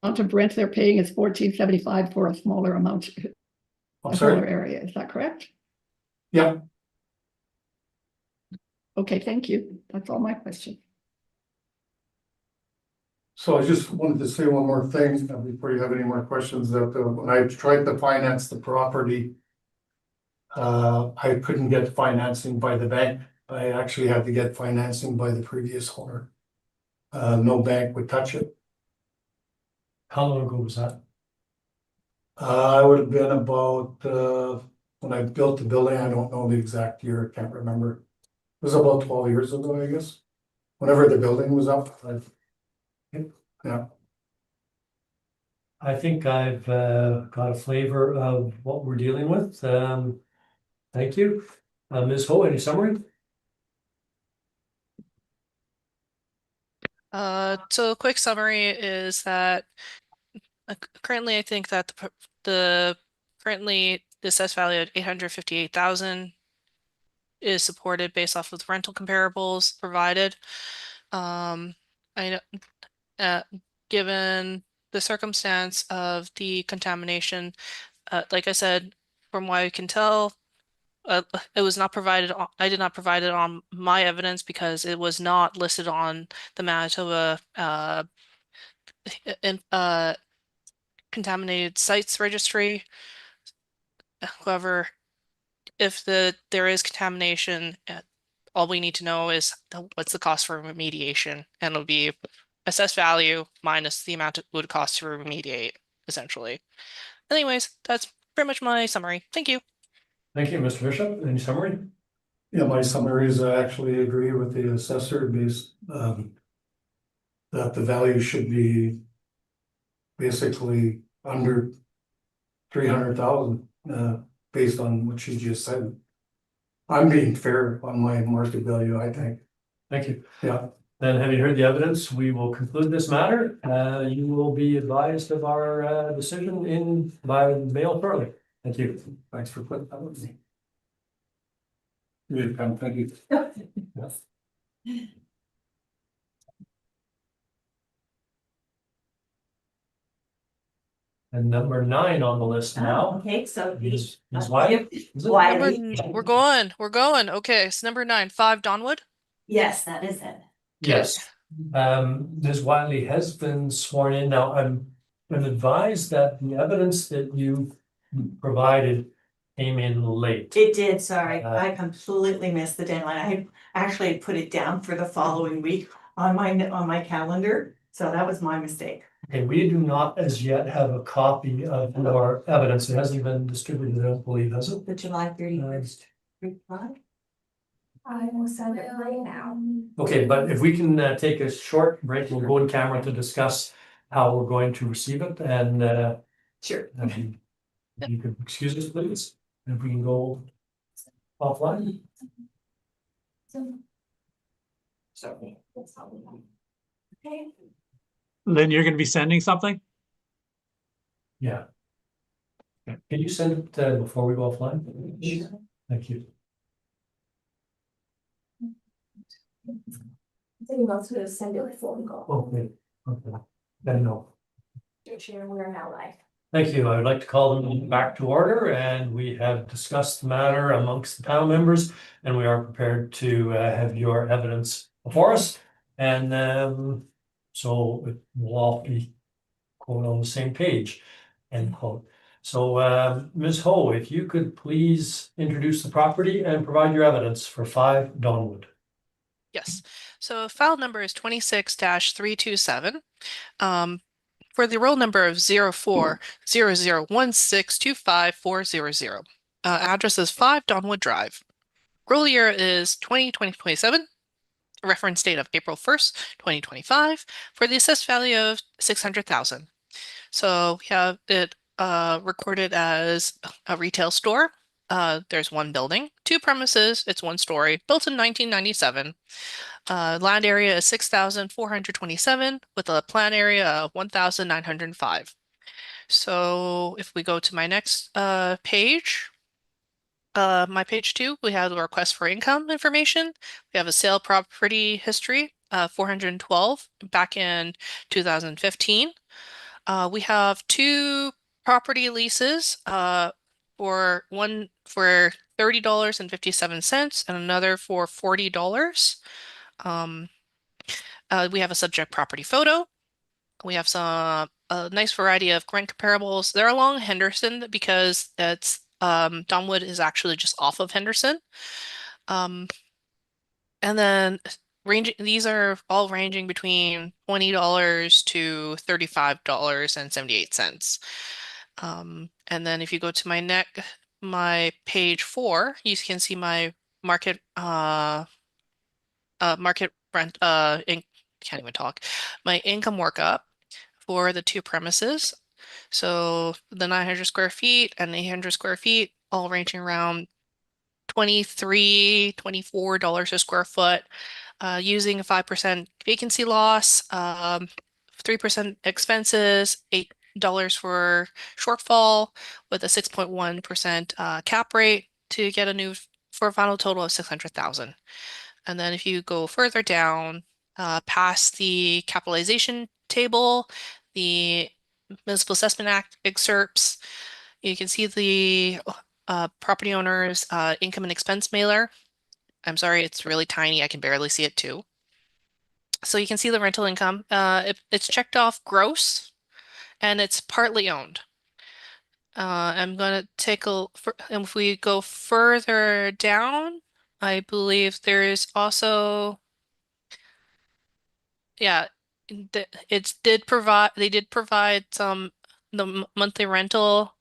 amount of rent they're paying is $14.75 for a smaller amount, I'm a smaller sorry, area. Is that correct? yeah, Okay, thank you. That's all my questions. so I just wanted to say one more thing before you have any more questions, that when I tried to finance the property, I couldn't get financing by the bank. I actually had to get financing by the previous owner. No bank would touch it. How long ago was that? I would have been about, when I built the building, I don't know the exact year, I can't remember. was about 12 years ago, I guess. Whenever the building was up. Yeah, I think I've got a flavor of what we're dealing with. Thank you. Ms. Ho, any summary? So a quick summary is that currently I think that the currently the assessed value at 858,000 is supported based off of the rental comparables provided. I know, given the circumstance of the contamination, like I said, from what I can tell, it was not provided. I did not provide it on my evidence because it was not listed on the Manitoba in, contaminated sites registry. However, if there is contamination, all we need to know is what's the cost for remediation, and it'll be assessed value minus the amount it would cost to remediate, essentially. Anyways, that's pretty much my summary. Thank you. Thank you, Mr. Bishop. Any summary? yeah, my summary is I actually agree with the assessor based, that the value should be basically under 300,000, based on what she just said. I'm being fair on my market value, I think. Thank you. Yeah, Then having heard the evidence, we will conclude this matter. You will be advised of our decision by mail shortly. Thank you. Thanks for putting that with me. good, thank you. Yes. And number 9 on the list now Okay, so is Wiley. Is it? Wiley. We're going. Okay, so number 9, 5 Donwood. Yes, that is it. Yes. Ms. Wiley has been sworn in. Now, I'm advised that the evidence that you provided came in late. It did, sorry, Uh, I completely missed the deadline. I actually put it down for the following week on my calendar, so that was my mistake. Okay, we do not as yet have a copy of our evidence. It hasn't been distributed, I don't believe, has it? The July 31st reply. I will send it right now. Okay, but if we can take a short break, we'll go in camera to discuss how we're going to receive it, and Sure. if you could excuse us, please, and if we can go offline. Sorry. That's all we have. Okay. Lynn, you're gonna be sending something? Yeah. Can you send it before we go offline? Thank you. I think I'm also gonna send it before we go. Okay, okay. Then no. Chair, we are now live. Thank you. I would like to call the meeting back to order, and we have discussed the matter amongst the panel members, and we are prepared to have your evidence before us. And so it will all be quote on the same page, end quote. So Ms. Ho, if you could please introduce the property and provide your evidence for 5 Donwood. Yes. So file number is 26-327. For the roll number of 040016254000. Address is 5 Donwood Drive. Roll year is 2027. Reference date of April 1st, 2025, for the assessed value of 600,000. So we have it recorded as a retail store. There's 1 building, 2 premises, it's 1 story, built in 1997. Land area is 6,427 with a plan area of 1,905. So if we go to my next page, my page 2, we have the request for income information. We have a sale property history, 412 back in 2015. We have 2 property leases, for one for $30.57 and another for $40. We have a subject property photo. We have a nice variety of rent comparables. They're along Henderson because it's Donwood is actually just off of Henderson. And then these are all ranging between $20 to $35.78. And then if you go to my page 4, you can see my market market rent, can't even talk, my income workup for the two premises. So the 900 square feet and 800 square feet, all ranging around $23, $24 a square foot, using a 5% vacancy loss, 3% expenses, $8 for shortfall with a 6.1% cap rate to get for a final total of 600,000. And then if you go further down, past the capitalization table, the Municipal Assessment Act excerpts, you can see the property owner's income and expense mailer. I'm sorry, it's really tiny. I can barely see it too. So you can see the rental income. It's checked off gross, and it's partly owned. I'm gonna take and if we go further down, I believe there is also, yeah, they did provide the monthly rental,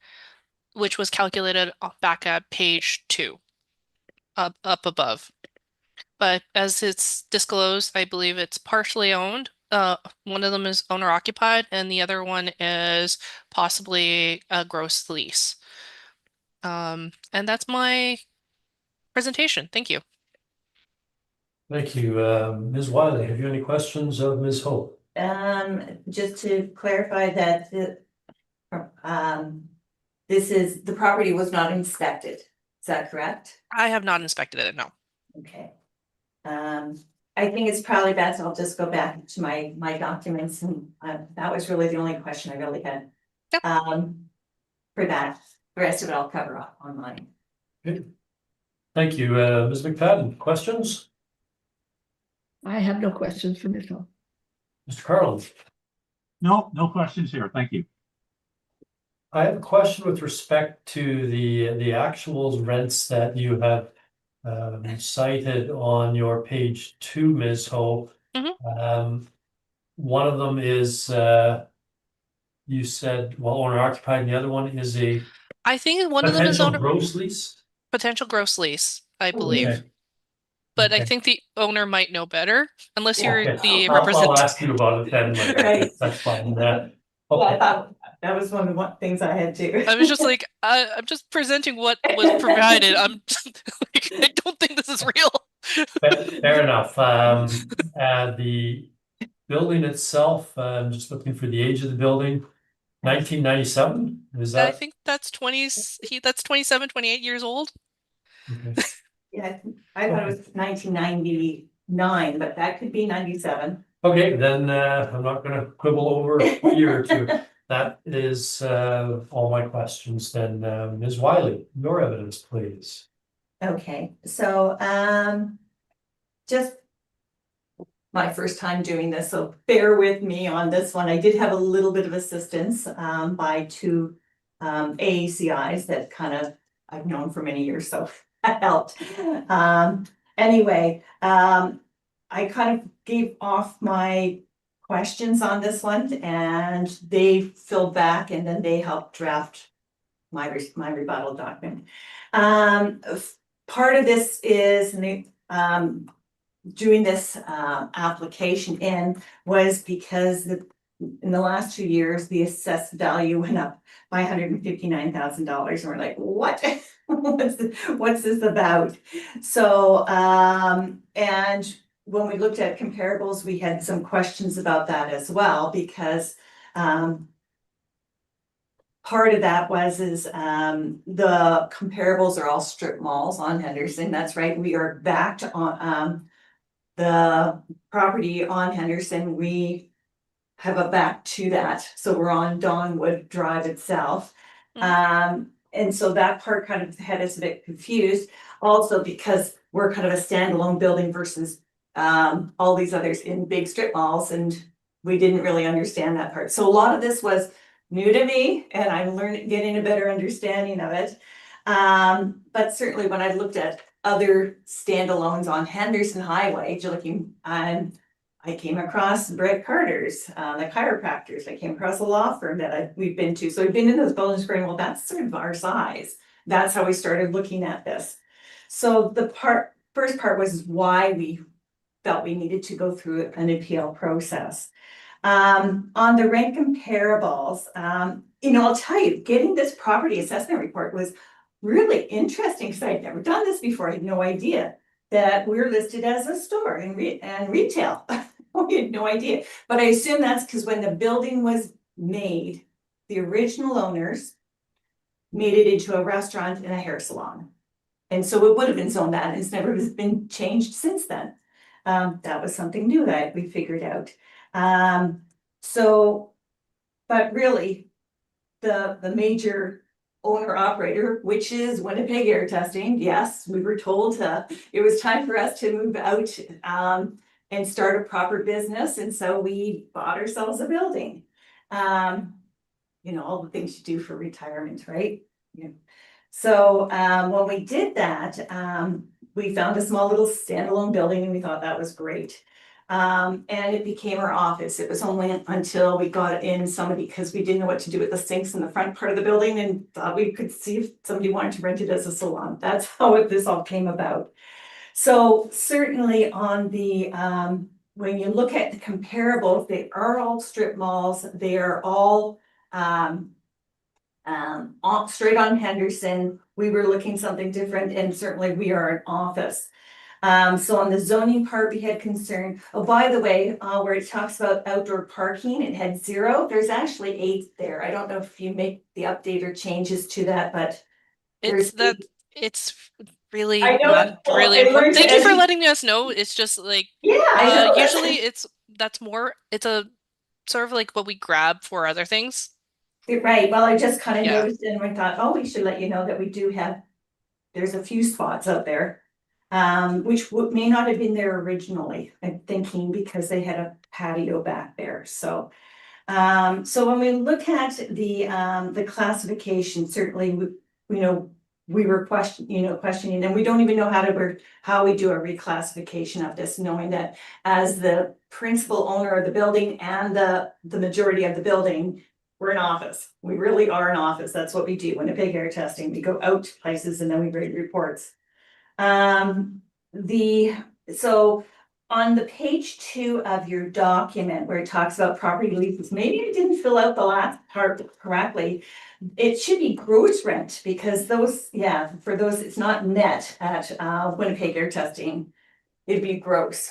which was calculated back at page 2, up above. But as it's disclosed, I believe it's partially owned. One of them is owner occupied, and the other one is possibly a gross lease. And that's my presentation. Thank you. Thank you. Ms. Wiley, have you any questions of Ms. Hope? Just to clarify that the property was not inspected. Is that correct? I have not inspected it, no. Okay. I think it's probably best I'll just go back to my documents, and that was really the only question I really had. Yep. For that, the rest of it I'll cover up online. Okay. Thank you. Ms. McFadden, questions? I have no questions for Ms. Hope. Mr. Carlin? No, no questions here. Thank you. I have a question with respect to the actuals rents that you have cited on your page 2, Ms. Hope. One of them is you said, well, owner occupied, and the other one is a I think one of them is potential gross lease. potential gross lease, I believe. Okay. But I Okay. think the owner might know better, unless you're Okay. the I'll representative. ask you about it then. Right. That's fine. Yeah, I thought that was one of the things I had too. I was just like, I'm just presenting what was provided. I'm like, I don't think this is real. Fair enough. The building itself, I'm just looking for the age of the building. 1997, is I that? think that's 27, 28 years old. Okay. Yeah, I thought it was 1999, but that could be 97. Okay, then I'm not gonna quibble over a year or two. That is all my questions then. Ms. Wiley, your evidence, please. Okay, so just my first time doing this, so bear with me on this one. I did have a little bit of assistance by two AACIs that kind of I've known for many years, so that helped. Anyway, I kind of gave off my questions on this one, and they filled back, and then they helped draft my rebuttal document. Part of this is doing this application was because in the last 2 years, the assessed value went up by $159,000, and we're like, what? What's this about? So, and when we looked at comparables, we had some questions about that as well, because part of that is the comparables are all strip malls on Henderson. That's right. We are backed on the property on Henderson. We have a back to that. So we're on Donwood Drive itself. And so that part kind of had us a bit confused, also because we're kind of a standalone building versus all these others in big strip malls, and we didn't really understand that part. So a lot of this was new to me, and I'm getting a better understanding of it. But certainly when I looked at other standalones on Henderson Highway, I came across Brett Carter's, the chiropractors. I came across a law firm that we've been to. So we've been in those buildings going, well, that's sort of our size. That's how we started looking at this. So the first part was why we felt we needed to go through an appeal process. On the rent comparables, I'll tell you, getting this property assessment report was really interesting because I'd never done this before. I had no idea that we were listed as a store and retail. We had no idea, but I assume that's because when the building was made, the original owners made it into a restaurant and a hair salon. And so it would have been zoned that, and it's never been changed since then. That was something new that we figured out. But really, the major owner operator, which is Winnipeg Air Testing, yes, we were told it was time for us to move out and start a proper business, and so we bought ourselves a building. All the things you do for retirement, right? Yeah. So when we did that, we found a small little standalone building and we thought that was great. And it became our office. It was only until we got in somebody, because we didn't know what to do with the sinks in the front part of the building, and thought we could see if somebody wanted to rent it as a salon. That's how this all came about. So certainly on the, when you look at the comparables, they are all strip malls. They are all straight on Henderson. We were looking something different, and certainly we are an office. So on the zoning part, we had concern. Oh, by the way, where it talks about outdoor parking, it had 0. There's actually 8 there. I don't know if you make the update or changes to that, but It's really I know, not well, really I important. learned Thank you for every- letting us know. It's just like yeah, I know. usually it's a sort of like what we grab for other things. Right. Well, I just kind of Yeah. noticed and we thought, oh, we should let you know that we do have, there's a few spots out there. Which may not have been there originally, I'm thinking, because they had a patio back there. So when we look at the classification, certainly we were questioning, and we don't even know how we do a reclassification of this, knowing that as the principal owner of the building and the majority of the building, we're an office. We really are an office. That's what we do. Winnipeg Air Testing, we go out to places and then we write reports. So on the page 2 of your document where it talks about property leases, maybe I didn't fill out the last part correctly. It should be gross rent, because for those, it's not net at Winnipeg Air Testing. It'd be gross.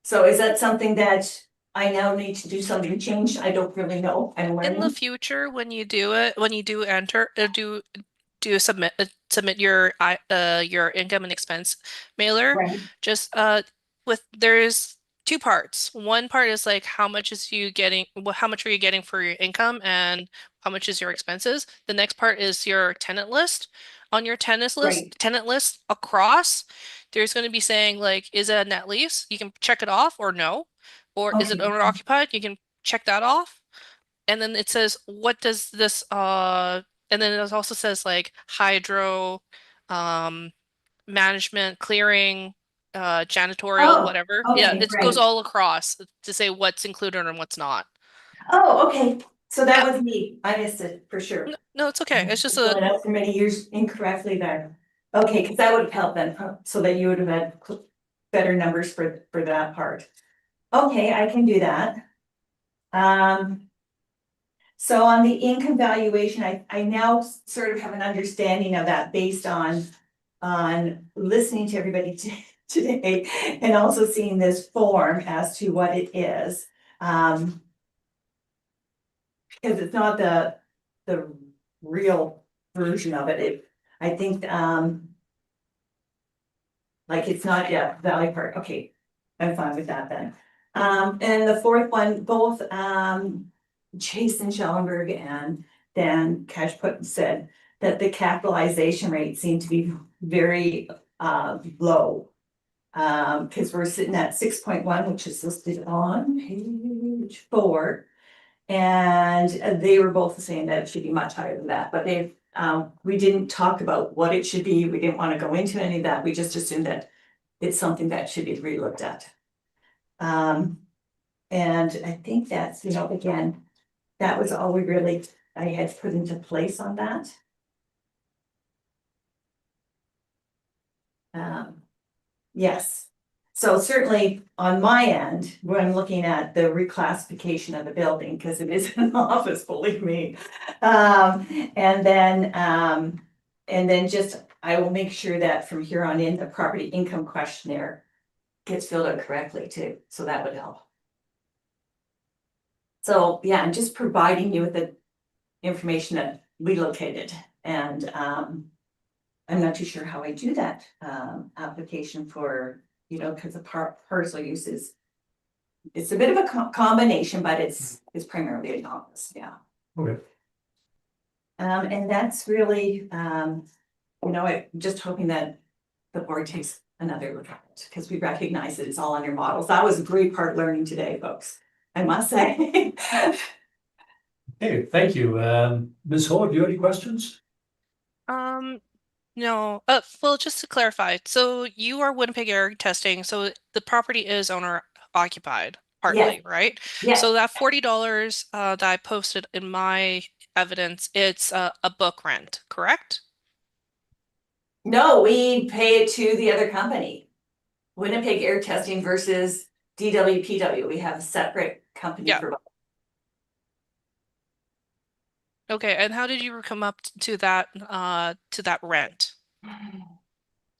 So is that something that I now need to do something to change? I don't really know. I'm learning. In the future, when you do enter, submit your income and expense mailer. Right. Just there's 2 parts. One part is like how much are you getting for your income and how much is your expenses. The next part is your tenant list. On your tenant list across, there's going to be saying like, is it a net lease? You can check it off or no. Or is it owner occupied? You can check that off. And then it says, what does this and then it also says like hydro, management, clearing, janitorial, whatever. Yeah, Okay, it goes all across to say what's included and what's not. Oh, okay. So that was me. I missed it for sure. No, it's okay. It's just Going out for many years incorrectly there. Okay, because that would have helped then, so that you would have had better numbers for that part. Okay, I can do that. So on the income valuation, I now sort of have an understanding of that based on listening to everybody today and also seeing this form as to what it is. Because it's not the real version of it. I think like it's not yet value part. Okay, I'm fine with that then. And the fourth one, both Jason Schellenberg and Dan Cashput said that the capitalization rate seemed to be very low. Because we're sitting at 6.1, which is listed on page 4. And they were both saying that it should be much higher than that, but we didn't talk about what it should be. We didn't want to go into any of that. We just assumed that it's something that should be relooked at. And I think that's, again, that was all I had put into place on that. Yes. So certainly on my end, when I'm looking at the reclassification of the building, because it is an office, believe me. And then just, I will make sure that from here on in, the property income questionnaire gets filled out correctly too, so that would help. So, yeah, I'm just providing you with the information that we located, and I'm not too sure how I do that application for, you know, because the parcel use is, it's a bit of a combination, but it's primarily an office, yeah. Okay. And that's really, you know, I'm just hoping that the board takes another look at it, because we recognize that it's all under models. That was a great part learning today, folks, I must say. Okay, thank you. Ms. Ho, do you have any questions? No, well, just to clarify, so you are Winnipeg area testing, so the property is owner occupied partly, right? Yeah. So that $40 that I posted in my evidence, it's a book rent, correct? No, we pay it to the other company. Winnipeg Air Testing versus DWPW. We have a separate company Yeah. for both. Okay, and how did you come up to that rent?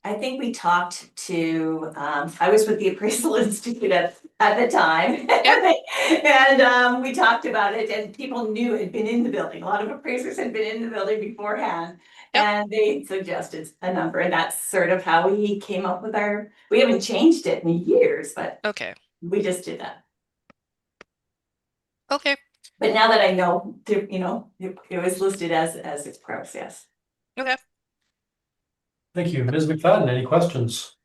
I think we talked to, I was with the Appraisal Institute at the time. And we talked about it, and people knew it had been in the building. A lot of appraisers had been in the building beforehand. Yep. And they suggested a number, and that's sort of how we came up with we haven't changed it in years, but Okay, we just did that. okay, But now that I know, you know, it was listed as its price, yes. okay. Thank you. Ms. McFadden, any questions?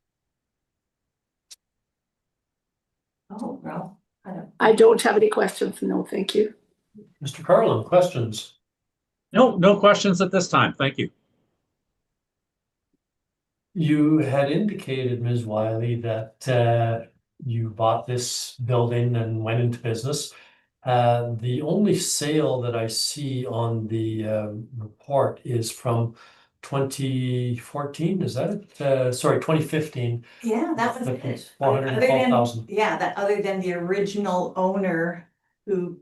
Oh, well, I don't. I don't have any questions. No, thank you. Mr. Carlin, questions? No questions at this time. Thank you. You had indicated, Ms. Wiley, that you bought this building and went into business. The only sale that I see on the report is from 2014, is that it? Sorry, 2015. Yeah, that was it. 412,000. Yeah, that other than the original owner who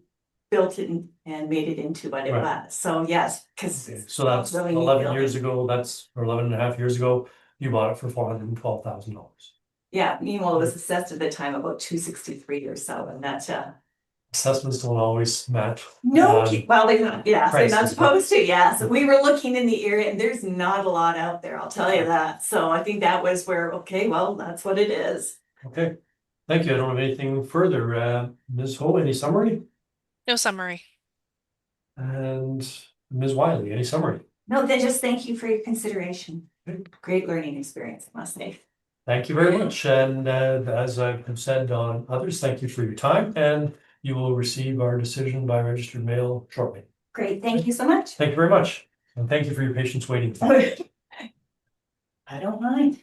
built it and made it into what it Right. was. So yes, because. Okay, so that's 11 years ago, or 11 and a half years ago, you bought it for $412,000. Yeah, meanwhile, it was assessed at the time about 263 or so, and that's Assessments don't always match. well, they're not, yeah, they're not prices. supposed to, yeah. So we were looking in the area, and there's not a lot out there, I'll tell you that. So I think that was where, okay, well, that's what it is. Okay, thank you. I don't have anything further. Ms. Ho, any summary? No summary. And Ms. Wiley, any summary? No, then just thank you for your consideration. Okay. Great learning experience, I must say. Thank you very much. And as I've said on others, thank you for your time, and you will receive our decision by registered mail shortly. Great, thank you so much. Thank you very much. And thank you for your patience waiting. I don't mind.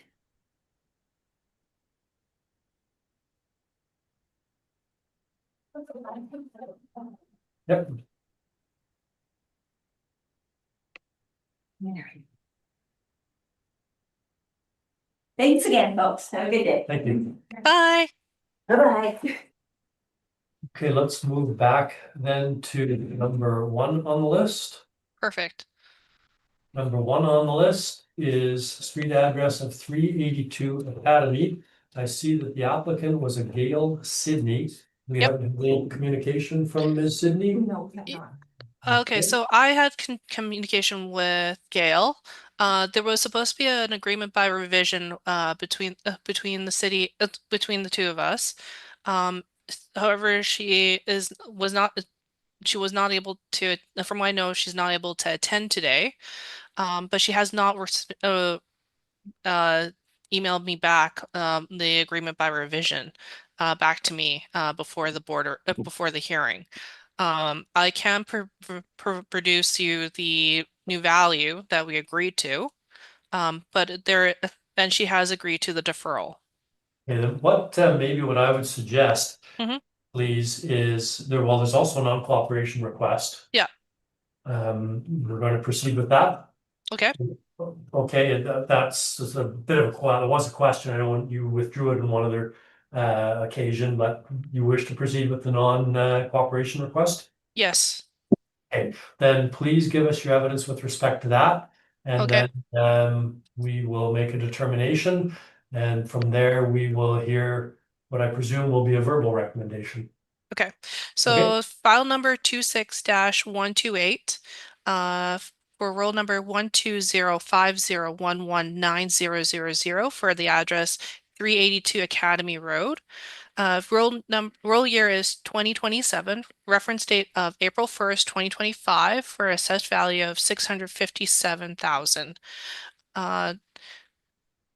Yep. Thanks again, folks. Have a good day. Thank you. Bye. Bye-bye. Okay, let's move back then to number 1 on the list. Perfect. Number 1 on the list is street address of 382 Academy. I see that the applicant was a Gail Sidney. We Yep. have any communication from Ms. Sidney? No, Okay, so I had communication with Gail. There was supposed to be an agreement by revision between the city between the two of us. However, she was not able to, from what I know, she's not able to attend today. But she has not emailed me back the agreement by revision back to me before the hearing. I can produce you the new value that we agreed to, and she has agreed to the deferral. Okay, then maybe what I would suggest, Mhm. please, is there's also a non-cooperation request. Yeah. We're going to proceed with that. Okay. Okay, that's just a bit of a, it was a question. I know when you withdrew it on one other occasion, but you wish to proceed with the non-cooperation request? Yes. Okay, then please give us your evidence with respect to that. And Okay. then we will make a determination. And from there, we will hear what I presume will be a verbal recommendation. Okay. So file number 26-128, for roll number 12050119000 for the address 382 Academy Road. Roll year is 2027, reference date of April 1st, 2025 for assessed value of 657,000.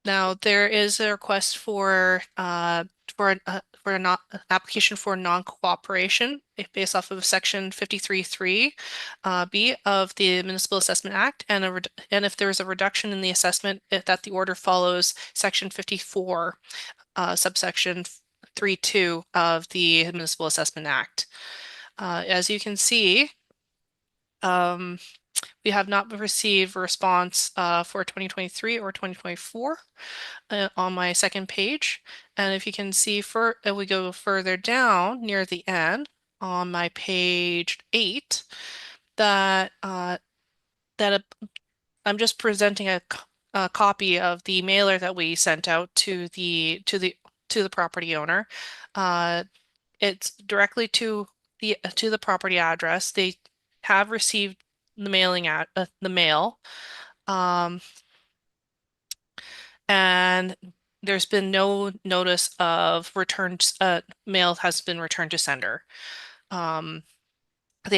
Now there is a request for for an application for non-cooperation based off of section 53(3) B of the Municipal Assessment Act, and if there is a reduction in the assessment, that the order follows section 54 subsection 3(2) of the Municipal Assessment Act. As you can see, we have not received a response for 2023 or 2024 on my second page. And if you can see, if we go further down near the end on my page 8, that I'm just presenting a copy of the mailer that we sent out to the property owner. It's directly to the property address. They have received the mailing at the mail, and there's been no notice of returned mail has been returned to sender. They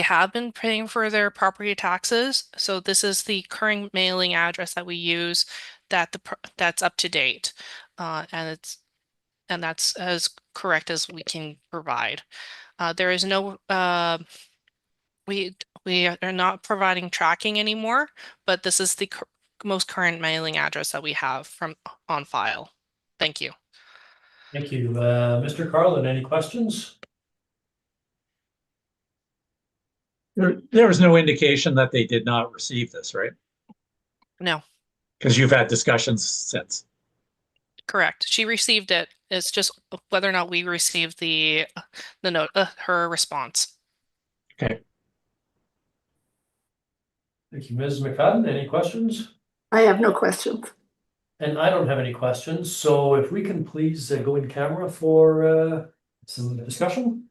have been paying for their property taxes, so this is the current mailing address that we use that's up to date, and that's as correct as we can provide. There is no we are not providing tracking anymore, but this is the most current mailing address that we have on file. Thank you. Thank you. Mr. Carlin, any questions? There was no indication that they did not receive this, right? No, Because you've had discussions since. correct. She received it. It's just whether or not we received the note, her response. Okay. Thank you, Ms. McFadden. Any questions? I have no questions. And I don't have any questions. So if we can please go in camera for some discussion.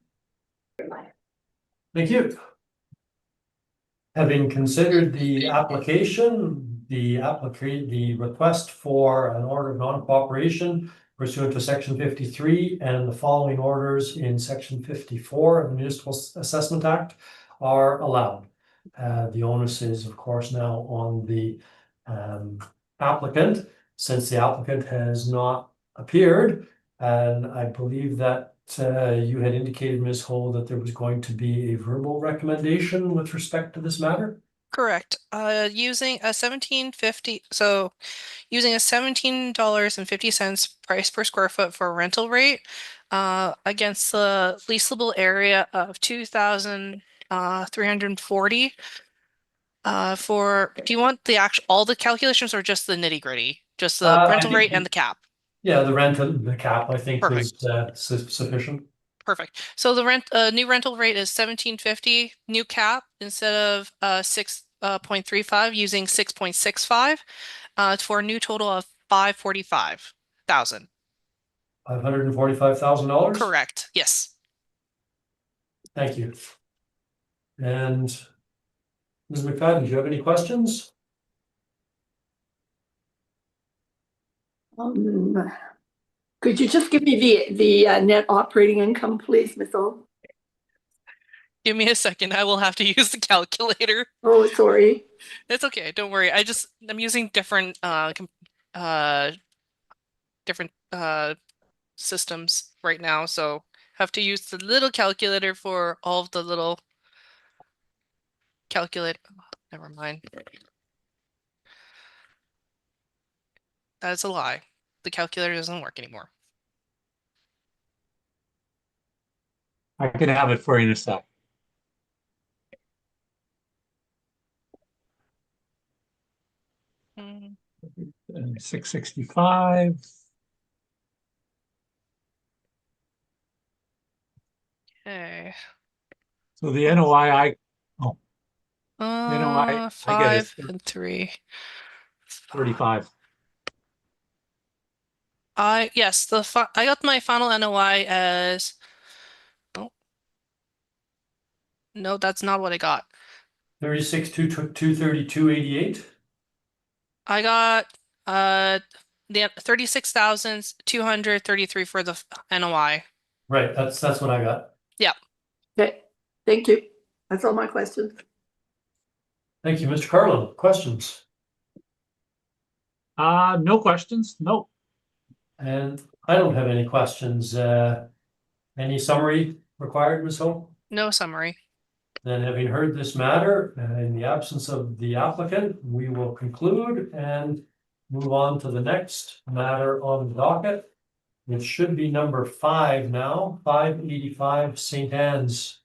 Thank you. Having considered the application, the request for an order of non-cooperation pursuant to section 53 and the following orders in section 54 of the Municipal Assessment Act are allowed. The onus is, of course, now on the applicant, since the applicant has not appeared. And I believe that you had indicated, Ms. Ho, that there was going to be a verbal recommendation with respect to this matter. Correct. Using a $17.50 price per square foot for rental rate against the leasable area of 2,340. Do you want all the calculations or just the nitty gritty? Just the rental rate and the cap? Yeah, the rent and the cap, I think, is sufficient. Perfect. So the new rental rate is $17.50, new cap instead of 6.35 using 6.65 for a new total of $545,000. $545,000? Correct. Yes. Thank you. And Ms. McFadden, do you have any questions? Could you just give me the net operating income, please, Ms. O? Give me a second. I will have to use the calculator. Oh, sorry. It's okay. Don't worry. I'm using different systems right now, so have to use the little calculator for all of the little calculate. Never mind. That's a lie. The calculator doesn't work anymore. I can have it for you in a sec. Mm. And 665. Okay. So the NOI NOI I get is 5 and 3. 35. Yes, I got my final NOI as, oh, no, that's not what I got. 36, 232, 88. I got the 36,233 for the NOI. Right, that's what I got. Okay, thank you. That's all my questions. Thank you, Mr. Carlin. Questions? No questions. No. And I don't have any questions. Any summary required, Ms. Ho? No summary. Then having heard this matter, in the absence of the applicant, we will conclude and move on to the next matter on the docket. It should be number 5 now, 585 St. Anne's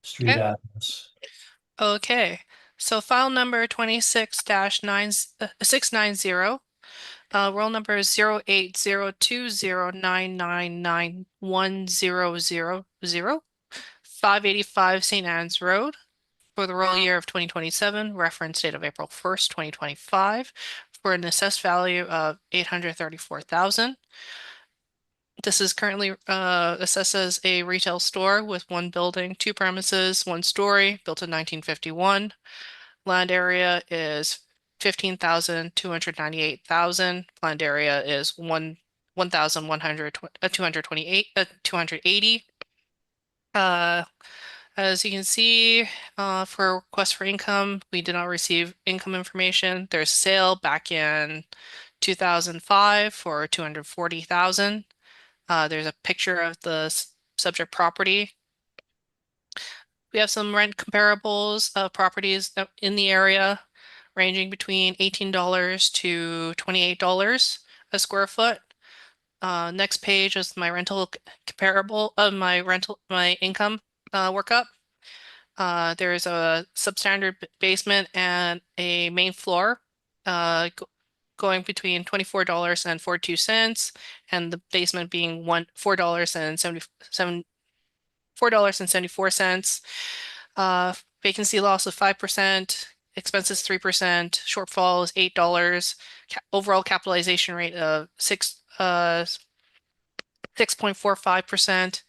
Street Okay. address. Okay, so file number 26-690. Roll number is 080209991000. 585 St. Anne's Road for the roll year of 2027, reference date of April 1st, 2025, for an assessed value of 834,000. This is currently assessed as a retail store with 1 building, 2 premises, 1 story, built in 1951. Land area is 15,298,000. Planned area is 280. As you can see, for request for income, we did not receive income information. There's a sale back in 2005 for 240,000. There's a picture of the subject property. We have some rent comparables of properties in the area ranging between $18 to $28 a square foot. Next page is my rental comparable of my income workup. There's a substandard basement and a main floor going between $24 and 42 cents, and the basement being $4.74. Vacancy loss of 5%, expenses 3%, shortfall is $8. Overall capitalization rate of 6.45%.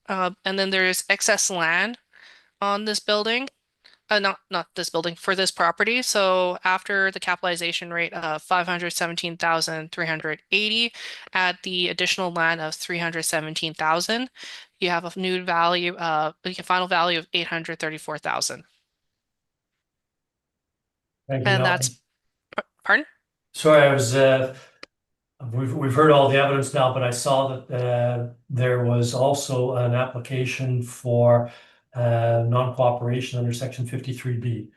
And then there's excess land on this building. Not this building, for this property. So after the capitalization rate of 517,380, add the additional land of 317,000, you have a new value of a final value of 834,000. Thank you. And Now, that's, pardon? sorry, I was we've heard all the evidence now, but I saw that there was also an application for non-cooperation under section 53B.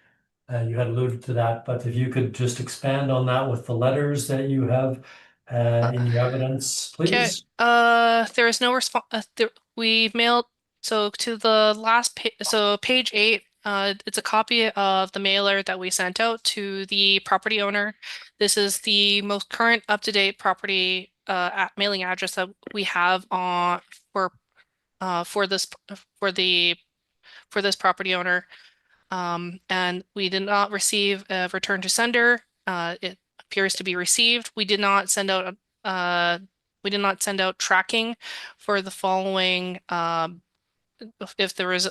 You had alluded to that, but if you could just expand on that with the letters that you have in your evidence, please. There is no response. We've mailed, so to the last page, so page 8, it's a copy of the mailer that we sent out to the property owner. This is the most current up-to-date property mailing address that we have on for this property owner. And we did not receive a return to sender. It appears to be received. We did not send out tracking for the following if there is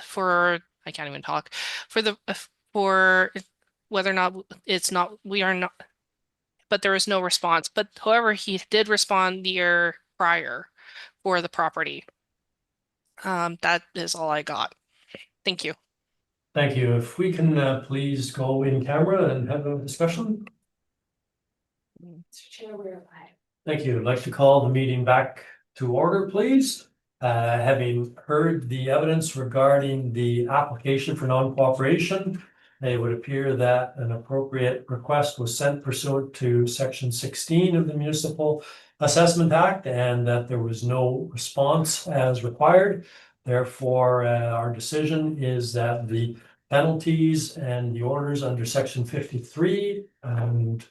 for I can't even talk for whether or not we are not, but there is no response. But however, he did respond the year prior for the property. That is all I got. Thank you. Thank you. If we can please go in camera and have a discussion. Mr. Chair, we're live. Thank you. I'd like to call the meeting back to order, please. Having heard the evidence regarding the application for non-cooperation, it would appear that an appropriate request was sent pursuant to section 16 of the Municipal Assessment Act, and that there was no response as required. Therefore, our decision is that the penalties and the orders under section 53 and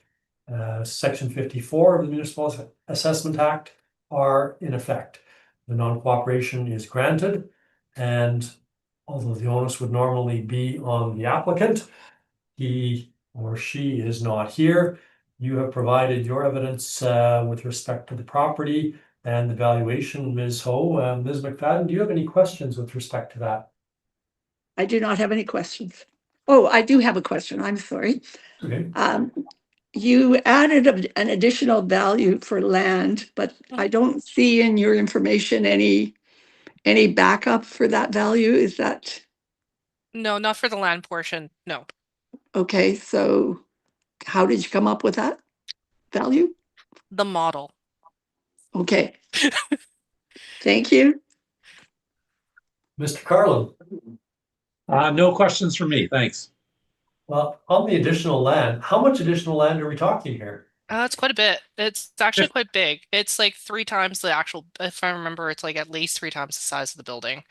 section 54 of the Municipal Assessment Act are in effect. The non-cooperation is granted, and although the onus would normally be on the applicant, he or she is not here. You have provided your evidence with respect to the property and the valuation, Ms. Ho. Ms. McFadden, do you have any questions with respect to that? I do not have any questions. Oh, I do have a question. I'm sorry. Okay. You added an additional value for land, but I don't see in your information any backup for that value. Is that No, not for the land portion. No. okay? So how did you come up with that value? The model. Okay. Thank you. Mr. Carlin? No questions for me, thanks. Well, on the additional land, how much additional land are we talking here? It's quite a bit. It's actually quite big. It's like 3 times the actual, if I remember, it's like at least 3 times the size of the building.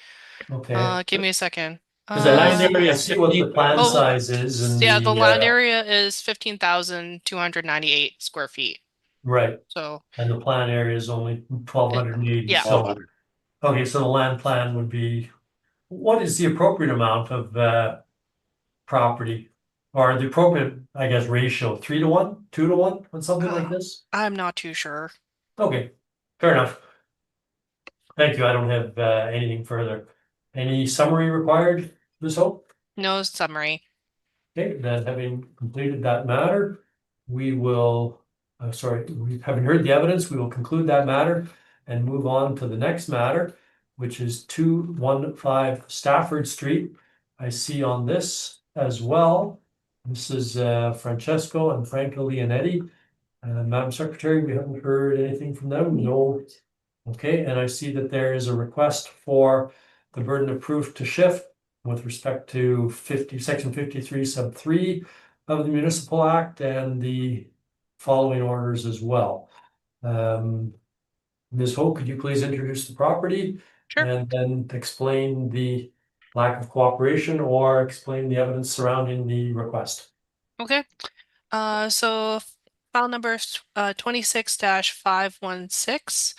Okay. Give me a second. Because the land area area, I is see what the 15. plan Oh, size is and yeah, the land area is 15,298 square feet. right, So, and the plan area is only 1,280. Yeah. So, okay, so the land plan would be, what is the appropriate amount of property? Or the appropriate, I guess, ratio, 3 to 1, 2 to 1, on something like this? I'm not too sure. Okay, fair enough. Thank you, I don't have anything further. Any summary required, Ms. Hope? No summary. Okay, then having completed that matter, we will, having heard the evidence, we will conclude that matter and move on to the next matter, which is 215 Stafford Street. I see on this as well, this is Francesco and Franco Leonetti. Madam Secretary, we haven't heard anything from them, no. Okay, and I see that there is a request for the burden of proof to shift with respect to section 53 sub 3 of the Municipal Act and the following orders as well. Ms. Ho, could you please introduce the property? Sure. And then explain the lack of cooperation or explain the evidence surrounding the request? Okay. So file number 26-516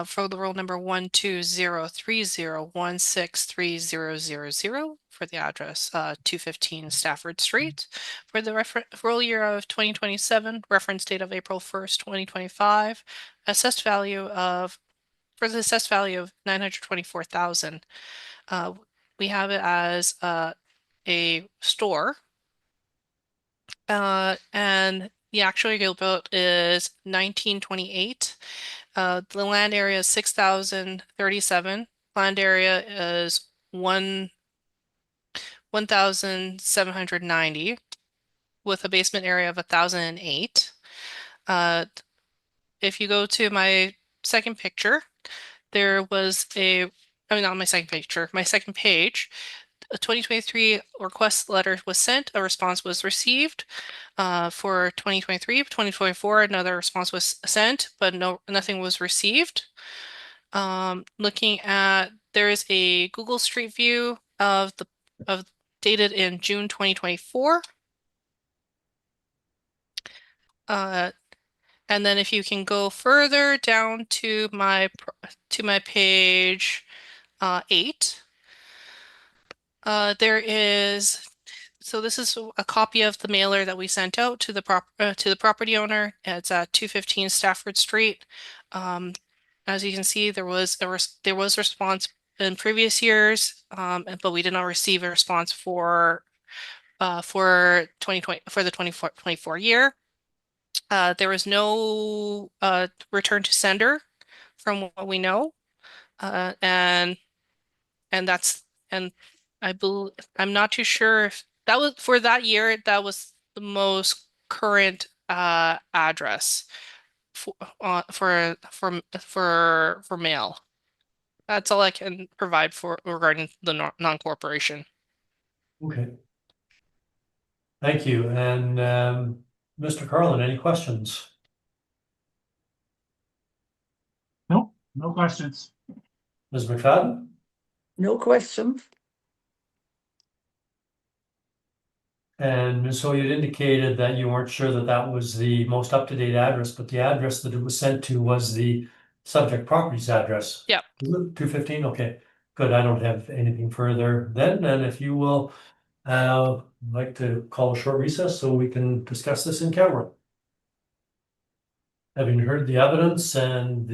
for the roll number 12030163000 for the address 215 Stafford Street for the roll year of 2027, reference date of April 1st, 2025, assessed value of 924,000. We have it as a store. And the actual built is 1928. The land area is 6,037. Land area is 1,790 with a basement area of 1,008. If you go to my second picture, there was not my second picture, my second page. A 2023 request letter was sent, a response was received for 2023. 2024, another response was sent, but nothing was received. Looking at, there is a Google Street View of dated in June 2024. And then if you can go further down to my page 8. This is a copy of the mailer that we sent out to the property owner. It's at 215 Stafford Street. As you can see, there was response in previous years, but we did not receive a response for 2020 for the 2024 year. There was no return to sender from what we know, and I'm not too sure if that was for that year. That was the most current address for mail. That's all I can provide for regarding the non-cooperation. Okay. Thank you. And Mr. Carlin, any questions? No questions. Ms. McFadden? No questions. And Ms. Ho, you'd indicated that you weren't sure that that was the most up-to-date address, but the address that it was sent to was the subject property's address. Yep. 215, okay, good, I don't have anything further then, and if you will, I'd like to call a short recess so we can discuss this in camera. Having heard the evidence and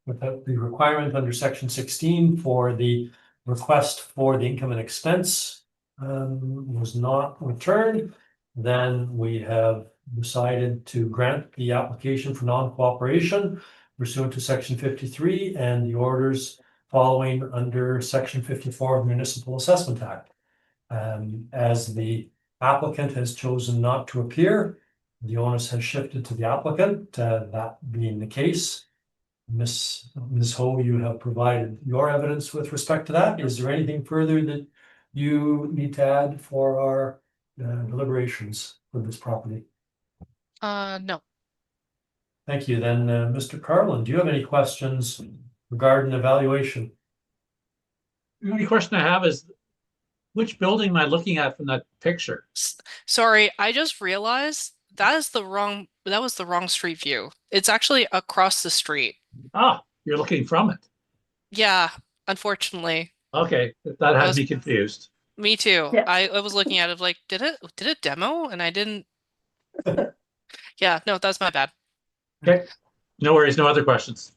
without the requirement under section 16 for the request for the income and expense was not returned, then we have decided to grant the application for non-cooperation pursuant to section 53 and the orders following under section 54 of the Municipal Assessment Act. As the applicant has chosen not to appear, the onus has shifted to the applicant. That being the case, Ms. Ho, you have provided your evidence with respect to that. Is there anything further that you need to add for our deliberations for this property? No. Thank you. Then, Mr. Carlin, do you have any questions regarding evaluation? The only question I have is, which building am I looking at from that picture? Sorry, I just realized that was the wrong street view. It's actually across the street. Ah, you're looking from it. Yeah, unfortunately. Okay, that has me confused. Me too. Yeah. I was looking at it like, did it demo? And I didn't. Yeah, no, that's my bad. Okay, no worries, no other questions.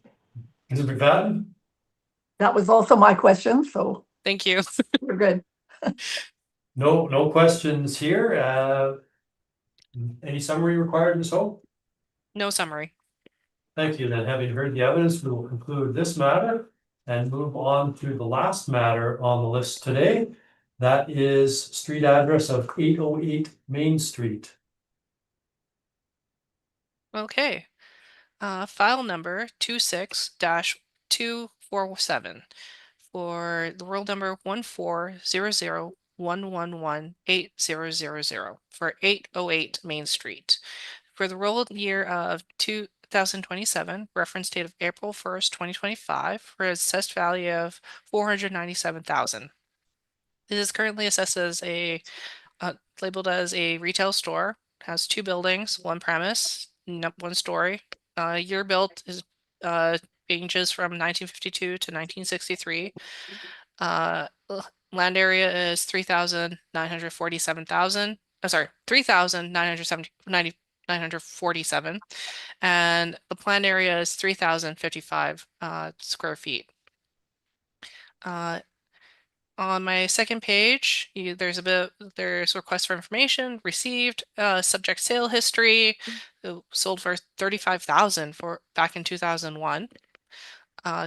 Mrs. McFadden? That was also my question, so Thank you. we're good. No questions here. Any summary required, Ms. Ho? No summary. Thank you. Then, having heard the evidence, we will conclude this matter and move on to the last matter on the list today. That is street address of 808 Main Street. Okay. File number 26-247 for the roll number 14001118000 for 808 Main Street. For the roll year of 2027, reference date of April 1st, 2025, for an assessed value of $497,000. It is currently assessed as labeled as a retail store, has 2 buildings, 1 premise, 1 story. Year built is ranges from 1952 to 1963. Land area is 3,947, and the planned area is 3,055 square feet. On my second page, there's request for information received, subject sale history, sold for $35,000 back in 2001.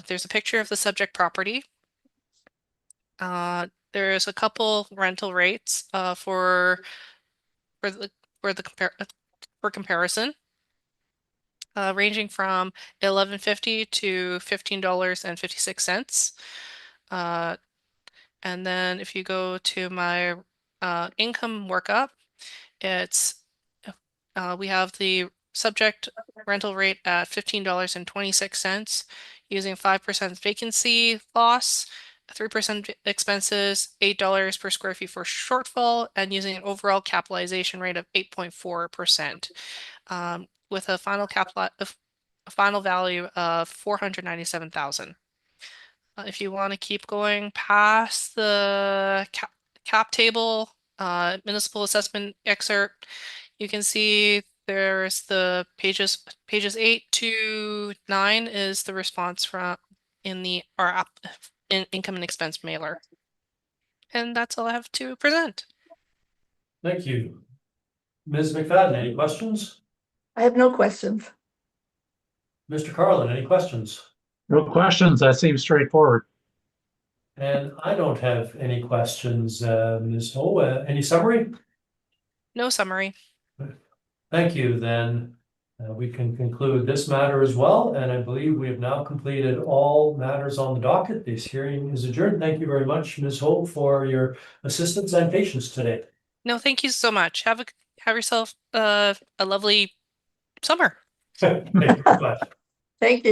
There's a picture of the subject property. There's a couple rental rates for comparison, ranging from $11.50 to $15.56. And then if you go to my income workup, we have the subject rental rate at $15.26, using 5% vacancy loss, 3% expenses, $8 per square feet for shortfall, and using an overall capitalization rate of 8.4%, with a final value of $497,000. If you want to keep going past the cap table, municipal assessment excerpt, you can see there's the pages 8 to 9 is the response from our income and expense mailer. And that's all I have to present. Thank you. Ms. McFadden, any questions? I have no questions. Mr. Carlin, any questions? No questions, that seems straightforward. And I don't have any questions, Ms. Ho. Any summary? No summary. Thank you. Then we can conclude this matter as well. And I believe we have now completed all matters on the docket. This hearing is adjourned. Thank you very much, Ms. Ho, for your assistance and patience today. No, thank you so much. Have yourself a lovely summer. Thank you very much. Thank you.